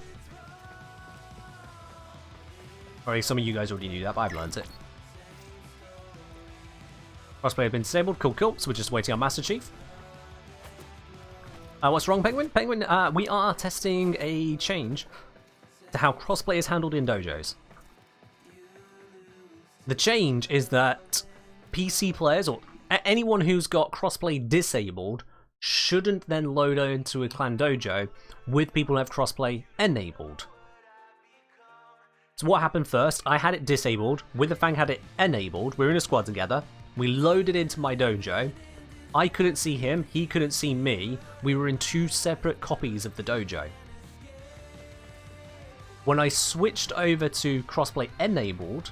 Alright, some of you guys already knew that, but I've learned it. Crossplay has been disabled. Cool, cool. So we're just waiting on Master Chief. What's wrong, Penguin? Penguin, we are testing a change to how crossplay is handled in dojos. The change is that PC players, or anyone who's got crossplay disabled, shouldn't then load into a clan dojo with people who have crossplay enabled. So what happened first, I had it disabled, Witherfang had it enabled, we were in a squad together, we loaded into my dojo, I couldn't see him, he couldn't see me, we were in two separate copies of the dojo. When I switched over to crossplay enabled,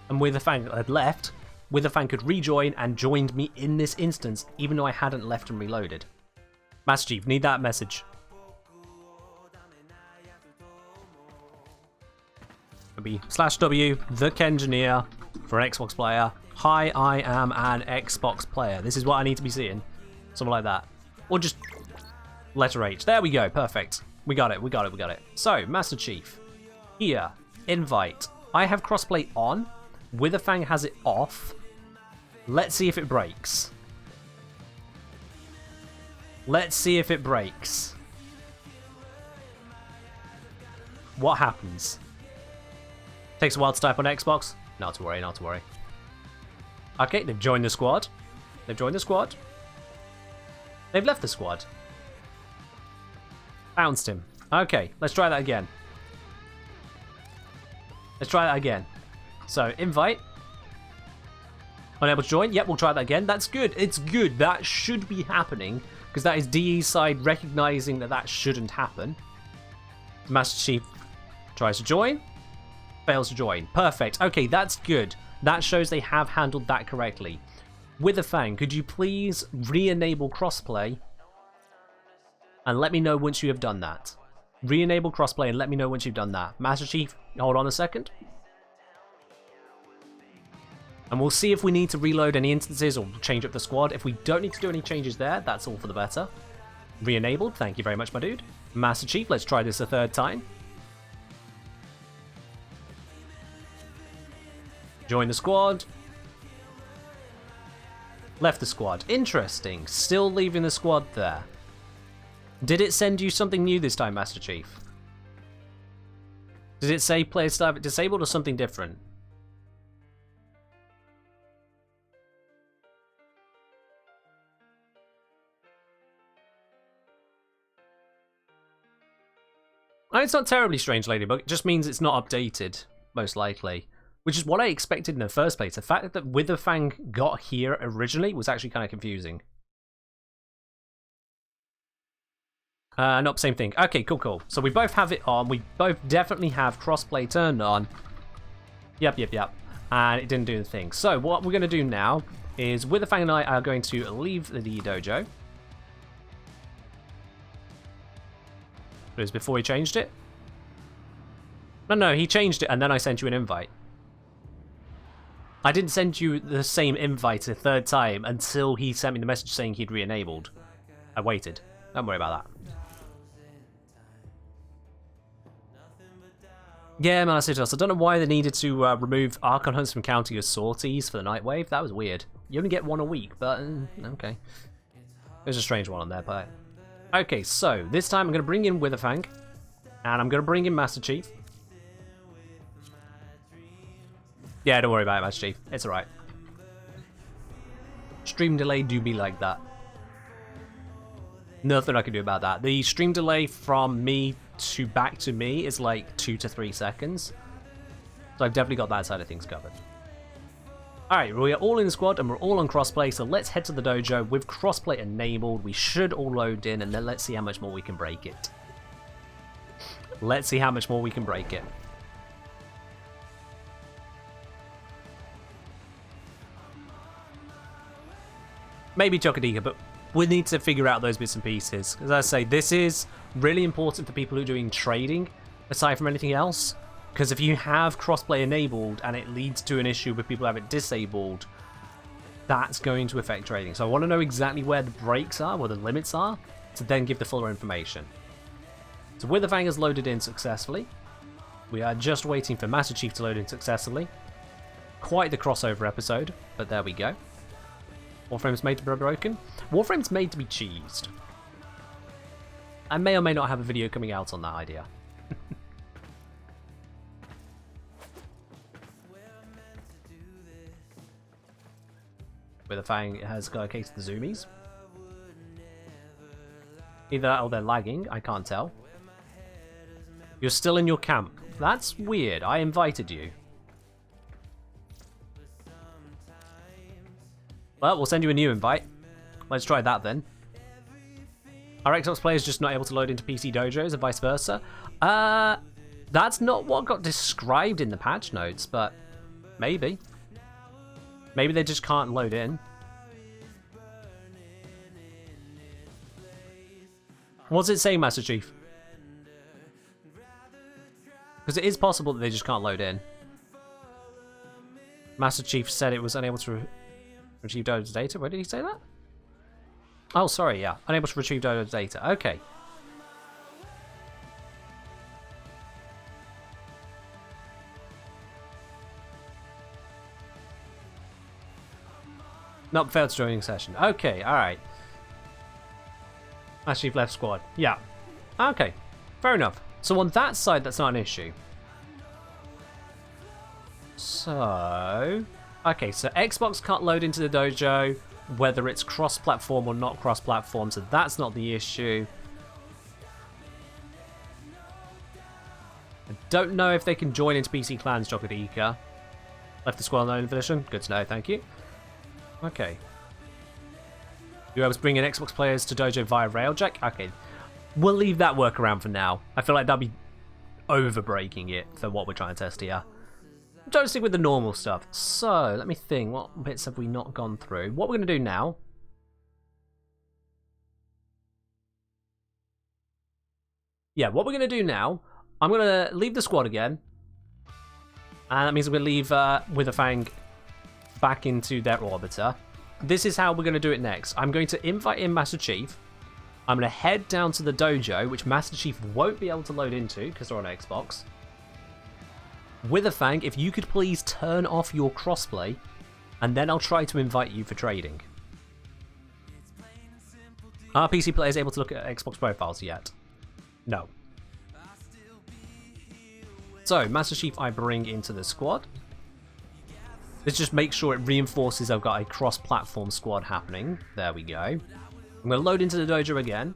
and Witherfang had left, Witherfang could rejoin and joined me in this instance, even though I hadn't left and reloaded. Master Chief, need that message. It'll be /W, the Kengineer, for an Xbox player. Hi, I am an Xbox player. This is what I need to be seeing. Something like that. Or just letter H. There we go, perfect. We got it, we got it, we got it. So, Master Chief. Here, invite. I have crossplay on. Witherfang has it off. Let's see if it breaks. Let's see if it breaks. What happens? Takes a while to type on Xbox. Not to worry, not to worry. Okay, they've joined the squad. They've joined the squad. They've left the squad. Bounced him. Okay, let's try that again. Let's try that again. So, invite. Unable to join. Yep, we'll try that again. That's good. It's good. That should be happening, because that is DE's side recognizing that that shouldn't happen. Master Chief tries to join. Fails to join. Perfect. Okay, that's good. That shows they have handled that correctly. Witherfang, could you please re-enable crossplay and let me know once you have done that. Re-enable crossplay and let me know once you've done that. Master Chief, hold on a second. And we'll see if we need to reload any instances or change up the squad. If we don't need to do any changes there, that's all for the better. Re-enabled, thank you very much, my dude. Master Chief, let's try this a third time. Join the squad. Left the squad. Interesting. Still leaving the squad there. Did it send you something new this time, Master Chief? Did it say player style disabled or something different? It's not terribly strange, Ladybug. It just means it's not updated, most likely. Which is what I expected in the first place. The fact that Witherfang got here originally was actually kind of confusing. Nope, same thing. Okay, cool, cool. So we both have it on. We both definitely have crossplay turned on. Yep. And it didn't do the thing. So what we're going to do now is Witherfang and I are going to leave the dojo. It was before he changed it. No, he changed it and then I sent you an invite. I didn't send you the same invite a third time until he sent me the message saying he'd re-enabled. I waited. Don't worry about that. Yeah, man, I don't know why they needed to remove Archon Hunts from counting as sorties for the Nightwave. That was weird. You only get one a week, but okay. There's a strange one on there, but... Okay, so this time I'm going to bring in Witherfang, and I'm going to bring in Master Chief. Yeah, don't worry about it, Master Chief. It's alright. Stream delay do be like that. Nothing I can do about that. The stream delay from me to back to me is like 2 to 3 seconds. So I've definitely got that side of things covered. Alright, we are all in the squad and we're all on crossplay, so let's head to the dojo with crossplay enabled. We should all load in and then let's see how much more we can break it. Let's see how much more we can break it. Maybe Chocodika, but we need to figure out those bits and pieces. As I say, this is really important for people who are doing trading, aside from anything else. Because if you have crossplay enabled and it leads to an issue with people who have it disabled, that's going to affect trading. So I want to know exactly where the breaks are, where the limits are, to then give the fuller information. So Witherfang has loaded in successfully. We are just waiting for Master Chief to load in successfully. Quite the crossover episode, but there we go. Warframe's made to be broken. Warframe's made to be cheesed. I may or may not have a video coming out on that idea. Witherfang has got a case of the zoomies. Either that or they're lagging, I can't tell. You're still in your camp. That's weird. I invited you. Well, we'll send you a new invite. Let's try that then. Are Xbox players just not able to load into PC dojos and vice versa? That's not what got described in the patch notes, but maybe. Maybe they just can't load in. What's it saying, Master Chief? Because it is possible that they just can't load in. Master Chief said it was unable to retrieve downloaded data. Where did he say that? Oh, sorry, yeah. Unable to retrieve downloaded data. Okay. Not failed to join session. Okay, alright. Master Chief left squad. Yeah. Okay. Fair enough. So on that side, that's not an issue. So... Okay, so Xbox can't load into the dojo, whether it's cross-platform or not cross-platform, so that's not the issue. I don't know if they can join into PC Clans, Chocodika. Left the squad on own position. Good to know, thank you. Okay. You able to bring in Xbox players to dojo via Railjack? Okay. We'll leave that workaround for now. I feel like that'd be over-breaking it for what we're trying to test here. Don't stick with the normal stuff. So, let me think. What bits have we not gone through? What we're going to do now... Yeah, what we're going to do now... I'm going to leave the squad again. And that means I'm going to leave Witherfang back into their orbiter. This is how we're going to do it next. I'm going to invite in Master Chief. I'm going to head down to the dojo, which Master Chief won't be able to load into because they're on Xbox. Witherfang, if you could please turn off your crossplay, and then I'll try to invite you for trading. Are PC players able to look at Xbox profiles yet? No. So, Master Chief I bring into the squad. Let's just make sure it reinforces I've got a cross-platform squad happening. There we go. I'm going to load into the dojo again.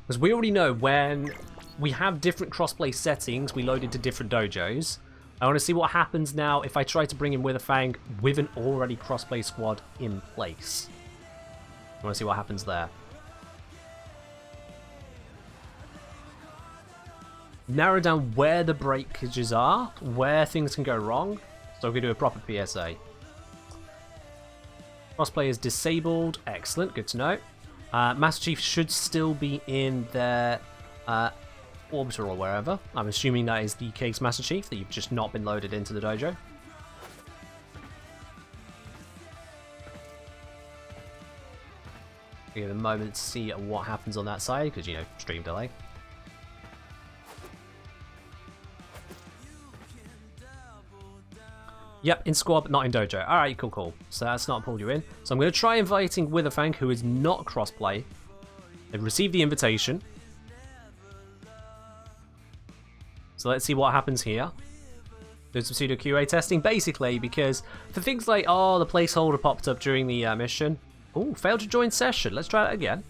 Because we already know when we have different crossplay settings, we load into different dojos. I want to see what happens now if I try to bring in Witherfang with an already crossplay squad in place. I want to see what happens there. Narrow down where the breakages are, where things can go wrong. So we're going to do a proper PSA. Crossplay is disabled. Excellent, good to know. Master Chief should still be in their orbiter or wherever. I'm assuming that is the case, Master Chief, that you've just not been loaded into the dojo. Give it a moment to see what happens on that side, because, you know, stream delay. Yep, in squad, but not in dojo. Alright, cool, cool. So that's not pulled you in. So I'm going to try inviting Witherfang, who is not crossplay. They've received the invitation. So let's see what happens here. Doing some pseudo QA testing, basically, because for things like, oh, the placeholder popped up during the mission. Oh, failed to join session. Let's try that again.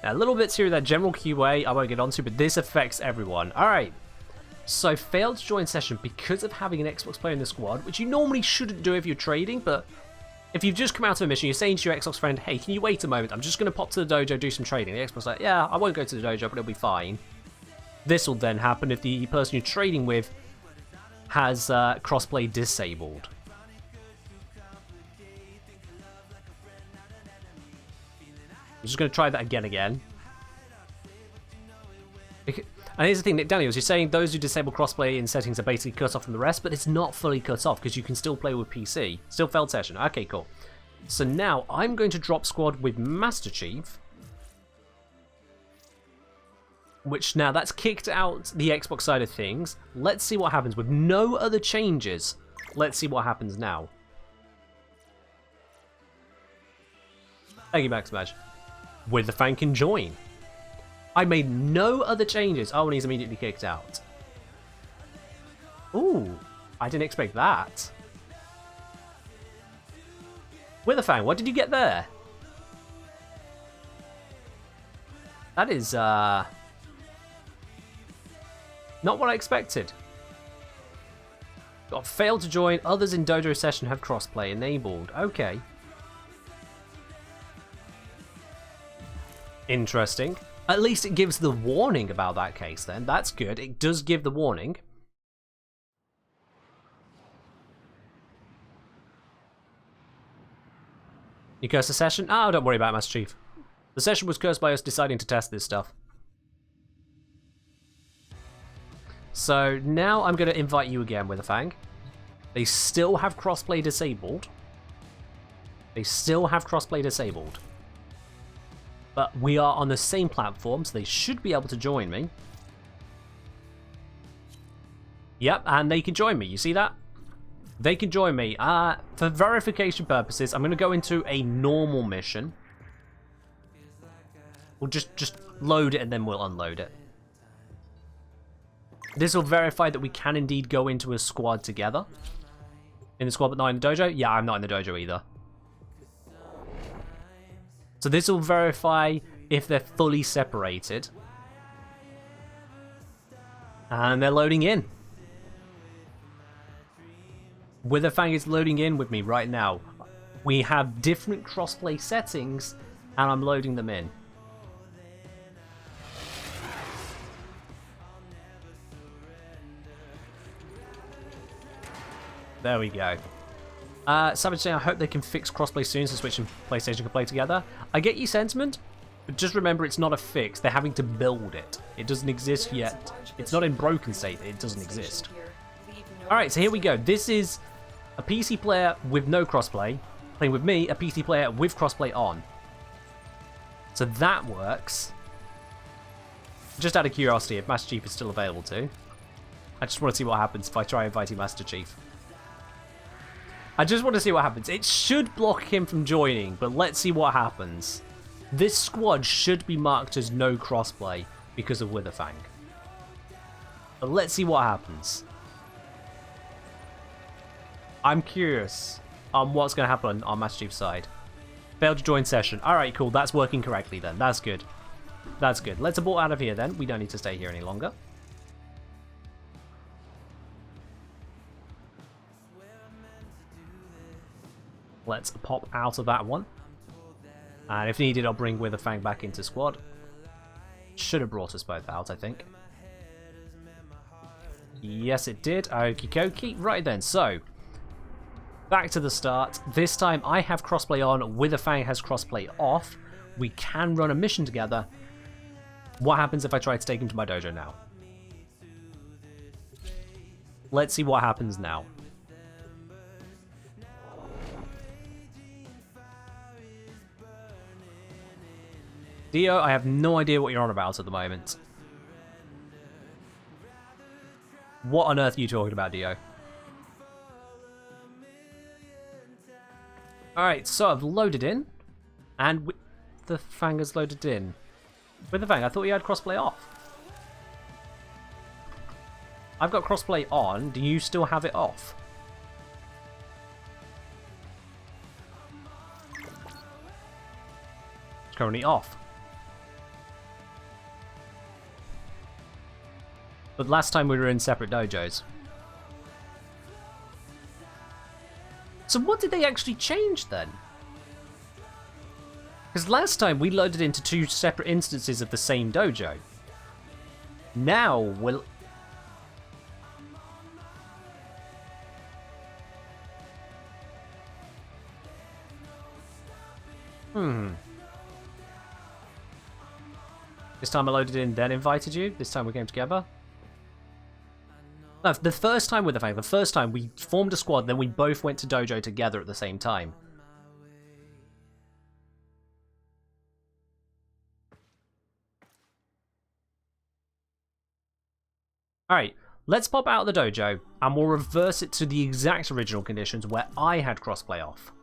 Now, little bits here of that general QA I won't get onto, but this affects everyone. Alright, so failed to join session because of having an Xbox player in the squad, which you normally shouldn't do if you're trading, but if you've just come out of a mission, you're saying to your Xbox friend, hey, can you wait a moment? I'm just going to pop to the dojo, do some trading. The Xbox like, yeah, I won't go to the dojo, but it'll be fine. This will then happen if the person you're trading with has crossplay disabled. I'm just going to try that again. And here's the thing, Nick Daniels, you're saying those who disable crossplay in settings are basically cut off from the rest, but it's not fully cut off because you can still play with PC. Still failed session. Okay, cool. So now I'm going to drop squad with Master Chief, which now that's kicked out the Xbox side of things. Let's see what happens with no other changes. Let's see what happens now. Thank you, Max Smash. With the fan can join. I made no other changes. Oh, and he's immediately kicked out. Ooh, I didn't expect that. Witherfang, what did you get there? That is, not what I expected. Got failed to join. Others in Dojo session have crossplay enabled. Okay. Interesting. At least it gives the warning about that case then. That's good. It does give the warning. You curse the session? Oh, don't worry about it, Master Chief. The session was cursed by us deciding to test this stuff. So now I'm going to invite you again with a Fang. They still have crossplay disabled. They still have crossplay disabled. But we are on the same platform, so they should be able to join me. Yep, and they can join me. You see that? They can join me. For verification purposes, I'm going to go into a normal mission. We'll just load it and then we'll unload it. This will verify that we can indeed go into a squad together. In the squad but not in the dojo? Yeah, I'm not in the dojo either. So this will verify if they're fully separated. And they're loading in. Witherfang is loading in with me right now. We have different crossplay settings, and I'm loading them in. There we go. Savage saying, I hope they can fix crossplay soon so Switch and PlayStation can play together. I get your sentiment, but just remember it's not a fix. They're having to build it. It doesn't exist yet. It's not in broken state. It doesn't exist. Alright, so here we go. This is a PC player with no crossplay, playing with me, a PC player with crossplay on. So that works. Just out of curiosity, if Master Chief is still available too. I just want to see what happens if I try inviting Master Chief. I just want to see what happens. It should block him from joining, but let's see what happens. This squad should be marked as no crossplay because of Witherfang. But let's see what happens. I'm curious on what's going to happen on Master Chief's side. Failed to join session. Alright, cool. That's working correctly then. That's good. That's good. Let's abort out of here then. We don't need to stay here any longer. Let's pop out of that one. And if needed, I'll bring Witherfang back into squad. Should have brought us both out, I think. Yes, it did. Okie dokie. Right then, so back to the start. This time I have crossplay on, Witherfang has crossplay off. We can run a mission together. What happens if I try to take him to my dojo now? Let's see what happens now. Dio, I have no idea what you're on about at the moment. What on earth are you talking about, Dio? Alright, so I've loaded in. And the Fang is loaded in? With the Fang, I thought he had crossplay off. I've got crossplay on. Do you still have it off? It's currently off. But last time we were in separate dojos. So what did they actually change then? Because last time we loaded into 2 separate instances of the same dojo. Now we'll... This time I loaded in, then invited you. This time we came together. No, the first time with the Fang, the first time we formed a squad, then we both went to dojo together at the same time. Alright, let's pop out of the dojo, and we'll reverse it to the exact original conditions where I had crossplay off.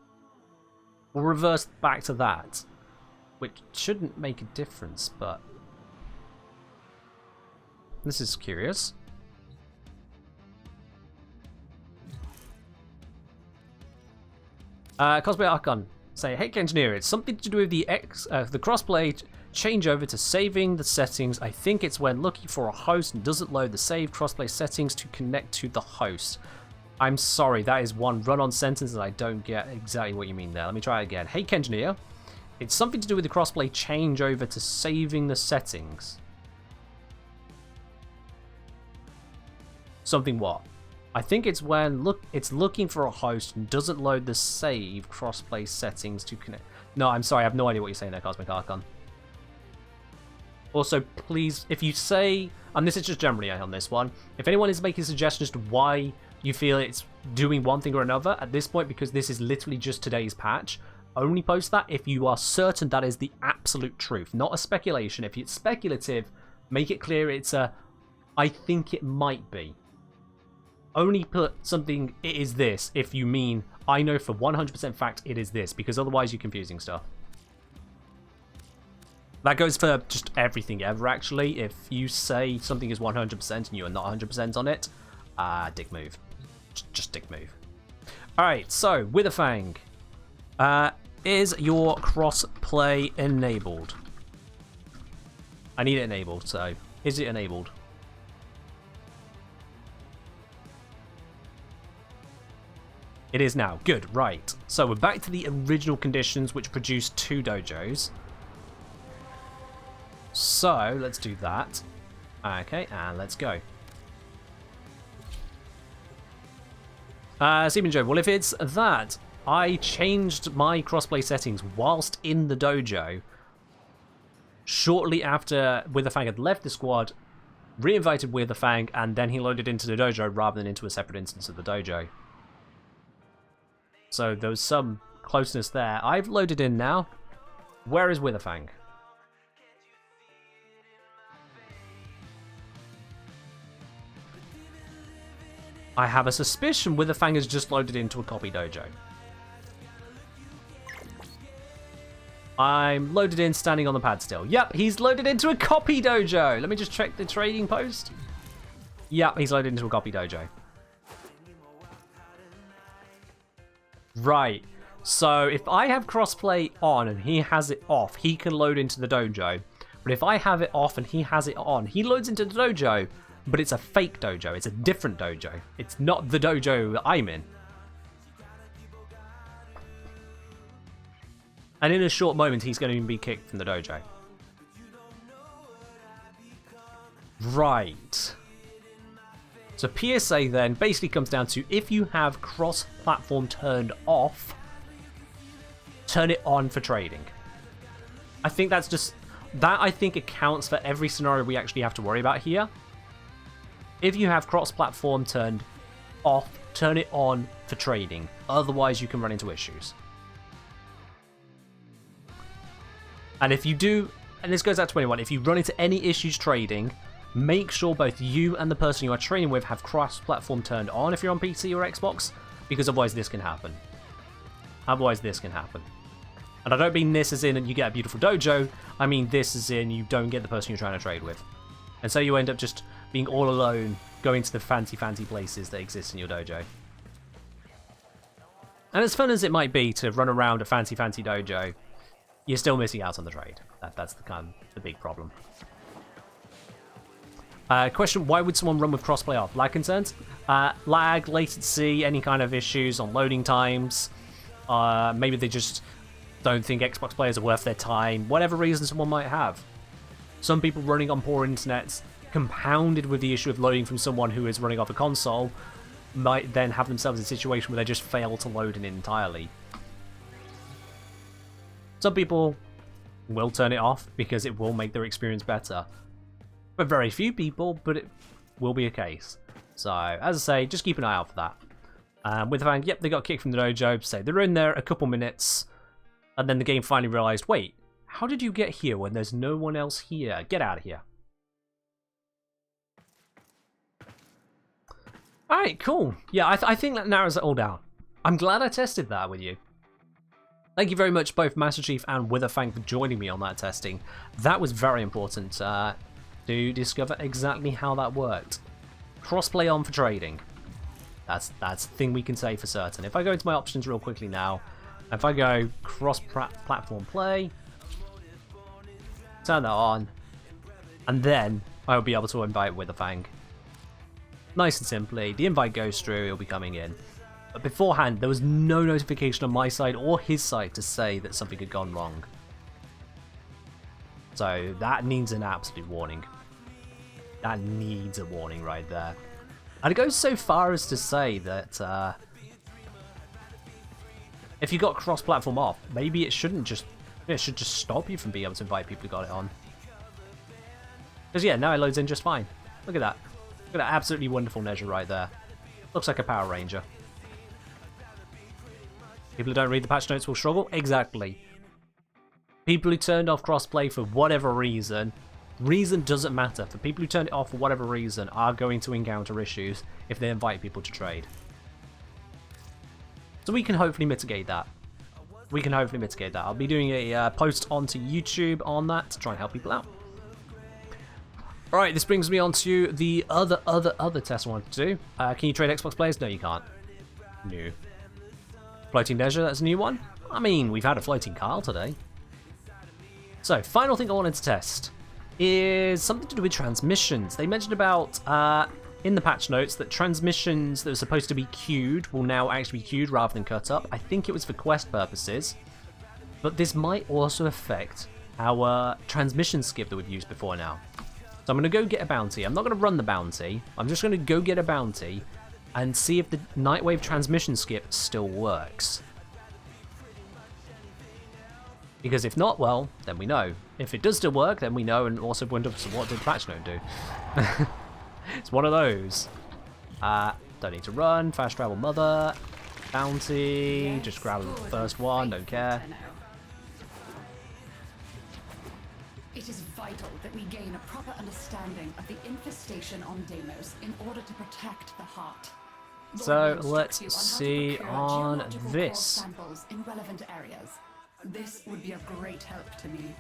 We'll reverse back to that, which shouldn't make a difference, but... This is curious. Cosplay Archon say, hey Engineer, it's something to do with the crossplay changeover to saving the settings. I think it's when looking for a host and doesn't load the saved crossplay settings to connect to the host. I'm sorry, that is one run-on sentence and I don't get exactly what you mean there. Let me try it again. Hey Engineer, it's something to do with the crossplay changeover to saving the settings. Something what? I think it's when it's looking for a host and doesn't load the save crossplay settings to connect. No, I'm sorry, I have no idea what you're saying there, Cosmic Archon. Also, please, if you say, and this is just generally on this one, if anyone is making suggestions to why you feel it's doing one thing or another, at this point, because this is literally just today's patch, only post that if you are certain that is the absolute truth, not a speculation. If it's speculative, make it clear it's a, I think it might be. Only put something, it is this, if you mean, I know for 100% fact it is this, because otherwise you're confusing stuff. That goes for just everything ever, actually. If you say something is 100% and you are not 100% on it, dick move. Just dick move. Alright, so, with a Fang, is your cross-play enabled? I need it enabled, so, is it enabled? It is now. Good, right. So we're back to the original conditions which produced 2 dojos. So, let's do that. Okay, and let's go. Seaman Joe, well if it's that, I changed my crossplay settings whilst in the dojo. Shortly after With a Fang had left the squad, re-invited With a Fang, and then he loaded into the dojo rather than into a separate instance of the dojo. So there was some closeness there. I've loaded in now. Where is With a Fang? I have a suspicion With a Fang has just loaded into a copy dojo. I'm loaded in, standing on the pad still. Yep, he's loaded into a copy dojo. Let me just check the trading post. Yep, he's loaded into a copy dojo. Right, so if I have crossplay on and he has it off, he can load into the dojo. But if I have it off and he has it on, he loads into the dojo, but it's a fake dojo. It's a different dojo. It's not the dojo that I'm in. And in a short moment, he's going to be kicked from the dojo. Right. So PSA then basically comes down to, if you have cross-platform turned off, turn it on for trading. I think that's just, that I think accounts for every scenario we actually have to worry about here. If you have cross-platform turned off, turn it on for trading. Otherwise you can run into issues. And if you do, and this goes out to anyone, if you run into any issues trading, make sure both you and the person you are trading with have cross-platform turned on if you're on PC or Xbox, because otherwise this can happen. Otherwise this can happen. And I don't mean this as in you get a beautiful dojo, I mean this as in you don't get the person you're trying to trade with. And so you end up just being all alone, going to the fancy places that exist in your dojo. And as fun as it might be to run around a fancy dojo, you're still missing out on the trade. That's the big problem. Question, why would someone run with crossplay off? Lag concerns? Lag, latency, any kind of issues on loading times. Maybe they just don't think Xbox players are worth their time. Whatever reason someone might have. Some people running on poor internets, compounded with the issue of loading from someone who is running off a console, might then have themselves in a situation where they just fail to load in entirely. Some people will turn it off because it will make their experience better. But very few people, but it will be a case. So, as I say, just keep an eye out for that. With the Fang, yep, they got kicked from the dojo, so they were in there a couple minutes, and then the game finally realised, wait, how did you get here when there's no one else here? Get out of here. Alright, cool. Yeah, I think that narrows it all down. I'm glad I tested that with you. Thank you very much, both Master Chief and Witherfang, for joining me on that testing. That was very important to discover exactly how that worked. Crossplay on for trading. That's the thing we can say for certain. If I go into my options real quickly now, if I go cross-platform play, turn that on, and then I'll be able to invite Witherfang. Nice and simply, the invite goes through, he'll be coming in. But beforehand, there was no notification on my side or his side to say that something had gone wrong. So that needs an absolute warning. That needs a warning right there. And it goes so far as to say that if you got cross-platform off, maybe it shouldn't just... It should just stop you from being able to invite people who got it on. Because yeah, now it loads in just fine. Look at that. Look at that absolutely wonderful measure right there. Looks like a Power Ranger. People who don't read the patch notes will struggle? Exactly. People who turned off crossplay for whatever reason doesn't matter. For people who turned it off for whatever reason are going to encounter issues if they invite people to trade. So we can hopefully mitigate that. I'll be doing a post onto YouTube on that to try and help people out. Alright, this brings me on to the other test I wanted to do. Can you trade Xbox players? No, you can't. No. Floating Leisure, that's a new one. I mean, we've had a floating Kyle today. So, final thing I wanted to test is something to do with transmissions. They mentioned about, in the patch notes, that transmissions that are supposed to be queued will now actually be queued rather than cut up. I think it was for quest purposes. But this might also affect our transmission skip that we've used before now. So I'm going to go get a bounty. I'm not going to run the bounty. I'm just going to go get a bounty and see if the Nightwave transmission skip still works. Because if not, well, then we know. If it does still work, then we know, and also wonder, so what did the patch note do? It's one of those. Don't need to run. Fast travel mother. Bounty. Just grab the first one, don't care. It is vital that we gain a proper understanding of the infestation on Deimos in order to protect the heart. So let's see on this. Samples in relevant areas. This would be a great help to me.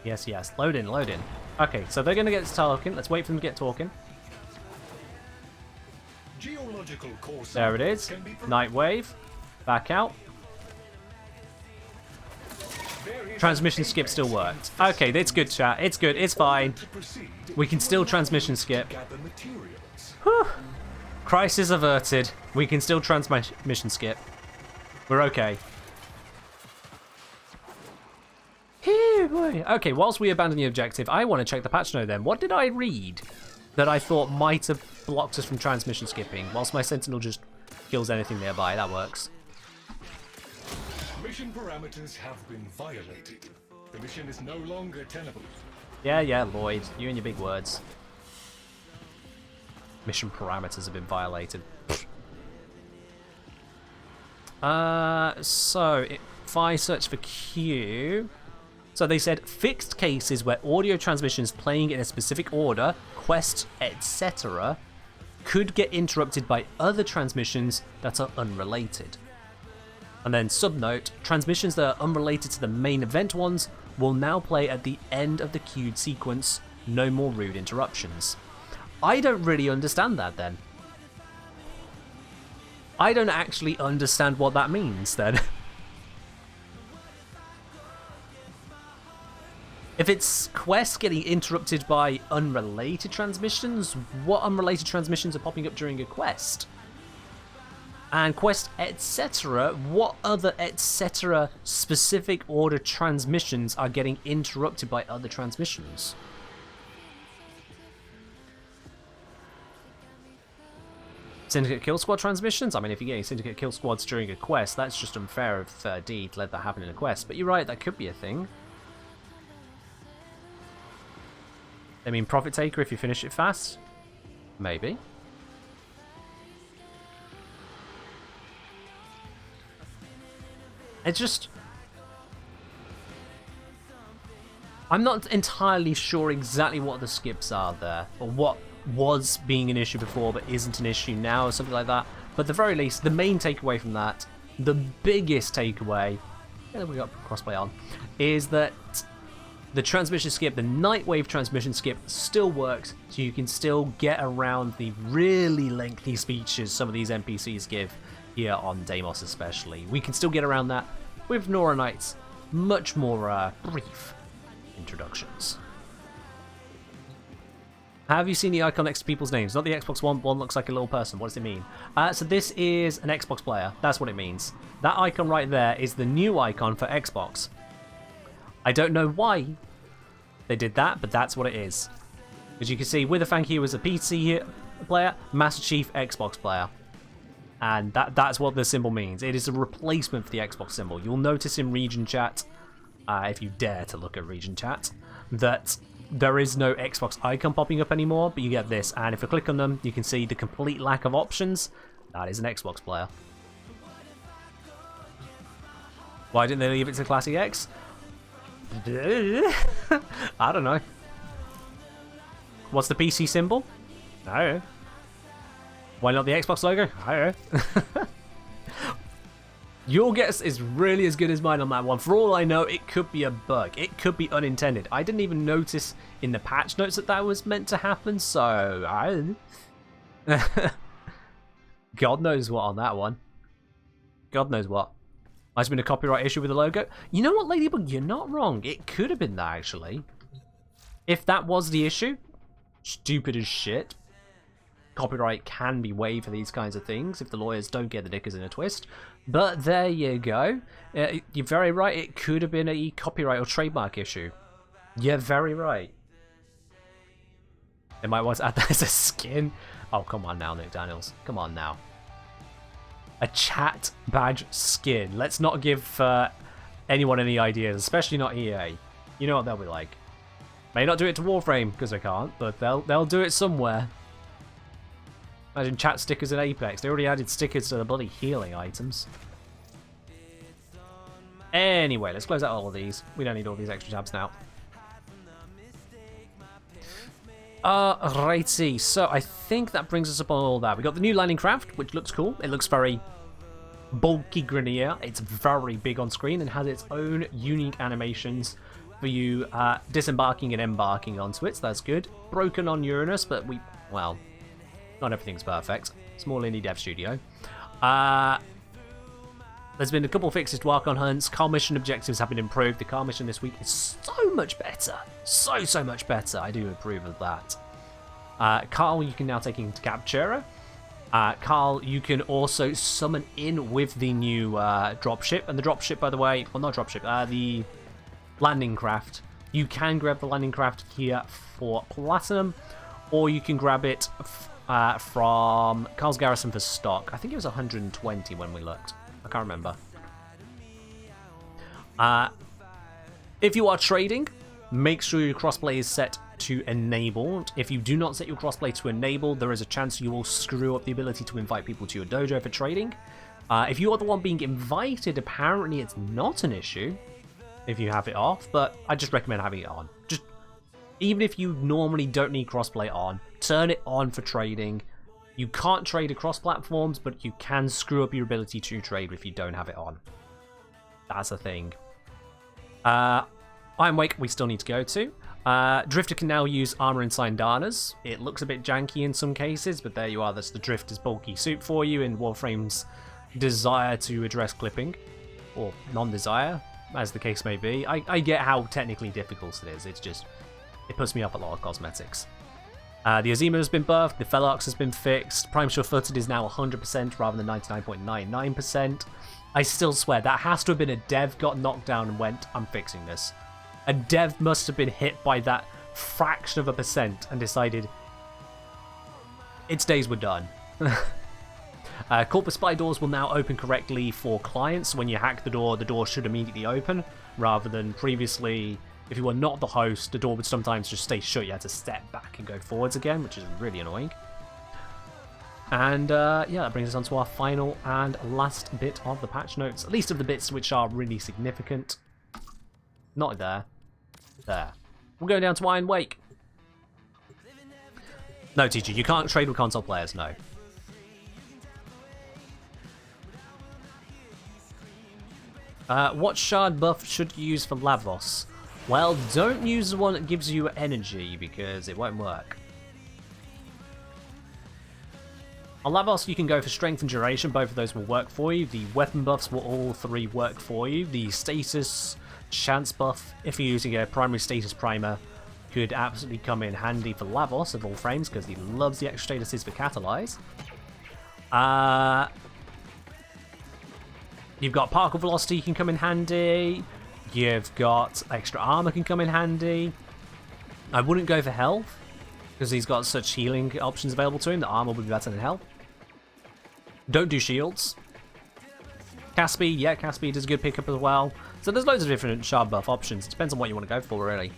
Yes, yes. Load in, load in. Okay, so they're going to get talking. Let's wait for them to get talking. Geological core There it is. Nightwave. Back out. Transmission skip still worked. Okay, that's good, chat. It's good. It's fine. We can still transmission skip. Whew. Crisis averted. We can still transmission skip. We're okay. Phew, boy. Okay, whilst we abandon the objective, I want to check the patch note then. What did I read that I thought might have blocked us from transmission skipping, whilst my Sentinel just kills anything nearby? That works. Mission parameters have been violated. The mission is no longer tenable. Yeah, Lloyd. You and your big words. Mission parameters have been violated. So if I search for Q... So they said fixed cases where audio transmissions playing in a specific order, quests, etc. could get interrupted by other transmissions that are unrelated. And then subnote, transmissions that are unrelated to the main event ones will now play at the end of the queued sequence. No more rude interruptions. I don't really understand that then. I don't actually understand what that means then. If it's quests getting interrupted by unrelated transmissions, what unrelated transmissions are popping up during a quest? And quest etc. What other etc. specific order transmissions are getting interrupted by other transmissions? Syndicate Kill Squad transmissions? I mean, if you're getting Syndicate Kill Squads during a quest, that's just unfair of D to let that happen in a quest. But you're right, that could be a thing. I mean, Profit Taker if you finish it fast? Maybe. It's just... I'm not entirely sure exactly what the skips are there, or what was being an issue before but isn't an issue now, or something like that. But at the very least, the main takeaway from that, the biggest takeaway, yeah, we got crossplay on, is that the transmission skip, the Nightwave transmission skip, still works, so you can still get around the really lengthy speeches some of these NPCs give here on Deimos especially. We can still get around that with Nora Knight's much more brief introductions. Have you seen the icon next to people's names? Not the Xbox One. One looks like a little person. What does it mean? So this is an Xbox player. That's what it means. That icon right there is the new icon for Xbox. I don't know why they did that, but that's what it is. As you can see, with a thank you as a PC player, Master Chief Xbox player. And that's what the symbol means. It is a replacement for the Xbox symbol. You'll notice in region chat, if you dare to look at region chat, that there is no Xbox icon popping up anymore, but you get this. And if I click on them, you can see the complete lack of options. That is an Xbox player. Why didn't they leave it to Classic X? I don't know. What's the PC symbol? I don't know. Why not the Xbox logo? I don't know. Your guess is really as good as mine on that one. For all I know, it could be a bug. It could be unintended. I didn't even notice in the patch notes that that was meant to happen, so God knows what on that one. God knows what. Might have been a copyright issue with the logo. You know what, Ladybug? You're not wrong. It could have been that, actually. If that was the issue, stupid as shit. Copyright can be waived for these kinds of things if the lawyers don't get the knickers in a twist. But there you go. You're very right. It could have been a copyright or trademark issue. You're very right. They might want to add that as a skin. Oh, come on now, Nick Daniels. Come on now. A chat badge skin. Let's not give anyone any ideas, especially not EA. You know what they'll be like. May not do it to Warframe because they can't, but they'll do it somewhere. Imagine chat stickers in Apex. They already added stickers to the bloody healing items. Anyway, let's close out all of these. We don't need all these extra tabs now. Righty, so I think that brings us up on all that. We got the new landing craft, which looks cool. It looks very bulky Grenier. It's very big on screen and has its own unique animations for you disembarking and embarking onto it, so that's good. Broken on Uranus, but well, not everything's perfect. Small indie dev studio. There's been a couple of fixes to Archon hunts. Car mission objectives have been improved. The car mission this week is so much better. So much better. I do approve of that. Carl, you can now take into Captura. Carl, you can also summon in with the new dropship. And the dropship, by the way, well, not dropship, the landing craft. You can grab the landing craft here for Platinum, or you can grab it from Carl's Garrison for stock. I think it was 120 when we looked. I can't remember. If you are trading, make sure your crossplay is set to enabled. If you do not set your crossplay to enabled, there is a chance you will screw up the ability to invite people to your dojo for trading. If you are the one being invited, apparently it's not an issue if you have it off, but I just recommend having it on. Just even if you normally don't need crossplay on, turn it on for trading. You can't trade across platforms, but you can screw up your ability to trade if you don't have it on. That's a thing. Iron Wake we still need to go to. Drifter can now use armor and Syndanas. It looks a bit janky in some cases, but there you are. That's the Drifter's bulky suit for you in Warframe's desire to address clipping. Or non-desire, as the case may be. I get how technically difficult it is. It's just, it puts me up a lot of cosmetics. The Azima has been buffed, the Felox has been fixed, Prime Sure-Footed is now 100% rather than 99.99%. I still swear, that has to have been a dev got knocked down and went, I'm fixing this. A dev must have been hit by that fraction of a percent and decided its days were done. Corporate spy doors will now open correctly for clients. When you hack the door should immediately open, rather than previously, if you were not the host, the door would sometimes just stay shut. You had to step back and go forwards again, which is really annoying. And yeah, that brings us on to our final and last bit of the patch notes, at least of the bits which are really significant. Not there. There. We're going down to Iron Wake. No, teacher, you can't trade with console players, no. What shard buff should you use for Lavos? Well, don't use the one that gives you energy, because it won't work. On Lavos, you can go for strength and duration. Both of those will work for you. The weapon buffs will all three work for you. The status chance buff, if you're using a primary status primer, could absolutely come in handy for Lavos of all frames, because he loves the extra statuses for Catalyze. You've got particle velocity can come in handy. You've got extra armor can come in handy. I wouldn't go for health, because he's got such healing options available to him that armor would be better than health. Don't do shields. Cast speed, yeah, cast speed is a good pickup as well. So there's loads of different shard buff options. It depends on what you want to go for, really.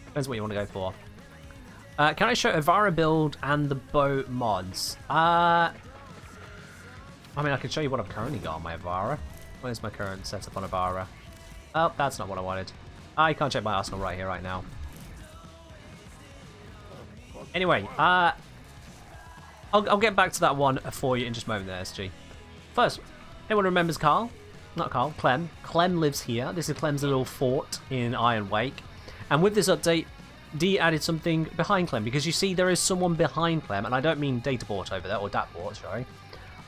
Depends what you want to go for. Can I show Avara build and the bow mods? I mean, I can show you what I've currently got on my Avara. Where's my current setup on Avara? Oh, that's not what I wanted. I can't check my arsenal right here, right now. Anyway, I'll get back to that one for you in just a moment there, SG. First, anyone remembers Carl? Not Carl, Clem. Clem lives here. This is Clem's little fort in Iron Wake. And with this update, D added something behind Clem, because you see there is someone behind Clem, and I don't mean Dataport over there, or Datport, sorry.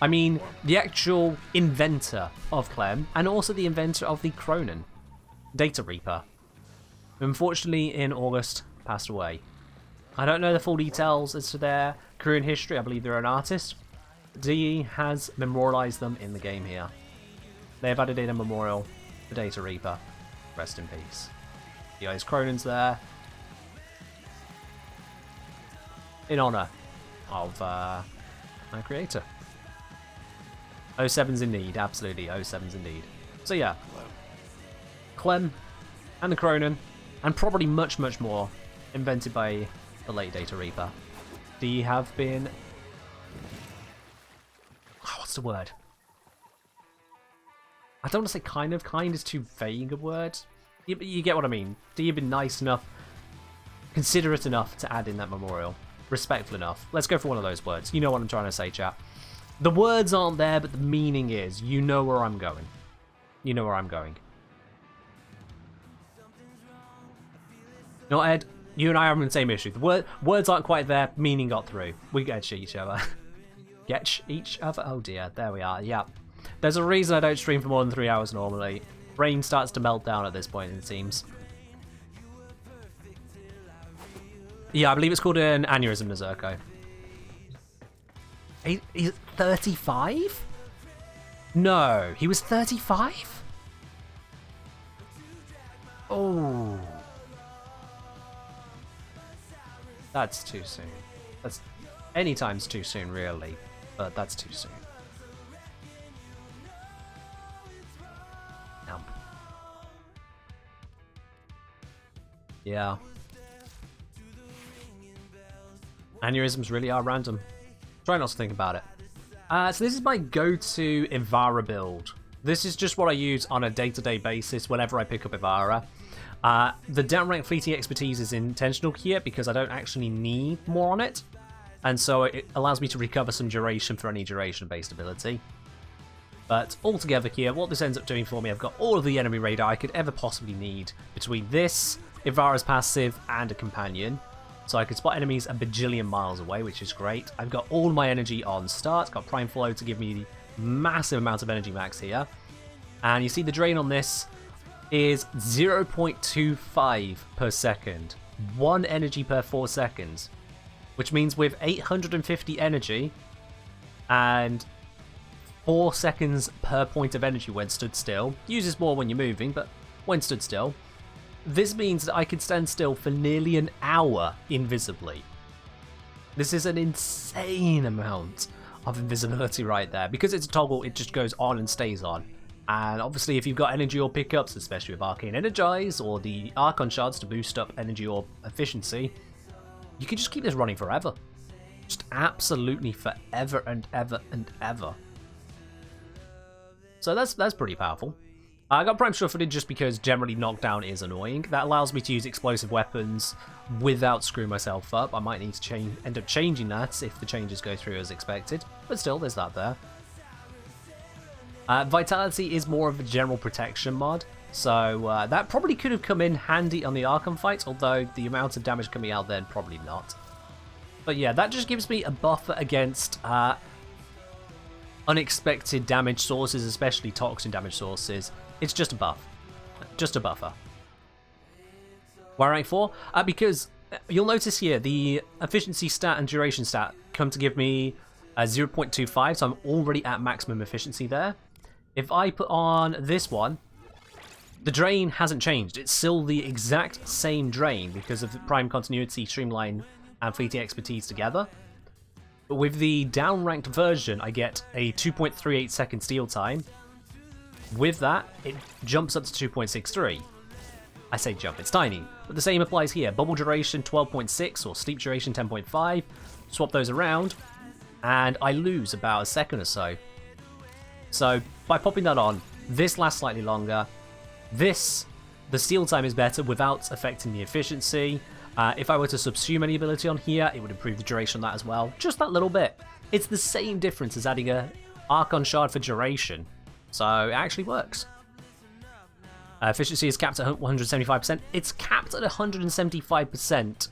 I mean the actual inventor of Clem, and also the inventor of the Cronin, Data Reaper, who unfortunately in August passed away. I don't know the full details as to their career and history. I believe they're an artist. D has memorialized them in the game here. They have added in a memorial for Data Reaper. Rest in peace. The Ice Cronin's there in honor of our creator. 07's indeed, absolutely, 07's indeed. So yeah, Clem and the Cronin, and probably much, much more, invented by the late Data Reaper. They have been... Oh, what's the word? I don't want to say kind of. Kind is too vague a word. You get what I mean. You've been nice enough, considerate enough to add in that memorial. Respectful enough. Let's go for one of those words. You know what I'm trying to say, chat. The words aren't there, but the meaning is. You know where I'm going. You know where I'm going. No, Ed, you and I are having the same issue. The words aren't quite there, meaning got through. We get each other. Get each other? Oh dear, there we are, yeah. There's a reason I don't stream for more than 3 hours normally. Brain starts to melt down at this point, it seems. Yeah, I believe it's called an aneurysm, Nazirko. He's 35? No, he was 35? Oh. That's too soon. That's anytime's too soon, really, but that's too soon. Yeah. Aneurysms really are random. Try not to think about it. So this is my go-to Ivara build. This is just what I use on a day-to-day basis whenever I pick up Ivara. The downrank fleeting expertise is intentional here because I don't actually need more on it. and so it allows me to recover some duration for any duration-based ability. But altogether here, what this ends up doing for me, I've got all of the enemy radar I could ever possibly need between this, Ivara's passive, and a companion. So I could spot enemies a bajillion miles away, which is great. I've got all my energy on start, got Prime Flow to give me the massive amount of energy max here. And you see the drain on this is 0.25 per second. 1 energy per 4 seconds. Which means with 850 energy and 4 seconds per point of energy when stood still, uses more when you're moving, but when stood still, this means that I can stand still for nearly an hour invisibly. This is an insane amount of invisibility right there. Because it's a toggle, it just goes on and stays on. And obviously if you've got energy orb pickups, especially with Arcane Energize or the Archon Shards to boost up energy orb efficiency, you can just keep this running forever. Just absolutely forever and ever and ever. So that's pretty powerful. I got Prime Shot Footed just because generally knockdown is annoying. That allows me to use explosive weapons without screwing myself up. I might need to end up changing that if the changes go through as expected. But still, there's that there. Vitality is more of a general protection mod. So that probably could have come in handy on the Arkham fights, although the amount of damage coming out then probably not. But yeah, that just gives me a buffer against unexpected damage sources, especially toxin damage sources. It's just a buff. Just a buffer. Why rank 4? Because you'll notice here, the efficiency stat and duration stat come to give me 0.25, so I'm already at maximum efficiency there. If I put on this one, the drain hasn't changed. It's still the exact same drain because of the Prime Continuity, Streamline, and Fleeting Expertise together. But with the down-ranked version, I get a 2.38 second steal time. With that, it jumps up to 2.63. I say jump, it's tiny. But the same applies here. Bubble duration 12.6 or sleep duration 10.5. Swap those around, and I lose about a second or so. So by popping that on, this lasts slightly longer. The steal time is better without affecting the efficiency. If I were to subsume any ability on here, it would improve the duration on that as well. Just that little bit. It's the same difference as adding a Archon Shard for duration. So it actually works. Efficiency is capped at 175%. It's capped at 175%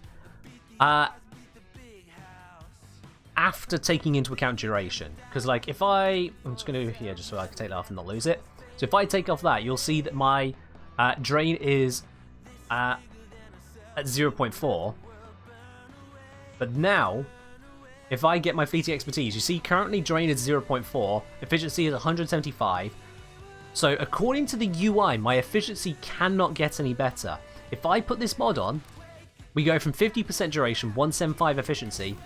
after taking into account duration. Because like if I'm just going to do here just so I can take that off and not lose it. So if I take off that, you'll see that my drain is at 0.4. But now, if I get my Fleeting Expertise, you see currently drain is 0.4, efficiency is 175. So according to the UI, my efficiency cannot get any better. If I put this mod on, we go from 50% duration, 175 efficiency,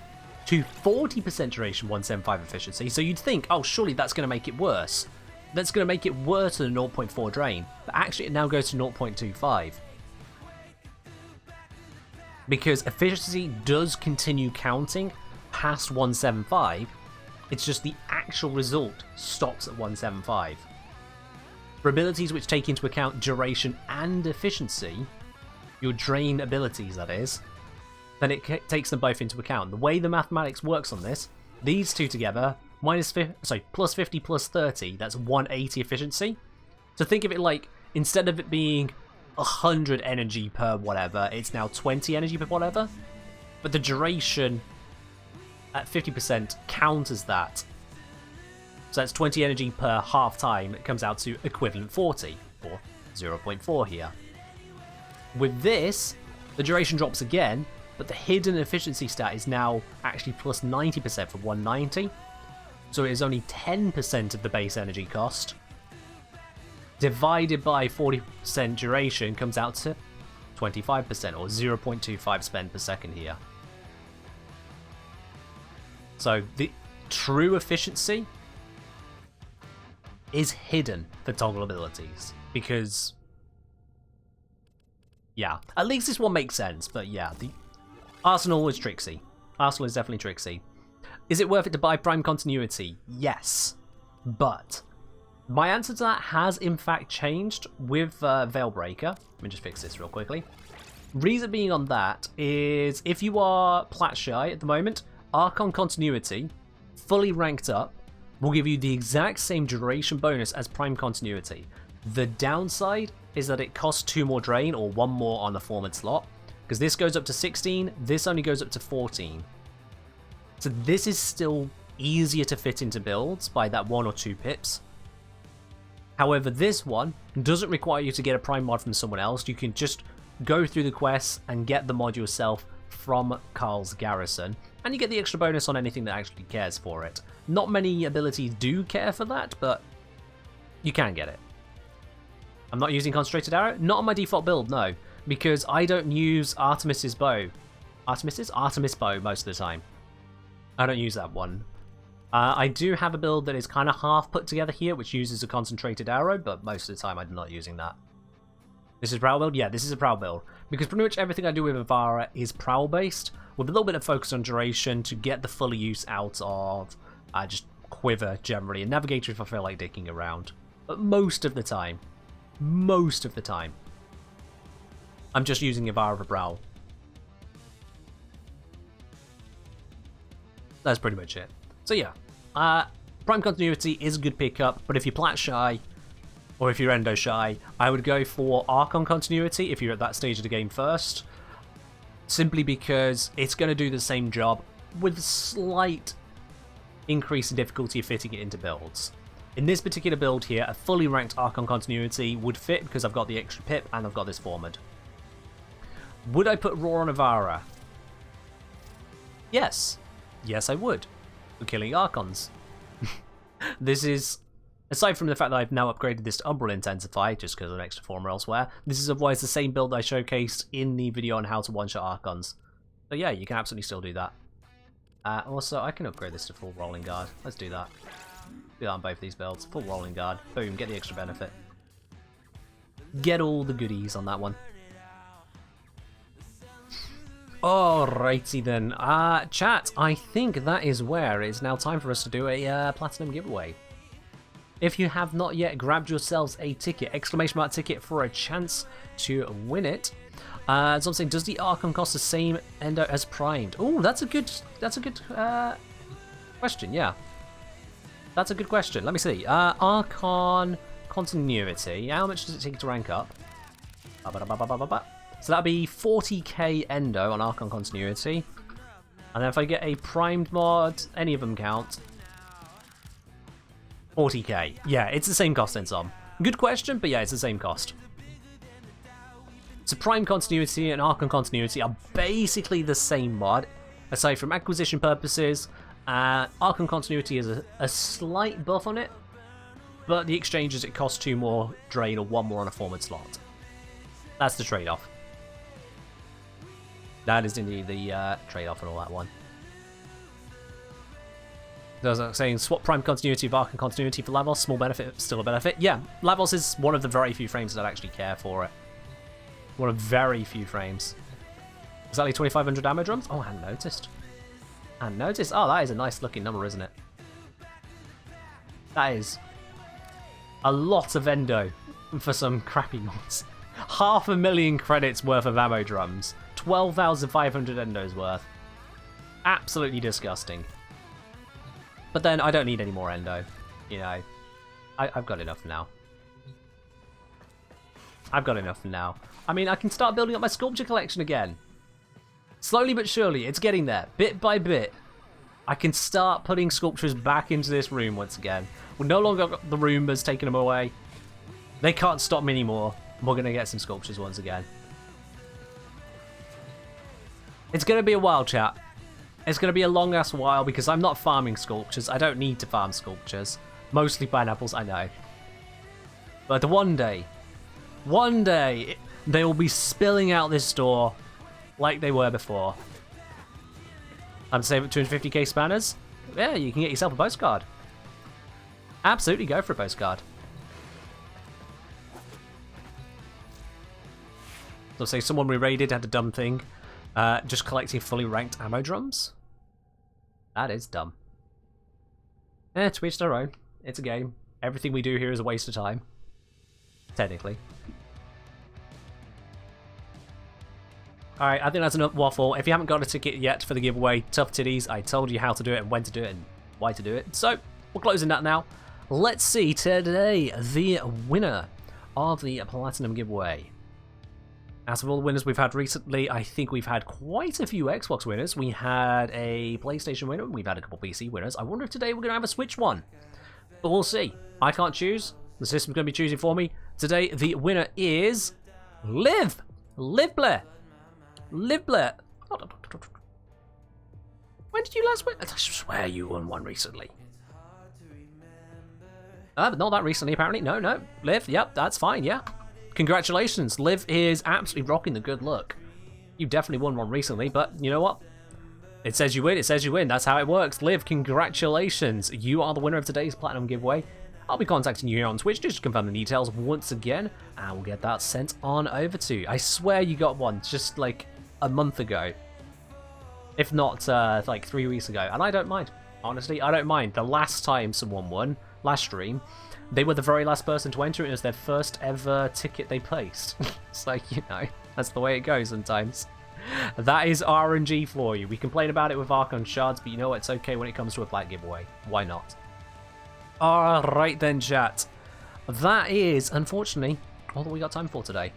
to 40% duration, 175 efficiency. So you'd think, oh, surely that's going to make it worse. That's going to make it worse than a 0.4 drain. But actually it now goes to 0.25. Because efficiency does continue counting past 175, it's just the actual result stops at 175. For abilities which take into account duration and efficiency, your drain abilities that is, then it takes them both into account. The way the mathematics works on this, these two together, plus 50 plus 30, that's 180 efficiency. So think of it like, instead of it being 100 energy per whatever, it's now 20 energy per whatever. But the duration at 50% counters that. So that's 20 energy per half time. It comes out to equivalent 40, or 0.4 here. With this, the duration drops again, but the hidden efficiency stat is now actually plus 90% for 190. So it is only 10% of the base energy cost. Divided by 40% duration comes out to 25% or 0.25 spend per second here. So the true efficiency is hidden for toggle abilities because, yeah, at least this one makes sense. But yeah, the Arsenal is tricksy. Arsenal is definitely tricksy. Is it worth it to buy Prime Continuity? Yes, but my answer to that has in fact changed with Veilbreaker. Let me just fix this real quickly. Reason being on that is if you are plat shy at the moment, Archon Continuity, fully ranked up, will give you the exact same duration bonus as Prime Continuity. The downside is that it costs 2 more drain, or 1 more on the forward slot, because this goes up to 16, this only goes up to 14. So this is still easier to fit into builds by that 1 or 2 pips. However, this one doesn't require you to get a Prime mod from someone else. You can just go through the quests and get the mod yourself from Carl's Garrison, and you get the extra bonus on anything that actually cares for it. Not many abilities do care for that, but you can get it. I'm not using Concentrated Arrow? Not on my default build, no, because I don't use Artemis's bow. Artemis bow most of the time. I don't use that one. I do have a build that is kind of half put together here, which uses a Concentrated Arrow, but most of the time I'm not using that. This is a Prowl build? Yeah, this is a Prowl build. Because pretty much everything I do with Avara is Prowl based, with a little bit of focus on duration to get the full use out of just Quiver generally, and Navigator if I feel like dicking around. But most of the time, I'm just using Avara for Prowl. That's pretty much it. So yeah, Prime Continuity is a good pickup, but if you're Plat shy, or if you're Endo shy, I would go for Archon Continuity if you're at that stage of the game first, simply because it's going to do the same job with a slight increase in difficulty of fitting it into builds. In this particular build here, a fully ranked Archon Continuity would fit because I've got the extra pip and I've got this Formid. Would I put Raw on Avara? Yes. Yes, I would. For killing Archons. This is, aside from the fact that I've now upgraded this to Umbral Intensify, just because of an extra former elsewhere, this is otherwise the same build I showcased in the video on how to one-shot Archons. So yeah, you can absolutely still do that. Also, I can upgrade this to full Rolling Guard. Let's do that. Do that on both these builds. Full Rolling Guard. Boom, get the extra benefit. Get all the goodies on that one. Alrighty then. Chat, I think that is where it's now time for us to do a Platinum giveaway. If you have not yet grabbed yourselves a ticket, exclamation mark ticket, for a chance to win it. So I'm saying, does the Archon cost the same endo as Primed? Oh, that's a good question, yeah. That's a good question. Let me see. Archon Continuity. How much does it take to rank up? So that'll be 40k endo on Archon Continuity. And then if I get a primed mod, any of them count. 40k. Yeah, it's the same cost in some. Good question, but yeah, it's the same cost. So Prime Continuity and Archon Continuity are basically the same mod, aside from acquisition purposes. Archon Continuity has a slight buff on it, but the exchange is it costs 2 more drain or 1 more on a forward slot. That's the trade-off. That is indeed the trade-off and all that one. So as I was saying, swap Prime Continuity with Archon Continuity for Lavos, small benefit, still a benefit. Yeah, Lavos is one of the very few frames that actually care for it. One of very few frames. Exactly 2,500 ammo drums? Oh, I hadn't noticed. I hadn't noticed. Oh, that is a nice looking number, isn't it? That is a lot of endo for some crappy mods. 500,000 credits worth of ammo drums. 12,500 endos worth. Absolutely disgusting. But then I don't need any more endo. You know, I've got enough now. I've got enough now. I mean, I can start building up my sculpture collection again. Slowly but surely, it's getting there. Bit by bit. I can start putting sculptures back into this room once again. We're no longer got the Roombas taking them away. They can't stop me anymore. We're going to get some sculptures once again. It's going to be a while, chat. It's going to be a long-ass while because I'm not farming sculptures. I don't need to farm sculptures. Mostly pineapples, I know. But one day, they will be spilling out this door like they were before. I'm saving 250k spanners. Yeah, you can get yourself a postcard. Absolutely go for a postcard. So say someone we raided had a dumb thing. Just collecting fully ranked ammo drums. That is dumb. To each their own. It's a game. Everything we do here is a waste of time. Technically. Alright, I think that's enough waffle. If you haven't got a ticket yet for the giveaway, tough titties, I told you how to do it and when to do it and why to do it. So, we're closing that now. Let's see today the winner of the Platinum giveaway. Out of all the winners we've had recently, I think we've had quite a few Xbox winners. We had a PlayStation winner, we've had a couple PC winners. I wonder if today we're going to have a Switch one. But we'll see. I can't choose. The system's going to be choosing for me. Today, the winner is... Liv! Livble! Livble! When did you last win? I swear you won one recently. But not that recently, apparently. No. Liv, yep, that's fine, yeah. Congratulations, Liv is absolutely rocking the good luck. You definitely won one recently, but you know what? It says you win, it says you win. That's how it works. Liv, congratulations. You are the winner of today's Platinum giveaway. I'll be contacting you here on Twitch just to confirm the details once again, and we'll get that sent on over to you. I swear you got one just like a month ago. If not, like 3 weeks ago. And I don't mind. Honestly, I don't mind. The last time someone won, last stream, they were the very last person to enter it as their first ever ticket they placed. It's like, you know, that's the way it goes sometimes. That is RNG for you. We complain about it with Archon Shards, but you know what? It's okay when it comes to a plat giveaway. Why not? Alright then, chat. That is, unfortunately, all that we got time for today.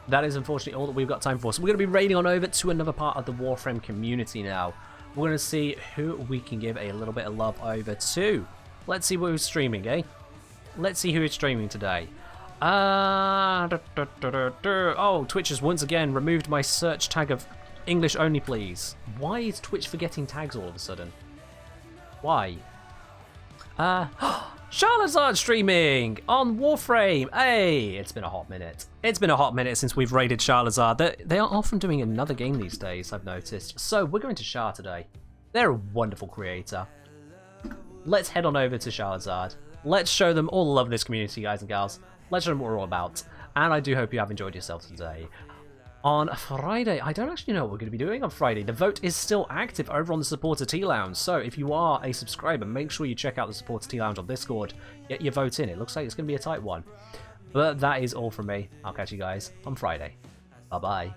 That is, unfortunately, all that we've got time for. So we're going to be raiding on over to another part of the Warframe community now. We're going to see who we can give a little bit of love over to. Let's see who's streaming, eh? Let's see who is streaming today. Oh, Twitch has once again removed my search tag of English only, please. Why is Twitch forgetting tags all of a sudden? Why? Charlazard streaming on Warframe. Hey, it's been a hot minute. It's been a hot minute since we've raided Charlazard. They are often doing another game these days, I've noticed. So we're going to Char today. They're a wonderful creator. Let's head on over to Charlazard. Let's show them all the love of this community, guys and gals. Let's show them what we're all about. And I do hope you have enjoyed yourselves today. On Friday, I don't actually know what we're going to be doing on Friday. The vote is still active over on the Supporter Tea Lounge. So if you are a subscriber, make sure you check out the Supporter Tea Lounge on Discord. Get your vote in. It looks like it's going to be a tight one. But that is all from me. I'll catch you guys on Friday. Bye-bye.